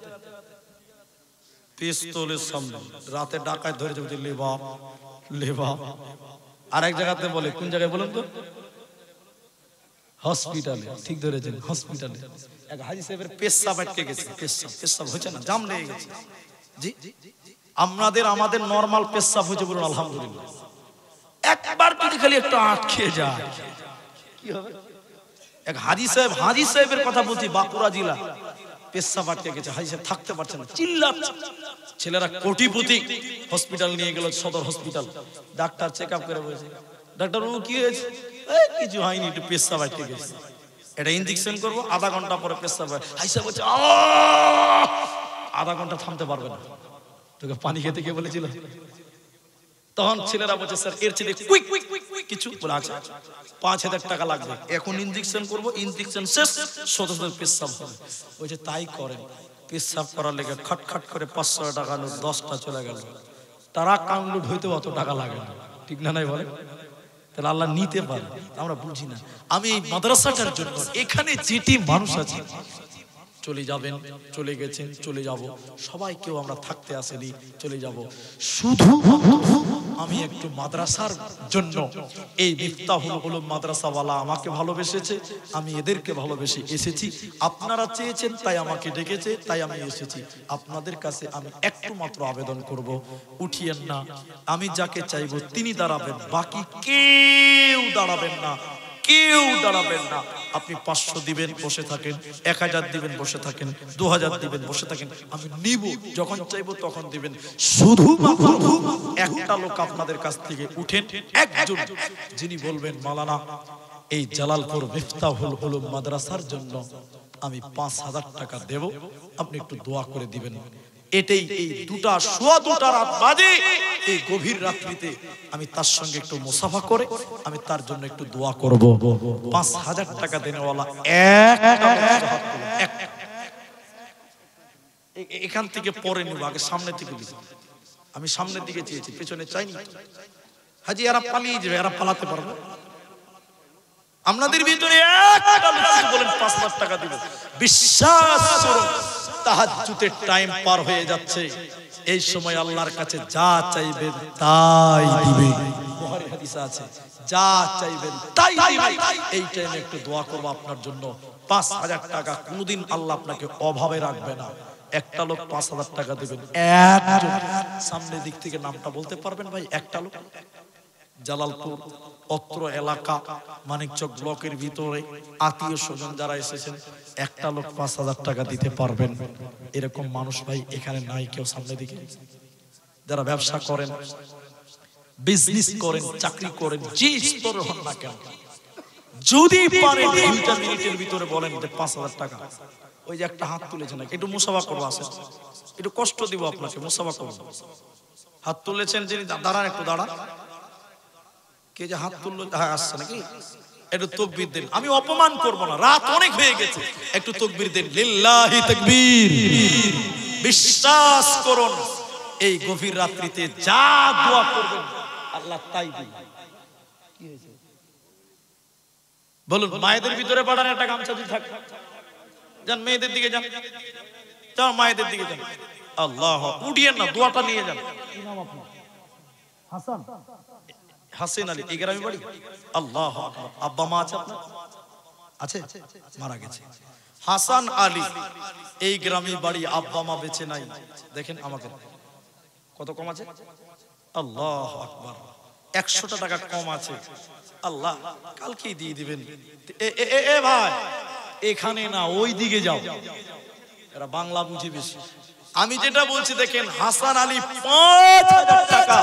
পিস্তলের সামনে রাতে ডাকায় ধরে যাবে লেবা লেবা। আর এক জায়গাতে বলে, কোন জায়গায় বলুন তো? হসপিটালে। ঠিক ধরেছেন, হসপিটালে। এক হাজি সাহেবের পেশাব আটকে গেছে, পেশাব হচ্ছে না, জাম লেগে গেছে। জি, আমাদের নরমাল পেশাব হচ্ছে, বলুন আলহামদুলিল্লাহ। একবার যদি খালি একটু আটকে যায় কি হবে? এক হাজি সাহেবের কথা বলছি, বাঁকুড়া জেলা, পেশাব আটকে গেছে, হাজি সাহেব থাকতে পারছে না, চিল্লাচ্ছে। ছেলেরা কোটিপতি, হসপিটাল নিয়ে গেল, সদর হসপিটাল। ডাক্তার চেক আপ করে বলেছে, ডাক্তার বাবু কি হয়েছে? কিছু হয়নি, একটু পেশাব আটকে গেছে, এটা ইনজেকশন করবো, আধা ঘন্টা পরে পেশাব। হাজি সাহেব বলছে আধা ঘন্টা থামতে পারবে না, তোকে পানি খেতে কে বলেছিল? তখন ছেলেরা বলছে, স্যার এর চেয়ে কুইক কিছু বলে আছে, 5,000 টাকা লাগবে, এখন ইনজেকশন করবো, ইনজেকশন শেষ, সোজা পেশাব হবে। বলছে তাই করেন। পেশাব করার লেগে খটখট করে 500 টাকা নোট 10টা চলে গেল। তারা কাউন্ট হইতে অত টাকা লাগে না, ঠিক না? নাই বলে, তাহলে আল্লাহ নিতে পারে, আমরা বুঝি না। আমি এই মাদ্রাসাটার জন্য, এখানে যেটি মানুষ আছে, চলে যাবেন, চলে গেছেন, চলে যাব, সবাই কেউ আমরা থাকতে আসেনি, চলে যাব। শুধু আমি একটু মাদ্রাসার জন্য, এই মিফতাহুল উলুম মাদ্রাসাওয়ালা আমাকে ভালোবেসেছে, আমি এদেরকে ভালোবেসে এসেছি। আপনারা চেয়েছেন তাই আমাকে ডেকেছে, তাই আমি এসেছি। আপনাদের কাছে আমি একটু মাত্র আবেদন করব, উঠিয়েন না। আমি যাকে চাইবো তিনি দাঁড়াবেন, বাকি কেউ দাঁড়াবেন না, কেউ দাঁড়াবেন না। আপনি 500 দিবেন, বসে থাকেন, 1000 দিবেন, বসে থাকেন, 2000 দিবেন, বসে থাকেন, আমি নিব, যখন চাইবো তখন দিবেন। শুধু একটা লোক আপনাদের কাছ থেকে উঠেন, একজন, যিনি বলবেন মাওলানা এই জালালপুর মিফতাহুল উলুম মাদ্রাসার জন্য আমি 5,000 টাকা দেব, আপনি একটু দোয়া করে দিবেন। এটাই, এই সোয়া দুটা রাত বাজে, এই গভীর রাত্রিতে আমি তার সঙ্গে একটু মুসাফা করে আমি তার জন্য একটু দোয়া করব। 5,000 টাকা দেনেওয়ালা এখান থেকে পরে নিব, আগে সামনের দিকে দিব। আমি সামনের দিকে চেয়েছি, পেছনে চাইনি। হাজি এরা পালিয়ে যাবে, এরা পালাতে পারবে? আপনাদের ভিতরে একটা লোক বলেন 5,000 টাকা দিব, বিশ্বাস করুন তাহাজ্জুদের টাইম পার হয়ে যাচ্ছে, এই সময় আল্লাহর কাছে যা চাইবেন তাই দিবে। বুখারী হাদিসে আছে, যা চাইবেন তাই দিবে। এই টাইমে একটু দোয়া করব আপনার জন্য। 5,000 টাকা কোনদিন আল্লাহ আপনাকে অভাবে রাখবে না। একটা লোক 5,000 টাকা দিবেন, একজন। সামনের দিক থেকে নামটা বলতে পারবেন ভাই? একটা লোক, জালালপুর অত্র এলাকা মানিকচক ব্লকের ভিতরে আত্মীয় স্বজন যারা এসেছেন, একটা লোক 5,000 টাকা দিতে পারবেন? এরকম মানুষ ভাই এখানে নাই কেউ? সামনের দিকে যারা ব্যবসা করেন, বিজনেস করেন, চাকরি করেন, যে স্তর হন না কেন, যদি পারেন 2 মিনিটের ভিতরে বলেন যে 5,000 টাকা। ওই যে একটা হাত তুলেছেন, একটু মুসাফা করবো, আসেন, একটু কষ্ট দিব আপনাকে, মুসাফা করবো। হাত তুলেছেন যিনি, দাঁড়ান, একটু দাঁড়ান। কে যে হাত তুললো? হ্যাঁ, আসছে নাকি? একটু তাকবীর দেন। আমি অপমান করব না, রাত অনেক হয়ে গেছে, একটু তাকবীর দেন। লিল্লাহি তাকবীর। বিশ্বাস করুন এই গভীর রাত্রিতে যা দোয়া করবেন আল্লাহ তাই দিবেন। কি হয়েছে বলুন? মায়েদের ভিতরে পাঠান একটা গামছা যদি থাকে, যান মেয়েদের দিকে যান, যান মায়েদের দিকে যান। আল্লাহ, উঠিয়েন না, দোয়াটা নিয়ে যান। কি নাম আপনার? হাসান, হাসিন আলী, এই গ্রামে বাড়ি? আল্লাহ আকবার। আব্বা মা আছে আপনার? আছে, মারা গেছে। হাসান আলী, এই গ্রামে বাড়ি, আব্বা মা বেঁচে নাই। দেখেন আমাকে কত কম আছে। আল্লাহ আকবার। 100 টাকা কম আছে। আল্লাহ কালকেই দিয়ে দিবেন। এ ভাই, এখানে না, ওই দিকে যাও, এরা বাংলা বুঝে বেশি। আমি যেটা বলছি দেখেন, হাসান আলী 5,000 টাকা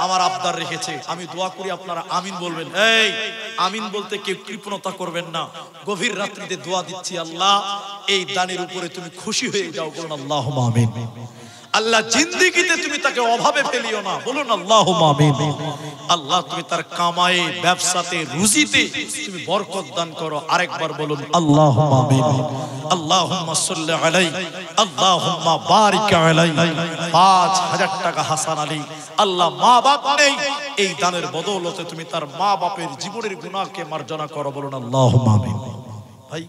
আমার আবদার রেখেছে। আমি দোয়া করি আপনারা আমিন বলবেন। এই আমিন বলতে কেউ কৃপণতা করবেন না। গভীর রাত্রিতে দোয়া দিচ্ছি, আল্লাহ এই দানের উপরে তুমি খুশি হয়ে যাও, বলুন আল্লাহুম্মা আমিন। আল্লাহ জিন্দেগিতে তুমি তাকে অভাবে ফেলিও না, বলুন আল্লাহুম্মা আমিন। আল্লাহ তুমি তার কামায়ে, ব্যবসাতে, রুজিতে তুমি বরকত দান করো। আরেকবার বলুন আল্লাহুম্মা আমিন। আল্লাহুম্মা সাল্লি আলাইহি, আল্লাহুম্মা বারিক আলাইহি। 5,000 টাকা হাসান আলী। আল্লাহ মা বাপ নেই, এই দানের বদৌলতে তুমি তার মা বাপের জীবনের গুনাহকে মার্জনা করো, বলুন আল্লাহুম্মা আমিন। ভাই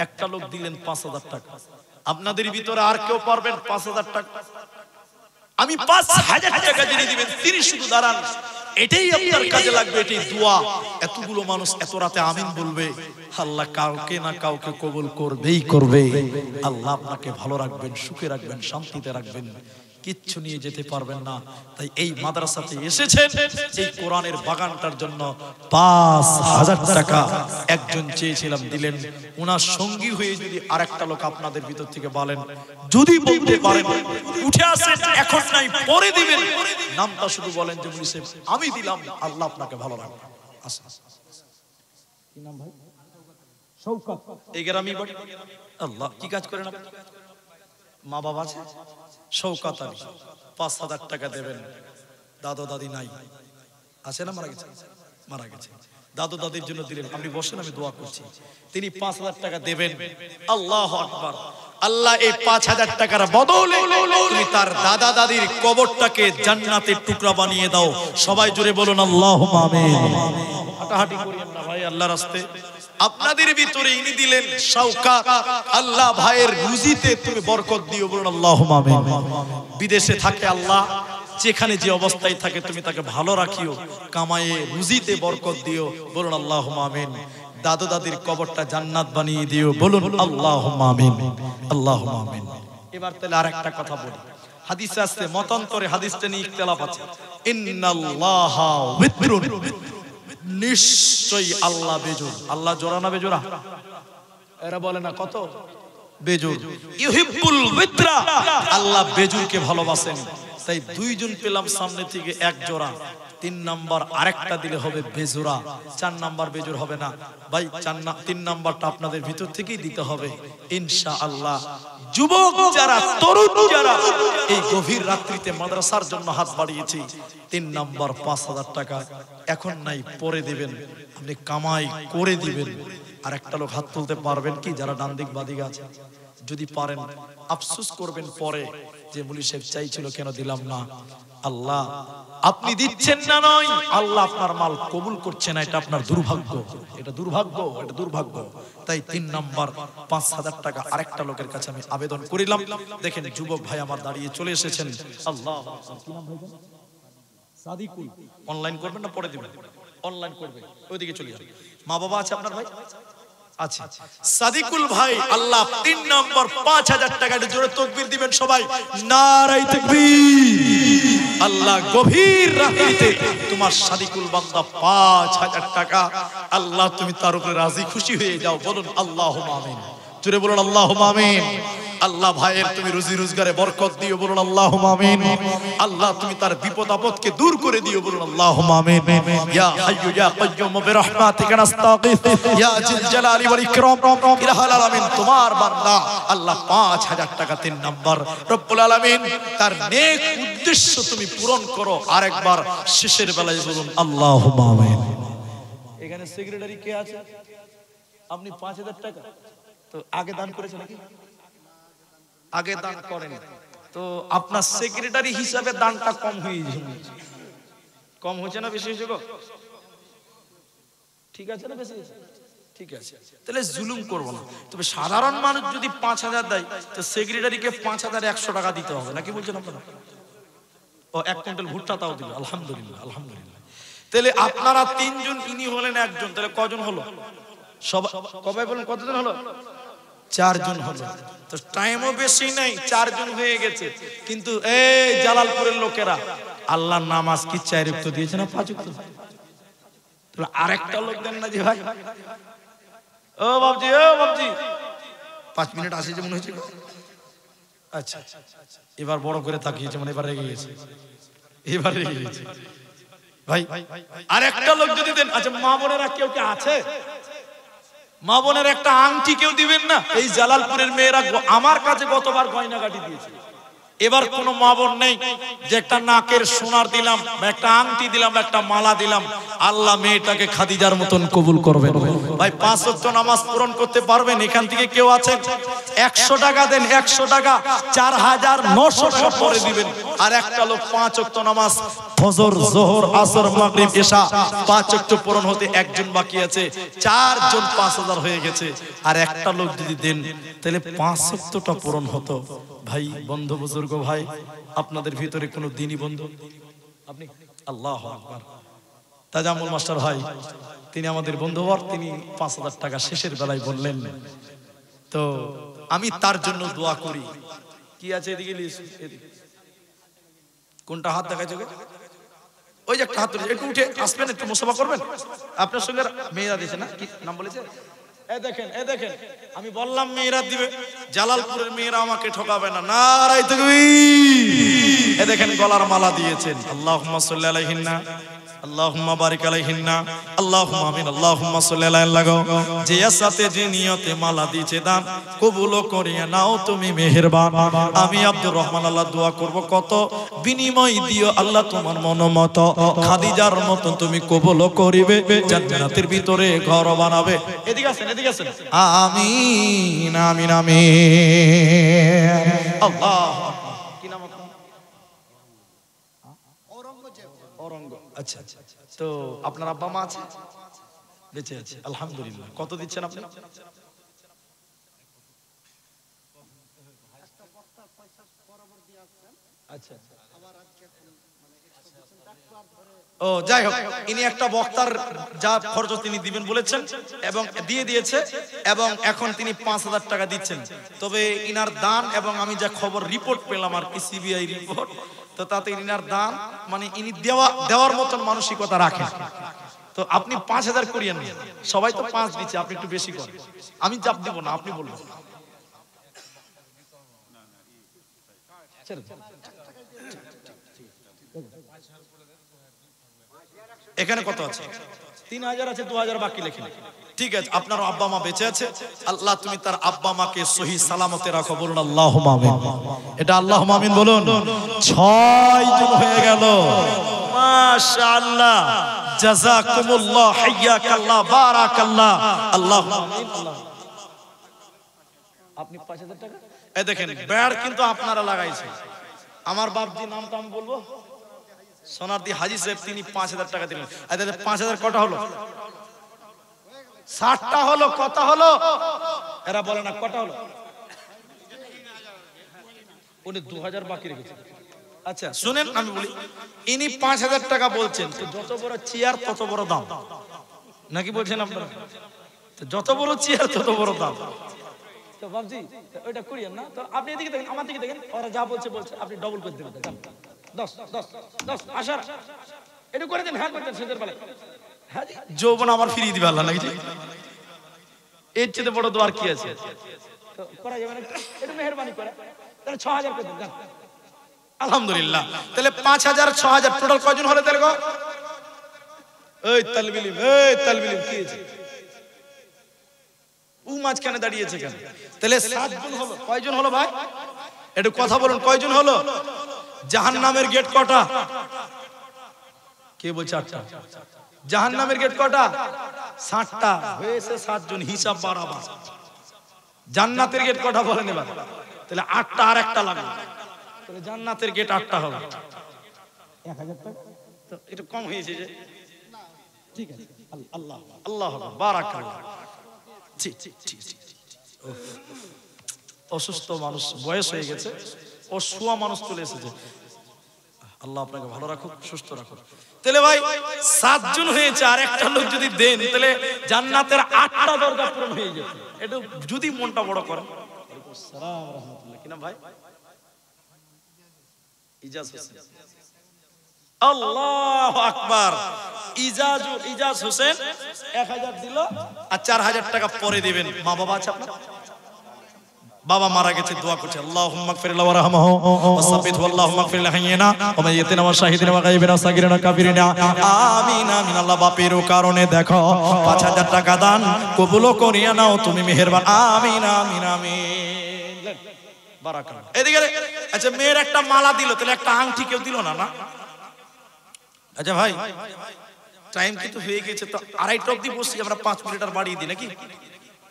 একটা লোক দিলেন 5,000 টাকা, আপনাদের ভিতরে আর কেউ পারবেন 5,000 টাকা? আমি 5,000 টাকা যিনি দিবেন তিনি শুধু দাঁড়ান, এটাই আপনার কাজে লাগবে, এটাই দোয়া। এতগুলো মানুষ এত রাতে আমিন বলবে, আল্লাহ কাউকে না কাউকে কবুল করবেই করবে। আল্লাহ আপনাকে ভালো রাখবেন, সুখে রাখবেন, শান্তিতে রাখবেন, কিচ্ছু নিয়ে যেতে পারবেন না। তাই এই মাদ্রাসাতে এসেছেন এই কোরআনের বাগানটার জন্য। 5,000 টাকা একজন চেয়েছিলাম, দিলেন। ওনার সঙ্গী হয়ে যদি আরেকটা লোক আপনাদের ভিতর থেকে বলেন, যদি বলতে পারেন উঠে আসেন, এখন নাই পরে দিবেন, নামটা শুধু বলেন যে মুলি সাহেব আমি দিলাম, আল্লাহ আপনাকে ভালো রাখবেন। আসেন। কি নাম ভাই? শওকত। এই গ্রামই বাড়ি। আল্লাহ, কি কাজ করেন আপনি? মা বাবা আছে? শওকত আলী 5,000 টাকা দেবেন। দাদা দাদি নাই, আছে না? মারা গেছে, মারা গেছে। দাদু দাদির জন্য দিলেন। আপনি বসেন, আমি দোয়া করছি। তিনি 5,000 টাকা দেবেন। আল্লাহু আকবার। আল্লাহ এই 5,000 টাকার বদলে তুমি তার দাদা দাদির কবরটাকে জান্নাতের টুকরা বানিয়ে দাও। সবাই জুড়ে বলুন আল্লাহুম্মা আমিন। হাঁটাহাঁটি করিয়েন না ভাই, আল্লাহর রাস্তায়। আপনাদের ভিতরে ইনি দিলেন শওকত। আল্লাহ ভাইয়ের রুজিতে তুমি বরকত দিও, বলুন আল্লাহুম্মা আমিন। বিদেশে থাকে আল্লাহ, যেখানে যে অবস্থায় থাকে তুমি তাকে ভালো রাখিও, কামায়ে রুজিতে বরকত দিও, বলুন আল্লাহুম্মা আমিন। দাদু দাদির কবরটা জান্নাত বানিয়ে দিও, বলুন আল্লাহুম্মা আমিন, আল্লাহুম্মা আমিন। এবার তাহলে আরেকটা কথা বলি। হাদিসে আছে, মতান্তরে হাদিসটা নিয়ে ইখতিলাফ আছে। ইন্নাল্লাহা বিত্রুন, নিশ্চয়ই আল্লাহ বেজোর। আল্লাহ জোড়া না বেজোড়া? এরা বলে না কত বেজোর। ইউহিব্বুল বিত্রা, আল্লাহ বেজোরকে ভালোবাসেন। তাই দুইজন পেলাম সামনে থেকে এক জোড়া, 3 নাম্বার আরেকটা দিলে হবে বেজোড়া, 4 নাম্বার বেজোর হবে না ভাই। 3 নাম্বারটা আপনাদের ভিতর থেকেই দিতে হবে ইনশাআল্লাহ। যুবক যারা, তরুণ যারা এই গভীর রাত্রিতে মাদ্রাসার জন্য হাত বাড়িয়েছি, 3 নাম্বার 5,000 টাকা এখন নাই পরে দিবেন, আপনি কামাই করে দিবেন। আর একটা লোক হাত তুলতে পারবেন কি, যারা ডান দিক বাদিক আছে? যদি পারেন আফসোস করবেন পরে যে মুলি সাহেব চাইছিল কেন দিলাম না। আল্লাহ আপনি দিচ্ছেন না নয়, আল্লাহ আপনার মাল কবুল করছে না, এটা আপনার দুর্ভাগ্য, এটা দুর্ভাগ্য, এটা দুর্ভাগ্য। তাই 3 নাম্বার 5,000 টাকা আরেকটা লোকের কাছে আমি আবেদন করিলাম। দেখেন যুবক ভাই আমার দাঁড়িয়ে চলে এসেছেন। আল্লাহ, কি নাম ভাই? সাদিকুল। অনলাইন করবেন না পরে দিবেন? অনলাইন করবে, ওইদিকে চলে যান। মা বাবা আছে আপনার ভাই? আচ্ছা, সাদিকুল ভাই, আল্লাহ 3 নম্বর 5,000 টাকা জোরে তাকবীর দিবেন সবাই, নারায়ে তাকবীর। আল্লাহ গভীর রাত্রিতে তোমার সাদিকুল বান্দা 5,000 টাকা, আল্লাহ তুমি তার উপরে রাজি খুশি হয়ে যাও, বলুন আল্লাহুম্মা আমিন। জোরে বলুন আল্লাহুম্মা আমিন। আল্লাহ ভাইয়ের তুমি রুজি রোজগারে বরকত দিও, বলুন আল্লাহুম্মা আমিন। আল্লাহ তুমি তার বিপদ আপদকে দূর করে দিও, বলুন আল্লাহুম্মা আমিন। ইয়া হাইয়্যু ইয়া কাইয়্যুম বিরহমাতিকা নাস্তাগীথ ইয়া জিল জালালি ওয়াল ইকরাম ইলাহাল আলামিন। তোমার বান্দা আল্লাহ 5,000 টাকা 3 নাম্বার রব্বুল আলামিন তার নেক উদ্দেশ্য তুমি পূরণ করো। আরেকবার শেষের বেলায় বলুন আল্লাহুম্মা আমিন। এখানে সেক্রেটারি কে আছে? আপনি 5,000 টাকা তো আগে দান করেছেন নাকি? আগে দান করেন তো আপনার সেক্রেটারি হিসাবে দানটা কম হয়ে যাবে। কম হচ্ছে না বেশি হয়েছে গো? ঠিক আছে না বেশি? ঠিক আছে, তাহলে জুলুম করব না। তবে সাধারণ মানুষ যদি 5,000 দেয় তো সেক্রেটারিকে 5,100 টাকা দিতে হবে নাকি বলছেন আপনারা? ও 1 কুইন্টাল ভুট্টা তাও দিল, আলহামদুলিল্লাহ, আলহামদুলিল্লাহ। তাহলে আপনারা 3 জন, ইনি হলেন একজন, তাহলে কজন হলো? সবাই বলেন কতজন হলো? 4 জন হলো। তো টাইমও বেশি নাই, 4 জন হয়ে গেছে। কিন্তু এই জালালপুরের লোকেরা আল্লাহর নামাজ কি 4 ওয়াক্ত দিয়েছে না 5 ওয়াক্ত? তাহলে আরেকটা লোক দেন না জি ভাই। ও বাবজি, ও বাবজি 5 মিনিট আসে যে মনে হচ্ছে। আচ্ছা, এবার বড় করে তাকিয়েছে, মানে এবার রেগে গেছে, এবার রেগে গেছে ভাই। আরেকটা লোক যদি দেন। আচ্ছা, মা বোনেরা কেউ কে আছে? মা বোনের একটা আংটি কেউ দিবেন না? এই জালালপুরের মেয়েরা আমার কাছে গতবার গয়নাগাটি দিয়েছে, এবার কোনো মা বোন নেই যে একটা নাকের সোনার দিলাম, একটা আংটি দিলাম, একটা মালা দিলাম, আল্লাহ মেয়েটাকে খাদিজার মতন কবুল করবেন। ভাই 5 ওয়াক্ত নামাজ পূরণ করতে পারবেন? এখান থেকে কেউ আছেন? 100 টাকা দেন, 100 টাকা 4900 টাকা পরে দিবেন। আর একটা লোক 5 ওয়াক্ত নামাজ ফজর, যোহর, আসর, মাগরিব, ইশা 5 ওয়াক্ত পূরণ হতে একজন বাকি আছে, 4 জন 5000 হয়ে গেছে। আর একটা লোক যদি দেন তাহলে 5 ওয়াক্তটা পূরণ হতো। ভাই বন্ধু বুজুর্গ ভাই, আপনাদের ভিতরে কোনো দিনী বন্ধু আপনি? আল্লাহু আকবার। তাজামুল মাস্টার ভাই তিনি আমাদের বন্ধুবর, তিনি 5000 টাকা শেষের বেলায় বললেন। তো আমি তার জন্য দোয়া করি। কি আছে এদিকে? কোনটা হাত দেখাইছো? ওই যে একটা হাত, একটু উঠে আসবেন, একটু মুসাফা করবেন। আপনার সঙ্গে মেয়েরা দিয়েছে না, কি নাম বলেছে? এই দেখেন, এই দেখেন, আমি বললাম মেয়েরা দিবে, জালালপুরের মেয়েরা আমাকে ঠকাবে না। নারায়ে তাকবীর। এই দেখেন গলার মালা দিয়েছেন। আল্লাহুম্মা সাল্লি আলাইহিন্না, আল্লাহুম্মা বারিক আলাইহিন্না, আল্লাহুম্মা আমিন, আল্লাহুম্মা সাল্লি আলাইহি লাগাও। যে সাথে যে নিয়তে মালা দিয়েছে দান কবুল করিয়া নাও তুমি মেহেরবান। আমি আব্দুর রহমান আল্লাহ দোয়া করব, কত বিনিময় দিও আল্লাহ তোমার মনোমত, খাদিজার মত তুমি কবুল করিবে, জান্নাতের ভিতরে ঘর বানাবে। এদিকে আসেন, এদিকে আসেন। আমিন আমিন আমিন। আল্লাহ। কি নাম আপনার? ঔরঙ্গ। আচ্ছা, তো আপনার আব্বা মা আছে? বেঁচে আছে, আলহামদুলিল্লাহ। কত দিচ্ছেন আপনি? আচ্ছা, ও যাই হোক, ইনি একটা বক্তার যা খরচ তিনি দিবেন বলেছেন এবং দিয়ে দিয়েছে, এবং এখন তিনি 5000 টাকা দিচ্ছেন। তবে ইনার দান, এবং আমি যা খবর রিপোর্ট পেলাম আর কি, সিবিআই রিপোর্ট, তো তাতে ইনার দান মানে ইনি দেওয়ার মতন মানসিকতা রাখেন। তো আপনি 5000 করিয়েন, সবাই তো 5 দিচ্ছে, আপনি একটু বেশি করেন। আমি চাপ দিব না, আপনি বলবেন। এখানে কত আছে? 3000 আছে, 2000 বাকি লেখেন। ঠিক আছে, আপনার আব্বা মা বেঁচে আছে, আল্লাহ তুমি তার আব্বা মাকে সহি সালামতে রাখো। বলুন আল্লাহুম্মা আমিন। এটা আল্লাহুম্মা আমিন বলুন। 6 জন হয়ে গেল, মাশাআল্লাহ, জাযাকুমুল্লাহ, হাইয়াকাল্লাহ, বারাকাল্লাহ, আল্লাহুম্মা আমিন। আপনি 5000 টাকা এই দেখেন, ব্যাড কিন্তু আপনারা লাগাইছেন। আমার বাপজি নামটা আমি বলবো, সোনারদি হাজী সাহেব, তিনি 5000 টাকা দিলেন। 5000 কটা হলো? 60টা হলো। কত হলো এরা বলে না, কটা হলো? উনি 2000 বাকি রেখেছে। আচ্ছা শুনেন, আমি বলি, ইনি 5000 টাকা বলছেন, তো যত বড় চেয়ার তত বড় দাম, নাকি বলছেন আপনারা? তো যত বড় চেয়ার তত বড় দাম। তো বাবজি ওইটা করিয়েন না, তো আপনি এদিকে দেখেন, আমার দিকে দেখেন, ওরা যা বলছে বলছে, আপনি ডবল করে দেবেন। 10 10 10 আশার এটা করে দেন। হ্যাঁ করে দেন, সেদের বেলায় হ্যাঁ যৌবন আমার ফিরিয়ে দিবে আল্লাহ, নাকি? এর চেয়ে বড় দোয়ার কি আছে? তো করা যাবে না, এটা মেহেরবানি করে। তাহলে 6000 করে দেন। আলহামদুলিল্লাহ। তাহলে 5000 6000 টোটাল কয়জন হলো তাহলে গো? এই তালবিলিম, এই তালবিলিম কি আছে? ও মাঝখানে দাঁড়িয়েছে কেন? তাহলে 7 জন হলো। কয়জন হলো ভাই? একটু কথা বলুন, কয়জন হলো? জাহান্নামের গেট কটা? কে বলছে 8টা? জাহান্নামের গেট কটা? 60টা। হয়েছে 7 জন, হিসাব বাড়াবা। জান্নাতের গেট কটা বলেন এবার? তাহলে 8টা, আর একটা লাগবে, তাহলে জান্নাতের গেট 8টা হবে। 1000 টাকা তো এটা কম হয়েছে যে। ঠিক আছে, আল্লাহ আল্লাহ বারাকাল্লাহ। অসুস্থ মানুষ, বয়স হয়ে গেছে, অসুয়া মানুষ চলে এসেছে। আল্লাহ আপনাকে ভালো রাখুক, সুস্থ রাখুক। তাহলে ভাই 7 জন হয়েছে, আর একটা লোক যদি দেন তাহলে জান্নাতের 8টা দরজা পূরণ হয়ে যাবে। এটা যদি মনটা বড় করেন। আসসালামু রাহমাতুল্লাহ। কি নাম ভাই? ইজাজ হোসেন। আল্লাহু আকবার। ইজাজ হোসেন 1000 দিল, আর 4000 টাকা পরে দিবেন। মা বাবা আছে আপনার? বাবা মারা গেছে, দোয়া করছে, আল্লাহুম্মা গফির লাহু ওয়ারহামহু ওয়াসাব্বিতহু, আল্লাহুম্মা গফির লিহাইয়িনা ওয়া মাইয়িতিনা ওয়া শাহিদিনা ওয়া গায়বিনা ওয়া সাগিরিনা ওয়া কাবিরিনা, আমিন আমিন। আল্লাহ বাপের কারণে দেখো 5000 টাকা দান কবুল করিয়া নাও তুমি মেহেরবান। আমিন আমিন আমিন। বারাকাল্লাহ। এদিকে আচ্ছা, মেয়ের একটা মালা দিল, তাহলে একটা আংটি কেউ দিল না? না। আচ্ছা ভাই, টাইম কিন্তু হয়ে গেছে, তো 2:30 অবধি বসছি আমরা, 5 মিনিট আর বাড়িয়ে দিই নাকি?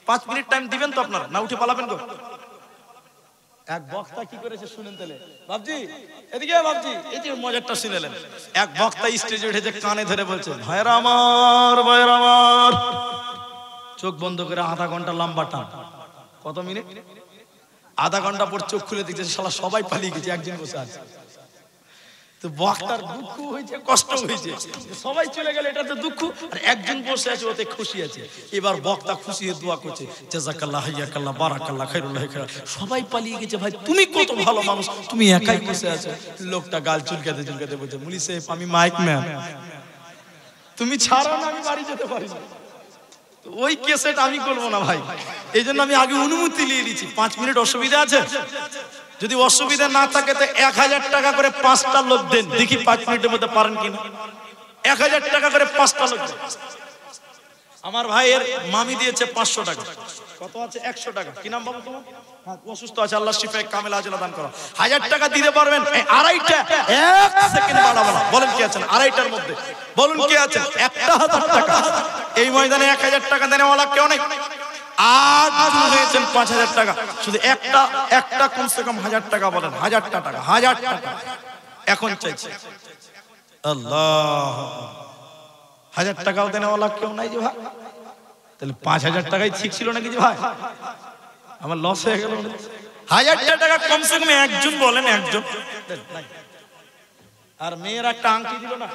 5 মিনিট টাইম দিবেন তো আপনারা, না উঠে পালাবেন গো? এক বক্তা কি করেছে শুনেন তাহলে। বাবজি এদিকে, বাবজি এই যে মজারটা শুনেলেন। এক বক্তা স্টেজে উঠেছে, কানে ধরে বলছে, ভাইরা আমার, ভাইরা আমার, চোখ বন্ধ করে আধা ঘন্টা লম্বা টান। কত মিনিট? আধা ঘন্টা পর চোখ খুলে দেখছে শালা সবাই পালিয়ে গেছে, একজন বসে আছে। তো বক্তার দুঃখ হয়েছে, কষ্ট হয়েছে, সবাই চলে গেল, এটা তো দুঃখ, আর একজন বসে আছে ওতে খুশি আছে। এবার বক্তা খুশি হয়ে দোয়া করছে, জাযাকাল্লাহ, হাইয়াকাল্লাহ, বারাকাল্লাহ, খায়রুল্লাহ খায়র। সবাই পালিয়ে গেছে, ভাই তুমি কত ভালো মানুষ, তুমি একাই বসে আছো। লোকটা গাল চুলকাতে চুলকাতে বলছে, মুলি সাহেব আমি মাইক ম্যান, তুমি ছাড়া না আমি বাড়ি যেতে পারি না। ওই কেসেট আমি করবো না ভাই, এই জন্য আমি আগে অনুমতি নিয়ে নিচ্ছি। 5 মিনিট অসুবিধা আছে? যদি অসুবিধা না থাকে তো 1000 টাকা করে 5টা লোক দেন, দেখি 5 মিনিটের মধ্যে পারেন কিনা। 1000 টাকা করে 5টা লোক। আমার ভাইয়ের মামি দিয়েছে 500 টাকা। কত আছে? 100 টাকা। কি নাম বাবু তোমার? অসুস্থ আছে, আল্লাহ শিফায়ে কামেলা আজলা দান করো। 1000 টাকা দিতে পারবেন? 2.5টা 1 সেকেন্ড বাড়াবো না। বলেন কি আছেন 2.5টার মধ্যে? বলুন কি আছেন? 1000 টাকা। এই ময়দানে 1000 টাকা দেনেওয়ালা কেউ নেই। আজ হয়েছেন 5000 টাকা। শুধু একটা কমসে কম 1000 টাকা বলেন। 1000 টাকা, 1000 টাকা এখন চাইছে। আল্লাহ, 1000 টাকাও দেনেওয়ালা কেউ নাই যে ভাই। তাহলে 5000 টাকাই ঠিক ছিল নাকি যে ভাই? আমার লস হয়ে গেল। 1000 টাকা কমসে কম একজন বলেন, একজন। আর মেয়ের একটা আংটি দিল না,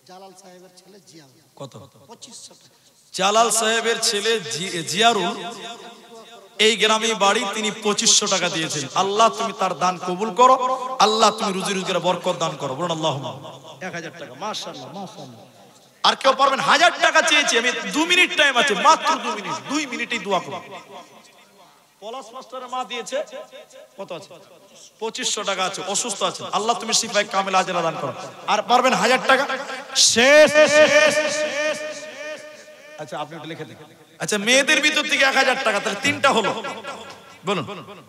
জালাল সাহেবের ছেলে জিয়াউল। কত? 2500 টাকা। জালাল সাহেবের ছেলে জিয়ারুল, এই গ্রামে বাড়ি, তিনি 2500 টাকা দিয়েছেন। আল্লাহ তুমি তার দান কবুল করো, আল্লাহ তুমি রুজি রোজগারে বরকত দান করো। বলুন আল্লাহুম্মা। 1000 টাকা, মাশাআল্লাহ, মাশাআল্লাহ। আর কেউ পারবেন? 1000 টাকা চেয়েছি আমি, 2 মিনিট টাইম আছে, মাত্র 2 মিনিট। 2 মিনিটেই দোয়া করো। পলাশ মাস্টারের মা দিয়েছে কত আছে? 2500 টাকা আছে, অসুস্থ আছে, আল্লাহ তুমি শিফায়ে কামেলা আজলা দান করো। আর পারবেন 1000 টাকা? শেষ। আচ্ছা আপনি ওটা লিখে দেন। আচ্ছা মেয়েদের ভিতর থেকে 1000 টাকা, তাহলে 3টা হলো। বলুন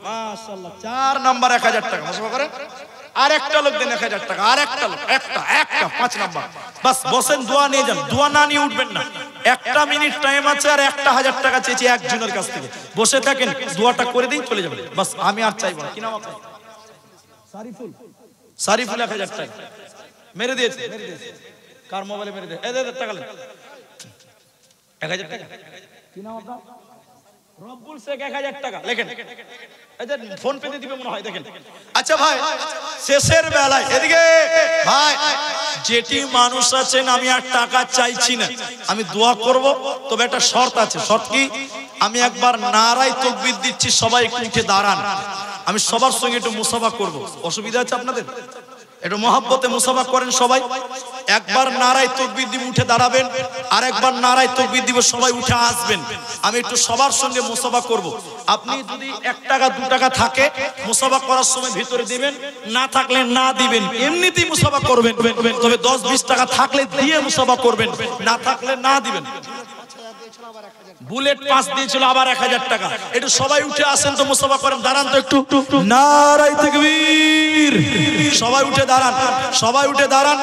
মাশাআল্লাহ। 4 নাম্বার 1000 টাকা মুসবা করেন। আর একটা লোক দেন 1000 টাকা, আর একটা লোক, একটা 5 নাম্বার। বাস বসেন, দোয়া নিয়ে যান, দোয়া না নিয়ে উঠবেন না। 1 মিনিট টাইম আছে, আর 1000 টাকা চেয়েছি একজনের কাছ থেকে। বসে থাকেন, দোয়াটা করে দিন, চলে যাবেন। বাস আমি আর চাইবো না। কি নাম আপনার? সারিফুল। সারিফুল 1000 টাকা মেরে দিয়েছে। কার মোবাইলে মেরে দিয়েছে? এই দে টাকা লেন। 1000 টাকা। কি নাম আপনার? রব্বুল শেখ। 1000 টাকা লেখেন। আচ্ছা ফোন পে দিয়ে দিবে মনে হয়, দেখেন। আচ্ছা ভাই, শেষের বেলায় এদিকে ভাই, যেটি মানুষ আছেন, আমি আর টাকা চাইছি না, আমি দোয়া করব, তবে একটা শর্ত আছে। শর্ত কি? আমি একবার নারায়ে তাকবীর দিচ্ছি, সবাই একটু উঠে দাঁড়ান। আমি সবার সঙ্গে একটু মুসাফা করব। অসুবিধা আছে আপনাদের? একটু মহব্বতে মুসাফা করেন সবাই। একবার নারায়ে তাকবীর দিব, উঠে দাঁড়াবেন। আর একবার নারায়ে তাকবীর দিব, সবাই উঠে আসবেন। আমি একটু সবার সঙ্গে মুসাফা করব। আপনি যদি 1 টাকা 2 টাকা থাকে, মুসাফা করার সময় ভিতরে দিবেন, না থাকলে না দিবেন, এমনিতেই মুসাফা করবেন। তবে 10-20 টাকা থাকলে দিয়ে মুসাফা করবেন, না থাকলে না দিবেন। বুলেট পাস দিয়েছিল, আবার 1000 টাকা। একটু সবাই উঠে আসেন তো, মুসাফা করেন। দাঁড়ান তো একটু। নারায়ে তাকবীর। সবাই উঠে দাঁড়ান, সবাই উঠে দাঁড়ান।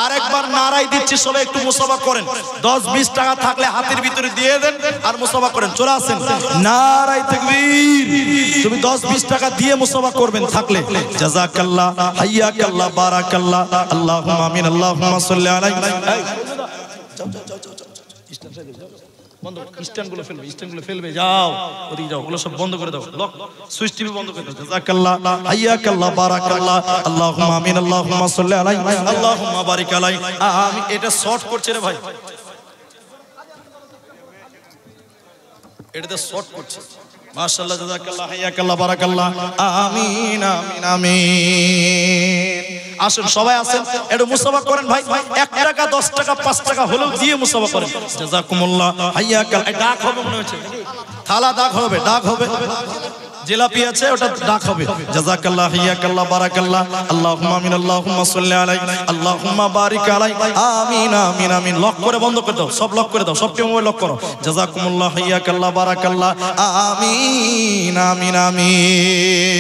আর একবার নারায়ে দিচ্ছি, সবাই একটু মুসাফা করেন। 10-20 টাকা থাকলে হাতের ভিতরে দিয়ে দেন, আর মুসাফা করেন। চলে আসেন। নারায়ে তাকবীর। তুমি 10-20 টাকা দিয়ে মুসাফা করবেন থাকলে। জাযাকাল্লাহ, হাইয়াকাল্লাহ, বারাকাল্লাহ, আল্লাহুম্মা আমিন, আল্লাহুম্মা সাল্লি আলাইহি। বন্ধ, স্ট্যান্ডগুলো ফেলবে, স্ট্যান্ডগুলো ফেলবে। যাও ওদিকে যাও, ওগুলো সব বন্ধ করে দাও। লক, সুইচ টিভি বন্ধ করে দাও। জাযাকাল্লাহ, হাইয়াকাল্লাহ, বারাকাল্লাহ, আল্লাহুম্মা আমিন, আল্লাহুম্মা সাল্লি আলাইহি, আল্লাহুম্মা বারিক আলাইহি। আমি এটা শর্ট করছে রে ভাই, এটাতে শর্ট করছে। মাশাআল্লাহ, জাযাকাল্লাহ, হাইয়াকাল্লাহ, বারাকাল্লাহ, আমিন, আমিন, আমিন। আসুন সবাই আসেন, একটু মুসাফা করেন ভাই। 1 টাকা 10 টাকা 5 টাকা হলেও দিয়ে মুসাফা করেন। জাযাকুমুল্লাহ, হাইয়াকাল্লাহ। ডাক হবে মনে হচ্ছে, থালা ডাক হবে, ডাক হবে। জিলাপি আছে, ওটা ডাক হবে। জাযাকাল্লাহ, হাইয়াকাল্লাহ, বারাকাল্লাহ, আল্লাহুম্মা আমিন, আল্লাহুম্মা সাল্লি আলাইহি, আল্লাহুম্মা বারিক আলাইহি। আমিন, আমিন, আমিন। লক করে বন্ধ করে দাও, সব লক করে দাও, সব মোবাইল লক করো। জাযাকুমুল্লাহ, হাইয়াকাল্লাহ, বারাকাল্লাহ, আমিন, আমিন, আমিন।